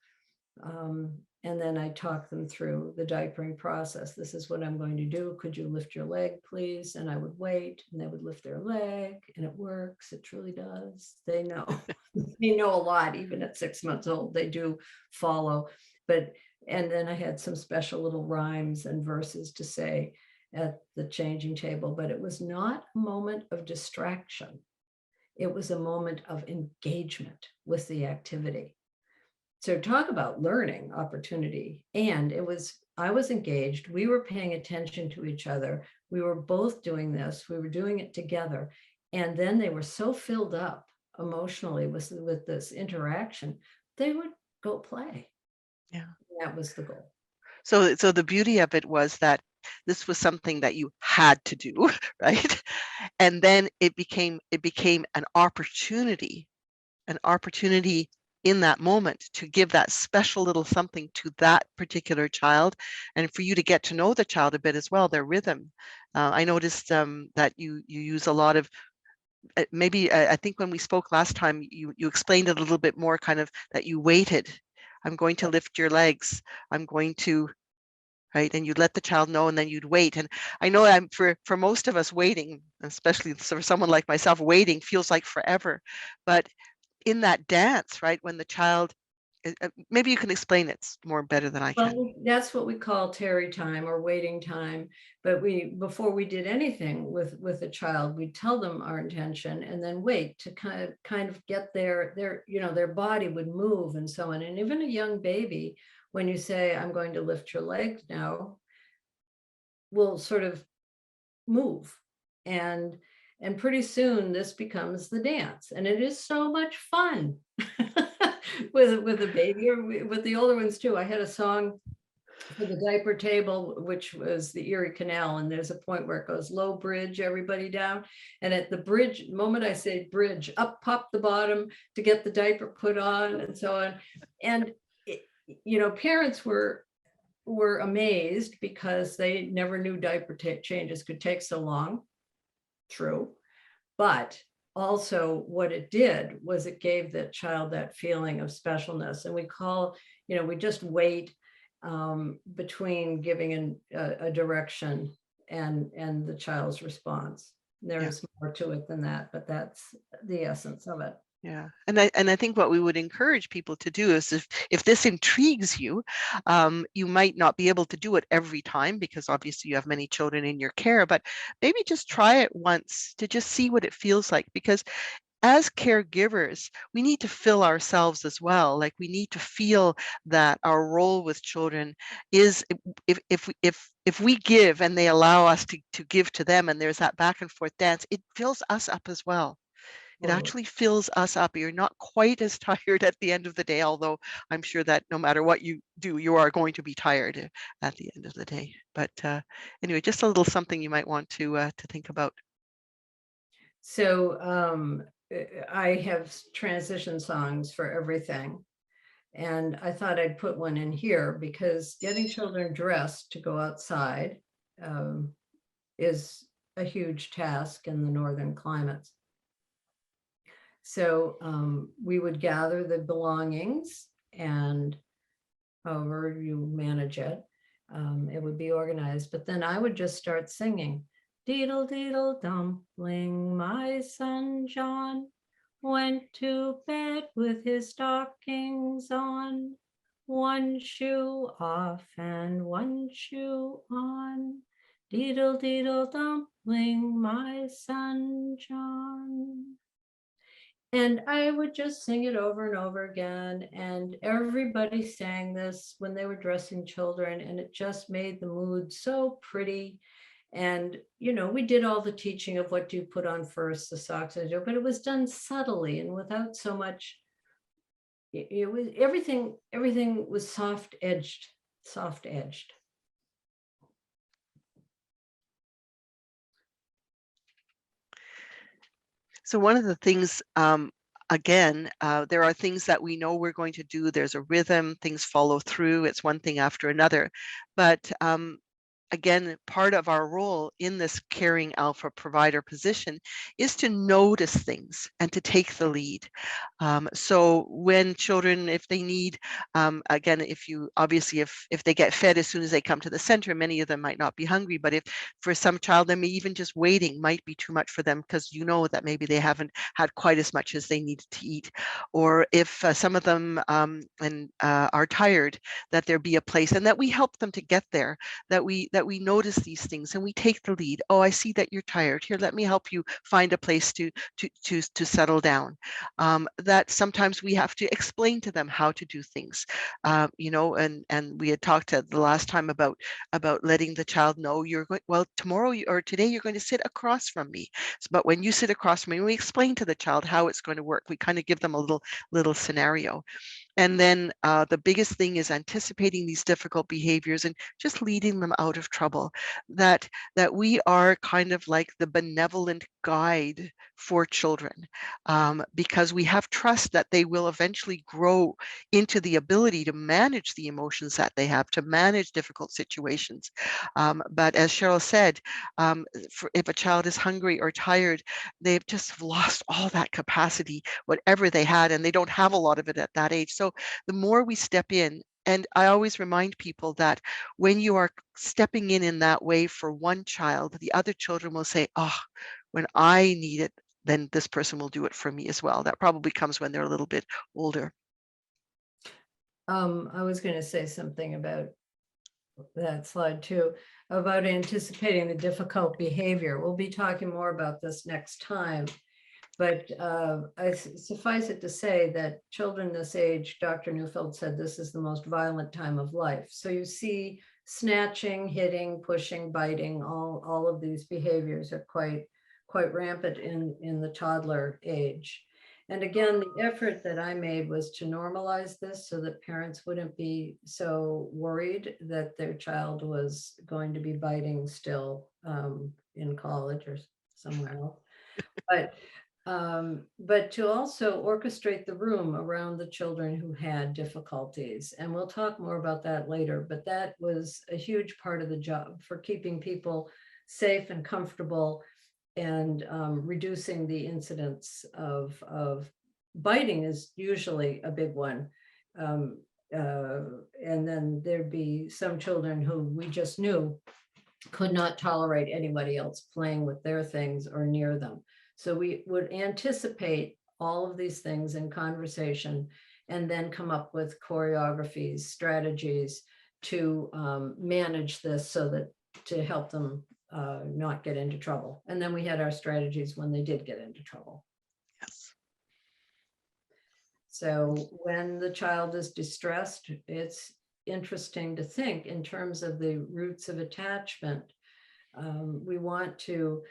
And then I talk them through the diapering process. This is what I'm going to do. Could you lift your leg, please? And I would wait, and they would lift their leg, and it works. It truly does. They know. They know a lot, even at 6 months old. They do follow. And then I had some special little rhymes and verses to say at the changing table, but it was not a moment of distraction. It was a moment of engagement with the activity. So talk about learning opportunity. And I was engaged. We were paying attention to each other. We were both doing this. We were doing it together. And then they were so filled up emotionally with this interaction, they would go play. Yeah. That was the goal. So the beauty of it was that this was something that you had to do, right? And then it became an opportunity in that moment to give that special little something to that particular child, and for you to get to know the child a bit as well, their rhythm. I noticed that you use a lot of maybe I think when we spoke last time, you explained it a little bit more, kind of that you waited. I'm going to lift your legs. I'm going to, right? And you'd let the child know, and then you'd wait. And I know for most of us, waiting, especially for someone like myself, waiting feels like forever. But in that dance, right, when the child, maybe you can explain it more better than I can. Well, that's what we call tarry time or waiting time. But before we did anything with a child, we'd tell them our intention and then wait to kind of get their body would move and so on. And even a young baby, when you say, I'm going to lift your legs now, will sort of move. And pretty soon this becomes the dance. And it is so much fun. with a baby or with the older ones too. I had a song for the diaper table, which was the Erie Canal, and there's a point where it goes low bridge, everybody down, and at the bridge moment I say bridge, up pop the bottom to get the diaper put on and so on. And parents were amazed because they never knew diaper changes could take so long. True. But also what it did was it gave that child that feeling of specialness. And we just wait between giving a direction and the child's response. There's more to it than that, but that's the essence of it. Yeah, and I think what we would encourage people to do is, if this intrigues you, you might not be able to do it every time because obviously you have many children in your care, but maybe just try it once to just see what it feels like. Because as caregivers, we need to fill ourselves as well. Like, we need to feel that our role with children is, if we give and they allow us to give to them, and there's that back and forth dance, it fills us up as well. It actually fills us up. You're not quite as tired at the end of the day, although I'm sure that no matter what you do, you are going to be tired at the end of the day. But anyway, just a little something you might want to think about. So I have transition songs for everything. And I thought I'd put one in here because getting children dressed to go outside is a huge task in the northern climates. So we would gather the belongings, and however you manage it, it would be organized. But then I would just start singing. Deedle, deedle, dumpling, my son John went to bed with his stockings on, one shoe off and one shoe on. Deedle, deedle, dumpling, my son John. And I would just sing it over and over again. And everybody sang this when they were dressing children, and it just made the mood so pretty. And, we did all the teaching of what do you put on first, the socks, but it was done subtly and without so much. It was everything was soft edged. So one of the things, again, there are things that we know we're going to do. There's a rhythm, things follow through. It's one thing after another. But again, part of our role in this caring alpha provider position is to notice things and to take the lead. So when children, if they need, again, if they get fed as soon as they come to the center, many of them might not be hungry, but if for some child, then even just waiting might be too much for them because you know that maybe they haven't had quite as much as they needed to eat. Or if some of them are tired, that there be a place and that we help them to get there, that we notice these things and we take the lead. Oh, I see that you're tired. Here, let me help you find a place to settle down. That sometimes we have to explain to them how to do things, and we had talked the last time about letting the child know you're going, well, tomorrow or today you're going to sit across from me. But when you sit across from me, we explain to the child how it's going to work. We kind of give them a little scenario. And then the biggest thing is anticipating these difficult behaviors and just leading them out of trouble. That we are kind of like the benevolent guide for children, because we have trust that they will eventually grow into the ability to manage the emotions that they have, to manage difficult situations. But as Cheryl said, if a child is hungry or tired, they've just lost all that capacity, whatever they had, and they don't have a lot of it at that age. So the more we step in, and I always remind people that when you are stepping in that way for one child, the other children will say, oh, when I need it, then this person will do it for me as well. That probably comes when they're a little bit older. I was going to say something about that slide too, about anticipating the difficult behavior. We'll be talking more about this next time. But suffice it to say that children this age, Dr. Neufeld said, this is the most violent time of life. So you see snatching, hitting, pushing, biting, all of these behaviors are quite rampant in the toddler age. And again, the effort that I made was to normalize this so that parents wouldn't be so worried that their child was going to be biting still in college or somewhere else. But to also orchestrate the room around the children who had difficulties. And we'll talk more about that later, but that was a huge part of the job for keeping people safe and comfortable and reducing the incidence of biting is usually a big one. And then there'd be some children who we just knew could not tolerate anybody else playing with their things or near them. So we would anticipate all of these things in conversation and then come up with choreographies, strategies to manage this so that to help them not get into trouble. And then we had our strategies when they did get into trouble. Yes. So when the child is distressed, it's interesting to think in terms of the roots of attachment. We want to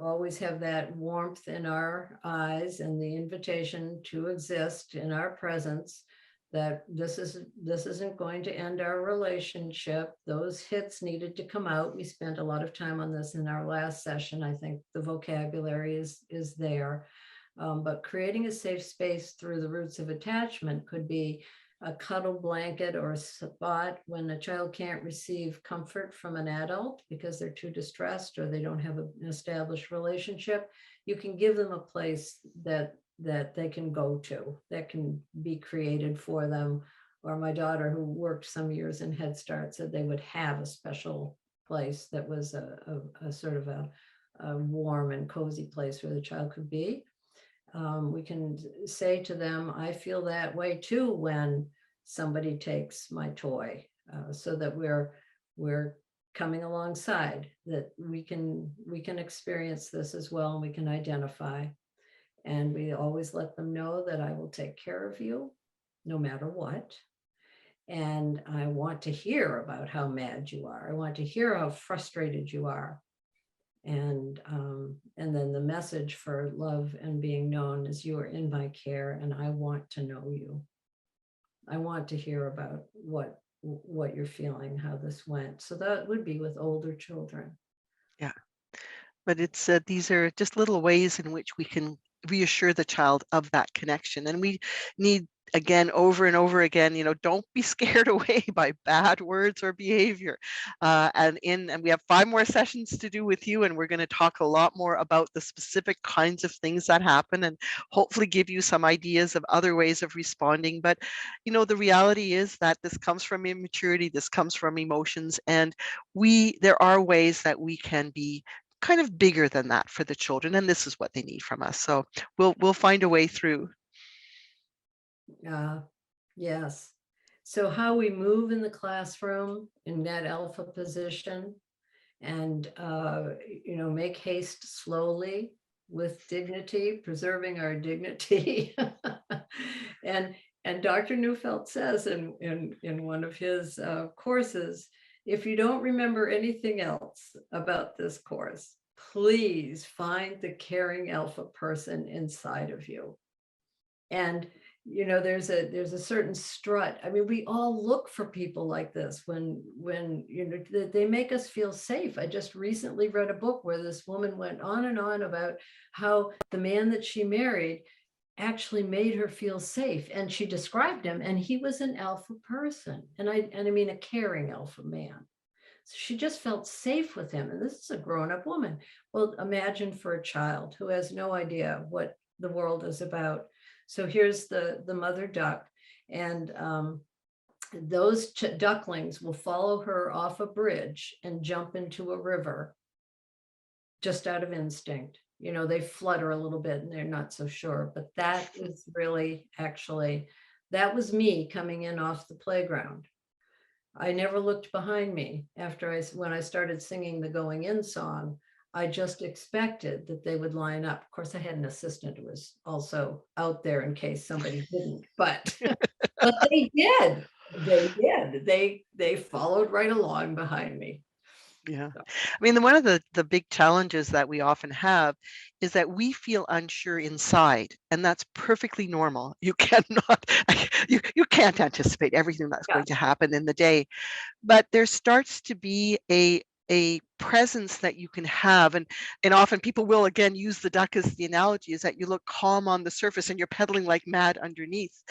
always have that warmth in our eyes and the invitation to exist in our presence, that this isn't going to end our relationship. Those hits needed to come out. We spent a lot of time on this in our last session. I think the vocabulary is there. But creating a safe space through the roots of attachment could be a cuddle blanket or a spot when a child can't receive comfort from an adult because they're too distressed or they don't have an established relationship. You can give them a place that they can go to, that can be created for them. Or my daughter, who worked some years in Head Start, said they would have a special place that was a sort of a warm and cozy place where the child could be. We can say to them, I feel that way too when somebody takes my toy, so that we're coming alongside, that we can experience this as well, and we can identify. And we always let them know that I will take care of you no matter what. And I want to hear about how mad you are. I want to hear how frustrated you are. And then the message for love and being known is, you are in my care and I want to know you. I want to hear about what you're feeling, how this went. So that would be with older children. Yeah. But it's these are just little ways in which we can reassure the child of that connection. And we need, again, over and over again, don't be scared away by bad words or behavior. And we have 5 more sessions to do with you, and we're going to talk a lot more about the specific kinds of things that happen, and hopefully give you some ideas of other ways of responding. But the reality is that this comes from immaturity, this comes from emotions, and there are ways that we can be kind of bigger than that for the children, and this is what they need from us. So we'll find a way through. Yes. So how we move in the classroom in that alpha position, and make haste slowly with dignity, preserving our dignity. and Dr. Neufeld says in one of his courses, if you don't remember anything else about this course, please find the caring alpha person inside of you. And there's a certain strut. I mean, we all look for people like this when they make us feel safe. I just recently read a book where this woman went on and on about how the man that she married actually made her feel safe, and she described him, and he was an alpha person, and I mean a caring alpha man. So she just felt safe with him, and this is a grown-up woman. Well, imagine for a child who has no idea what the world is about. So here's the mother duck, and those ducklings will follow her off a bridge and jump into a river just out of instinct. They flutter a little bit and they're not so sure, but that is really that was me coming in off the playground. I never looked behind me when I started singing the going in song. I just expected that they would line up. Of course, I had an assistant who was also out there in case somebody didn't, but they did. They followed right along behind me. Yeah. I mean, one of the big challenges that we often have is that we feel unsure inside, and that's perfectly normal. You cannot, you can't anticipate everything that's going to happen in the day, but there starts to be a presence that you can have, and often people will again use the duck as the analogy, is that you look calm on the surface and you're pedaling like mad underneath.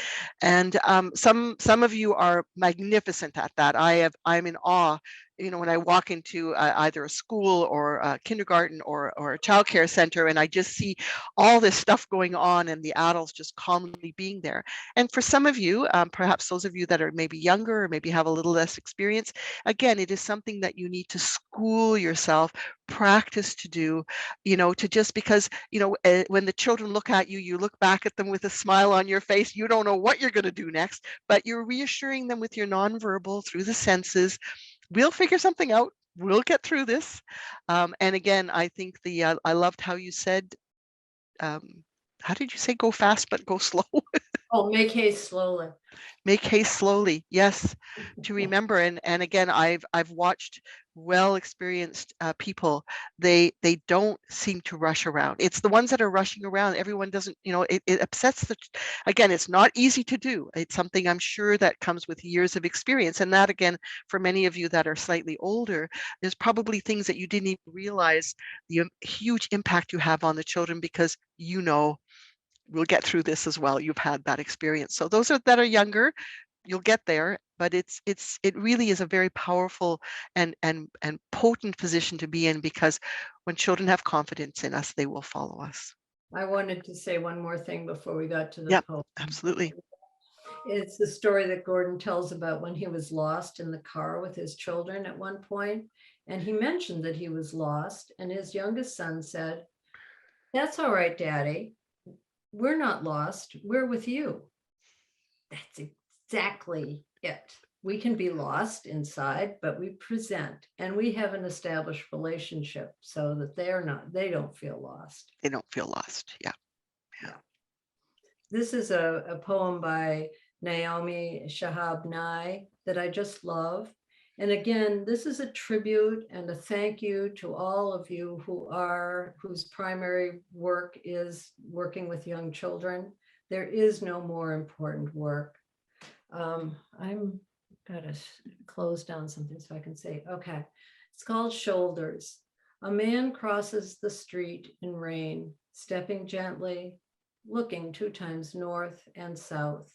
And some of you are magnificent at that. I'm in awe when I walk into either a school or a kindergarten or a childcare center, and I just see all this stuff going on and the adults just calmly being there. And for some of you, perhaps those of you that are maybe younger or maybe have a little less experience, again, it is something that you need to school yourself, practice to do, to just because, when the children look at you, you look back at them with a smile on your face. You don't know what you're going to do next, but you're reassuring them with your nonverbal through the senses. We'll figure something out. We'll get through this. And again, I think I loved how you said, how did you say go fast, but go slow? Oh, make haste slowly. Make haste slowly. Yes, to remember. And again, I've watched well-experienced people. They don't seem to rush around. It's the ones that are rushing around. Everyone doesn't, it upsets again, it's not easy to do. It's something I'm sure that comes with years of experience. And that, again, for many of you that are slightly older, there's probably things that you didn't even realize the huge impact you have on the children, because we'll get through this as well. You've had that experience. So those that are younger, you'll get there, but it really is a very powerful and potent position to be in, because when children have confidence in us, they will follow us. I wanted to say one more thing before we got to the poem. Absolutely. It's the story that Gordon tells about when he was lost in the car with his children at one point, and he mentioned that he was lost, and his youngest son said, "That's all right, Daddy. We're not lost. We're with you." That's exactly it. We can be lost inside, but we present, and we have an established relationship so that they don't feel lost. They don't feel lost. Yeah. This is a poem by Naomi Shihab Nye that I just love. And again, this is a tribute and a thank you to all of you whose primary work is working with young children. There is no more important work. I'm gotta close down something so I can say, okay. It's called Shoulders. A man crosses the street in rain, stepping gently, looking 2 times north and south,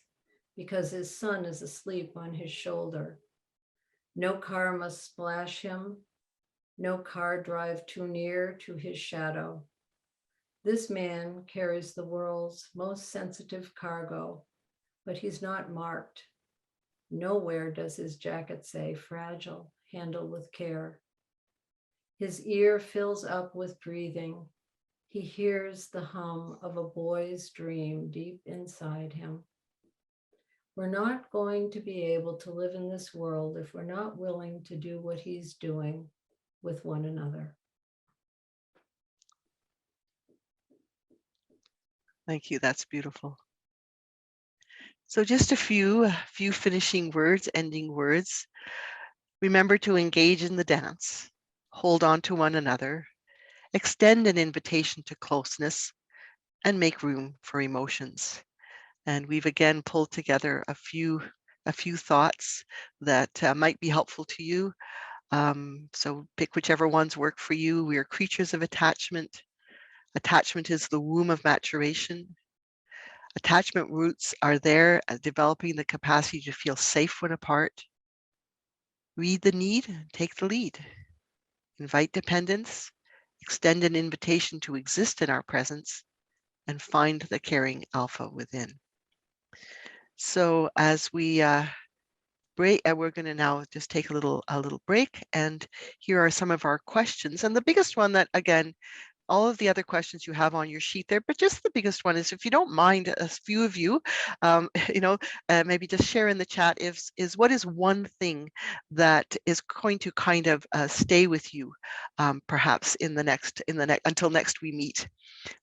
because his son is asleep on his shoulder. No car must splash him, no car drive too near to his shadow. This man carries the world's most sensitive cargo, but he's not marked. Nowhere does his jacket say fragile, handle with care. His ear fills up with breathing. He hears the hum of a boy's dream deep inside him. We're not going to be able to live in this world if we're not willing to do what he's doing with one another. Thank you. That's beautiful. So just a few finishing words, ending words. Remember to engage in the dance, hold on to one another, extend an invitation to closeness, and make room for emotions. And we've again pulled together a few thoughts that might be helpful to you. So pick whichever ones work for you. We are creatures of attachment. Attachment is the womb of maturation. Attachment roots are there at developing the capacity to feel safe when apart. Read the need, take the lead. Invite dependence, extend an invitation to exist in our presence, and find the caring alpha within. So as we break, we're going to now just take a little break, and here are some of our questions. And the biggest one that, again, all of the other questions you have on your sheet there, but just the biggest one is, if you don't mind, a few of you, maybe just share in the chat is what is one thing that is going to kind of stay with you, perhaps in the next until next we meet.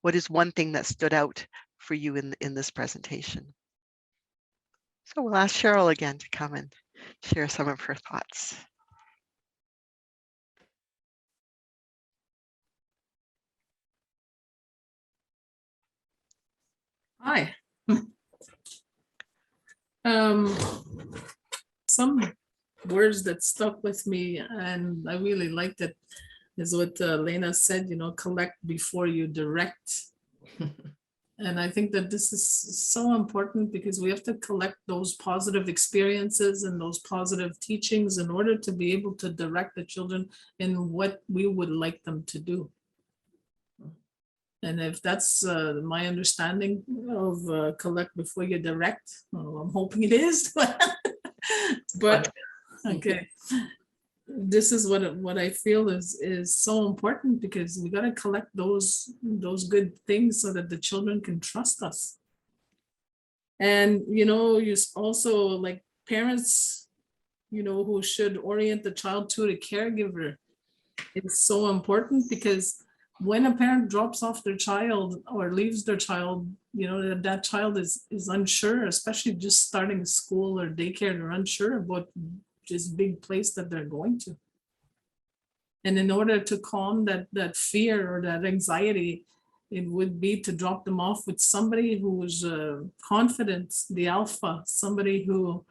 What is one thing that stood out for you in this presentation? So we'll ask Cheryl again to come and share some of her thoughts. Hi. Some words that stuck with me and I really liked it is what Lena said, collect before you direct. And I think that this is so important because we have to collect those positive experiences and those positive teachings in order to be able to direct the children in what we would like them to do. And if that's my understanding of collect before you direct, well, I'm hoping it is, but okay. This is what I feel is so important, because we got to collect those good things so that the children can trust us. And you also, like parents, who should orient the child to a caregiver. It's so important, because when a parent drops off their child or leaves their child, that child is unsure, especially just starting school or daycare. They're unsure about this big place that they're going to. And in order to calm that fear or that anxiety, it would be to drop them off with somebody who is confident, the alpha, somebody who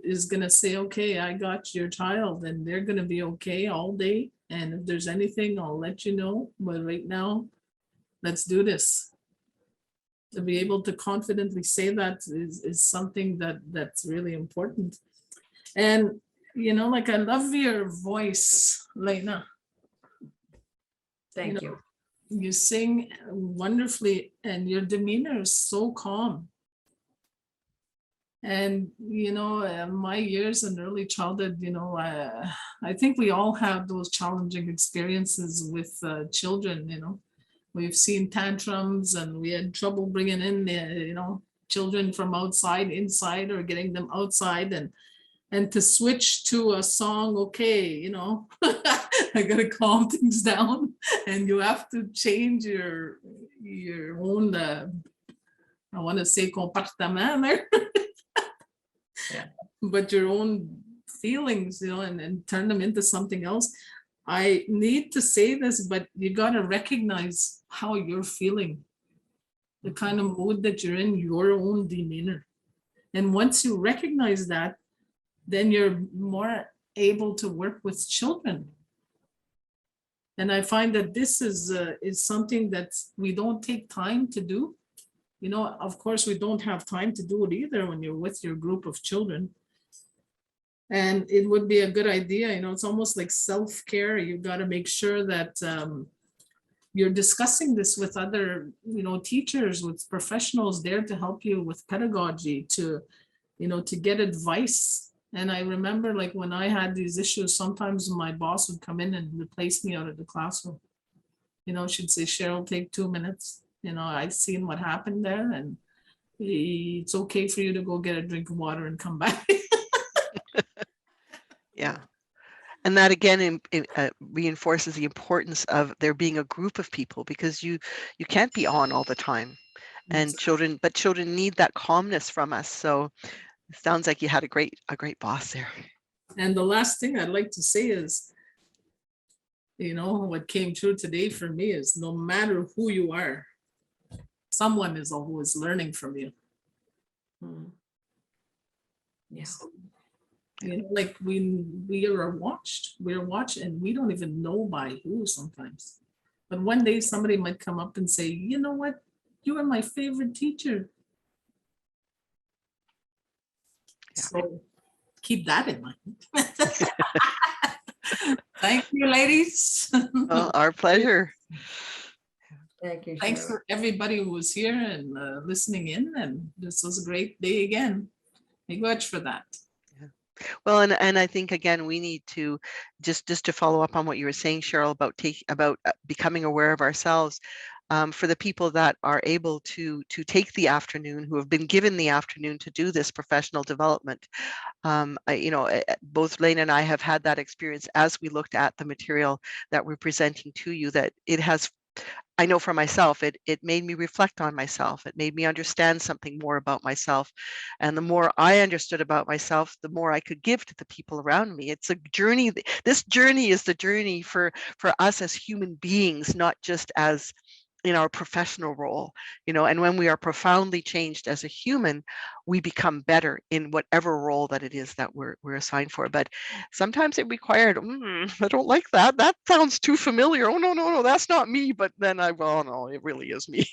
is going to say, okay, I got your child, and they're going to be okay all day. And if there's anything, I'll let you know. But right now, let's do this. To be able to confidently say that is something that's really important. And, like, I love your voice, Lena. Thank you. You sing wonderfully, and your demeanor is so calm. And, my years in early childhood, I think we all have those challenging experiences with children. We've seen tantrums, and we had trouble bringing in, children from outside, inside, or getting them outside, and to switch to a song, okay, I gotta calm things down, and you have to change your own, I want to say comportement there. Yeah. But your own feelings, and turn them into something else. I need to say this, but you got to recognize how you're feeling, the kind of mood that you're in, your own demeanor. And once you recognize that, then you're more able to work with children. And I find that this is something that we don't take time to do. You know, of course, we don't have time to do it either when you're with your group of children. And it would be a good idea, you know, it's almost like self-care. You've got to make sure that you're discussing this with other, you know, teachers, with professionals there to help you with pedagogy, to, you know, to get advice. And I remember, like, when I had these issues, sometimes my boss would come in and replace me out of the classroom. You know, she'd say, Cheryl, take 2 minutes. You know, I've seen what happened there, and it's okay for you to go get a drink of water and come back. Yeah. And that again reinforces the importance of there being a group of people, because you can't be on all the time. And children need that calmness from us. So it sounds like you had a great boss there. And the last thing I'd like to say is, you know, what came true today for me is, no matter who you are, someone is always learning from you. Yeah. You know, like we are watched, and we don't even know by who sometimes. But one day somebody might come up and say, you know what, you are my favorite teacher. Yeah. So keep that in mind. Thank you, ladies. Well, our pleasure. Thank you. Thanks Cheryl. for everybody who was here and listening in. And this was a great day again. Thank you much for that. Well, and I think again we need to just to follow up on what you were saying, Cheryl, about becoming aware of ourselves. For the people that are able to take the afternoon, who have been given the afternoon to do this professional development, you know, both Lena and I have had that experience as we looked at the material that we're presenting to you. That it has, I know for myself, it made me reflect on myself. It made me understand something more about myself. And the more I understood about myself, the more I could give to the people around me. It's a journey. This journey is the journey for us as human beings, not just as in our professional role, you know. And when we are profoundly changed as a human, we become better in whatever role that it is that we're assigned for. But sometimes it required, I don't like that. That sounds too familiar. Oh, no, that's not me. But then well, no, it really is me.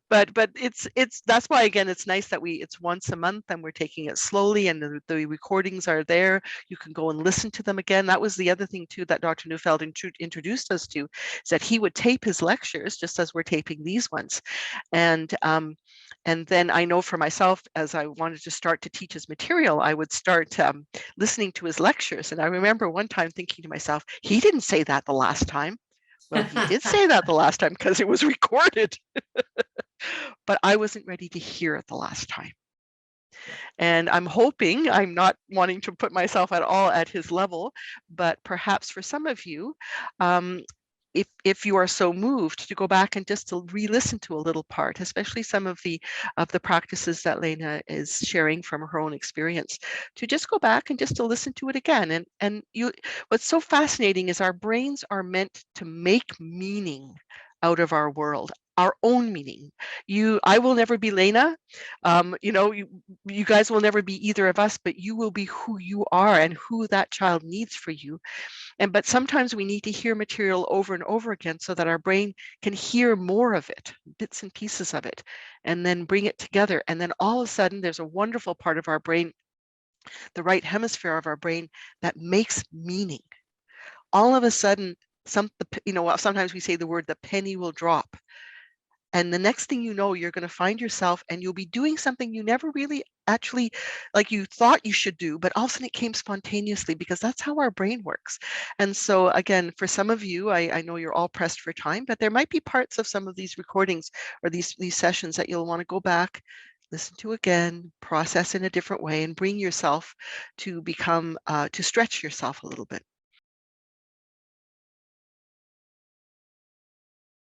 But it's that's why, again, it's nice that it's once a month and we're taking it slowly, and the recordings are there. You can go and listen to them again. That was the other thing too that Dr. Neufeld introduced us to, is that he would tape his lectures just as we're taping these ones. And then I know for myself, as I wanted to start to teach his material, I would start listening to his lectures. And I remember one time thinking to myself, he didn't say that the last time. Well, he did say that the last time because it was recorded. But I wasn't ready to hear it the last time. And I'm hoping, I'm not wanting to put myself at all at his level, but perhaps for some of you, if you are so moved, to go back and just to re-listen to a little part, especially some of the practices that Lena is sharing from her own experience, to just go back and just to listen to it again. And what's so fascinating is our brains are meant to make meaning out of our world, our own meaning. I will never be Lena. You know, you guys will never be either of us, but you will be who you are and who that child needs for you. But sometimes we need to hear material over and over again so that our brain can hear more of it, bits and pieces of it, and then bring it together. And then all of a sudden, there's a wonderful part of our brain, the right hemisphere of our brain, that makes meaning. All of a sudden, sometimes we say the word, the penny will drop. And the next thing you know, you're going to find yourself and you'll be doing something you never really actually, like, you thought you should do, but all of a sudden it came spontaneously, because that's how our brain works. And so again, for some of you, I know you're all pressed for time, but there might be parts of some of these recordings or these sessions that you'll want to go back, listen to again, process in a different way, and bring yourself to become, to stretch yourself a little bit.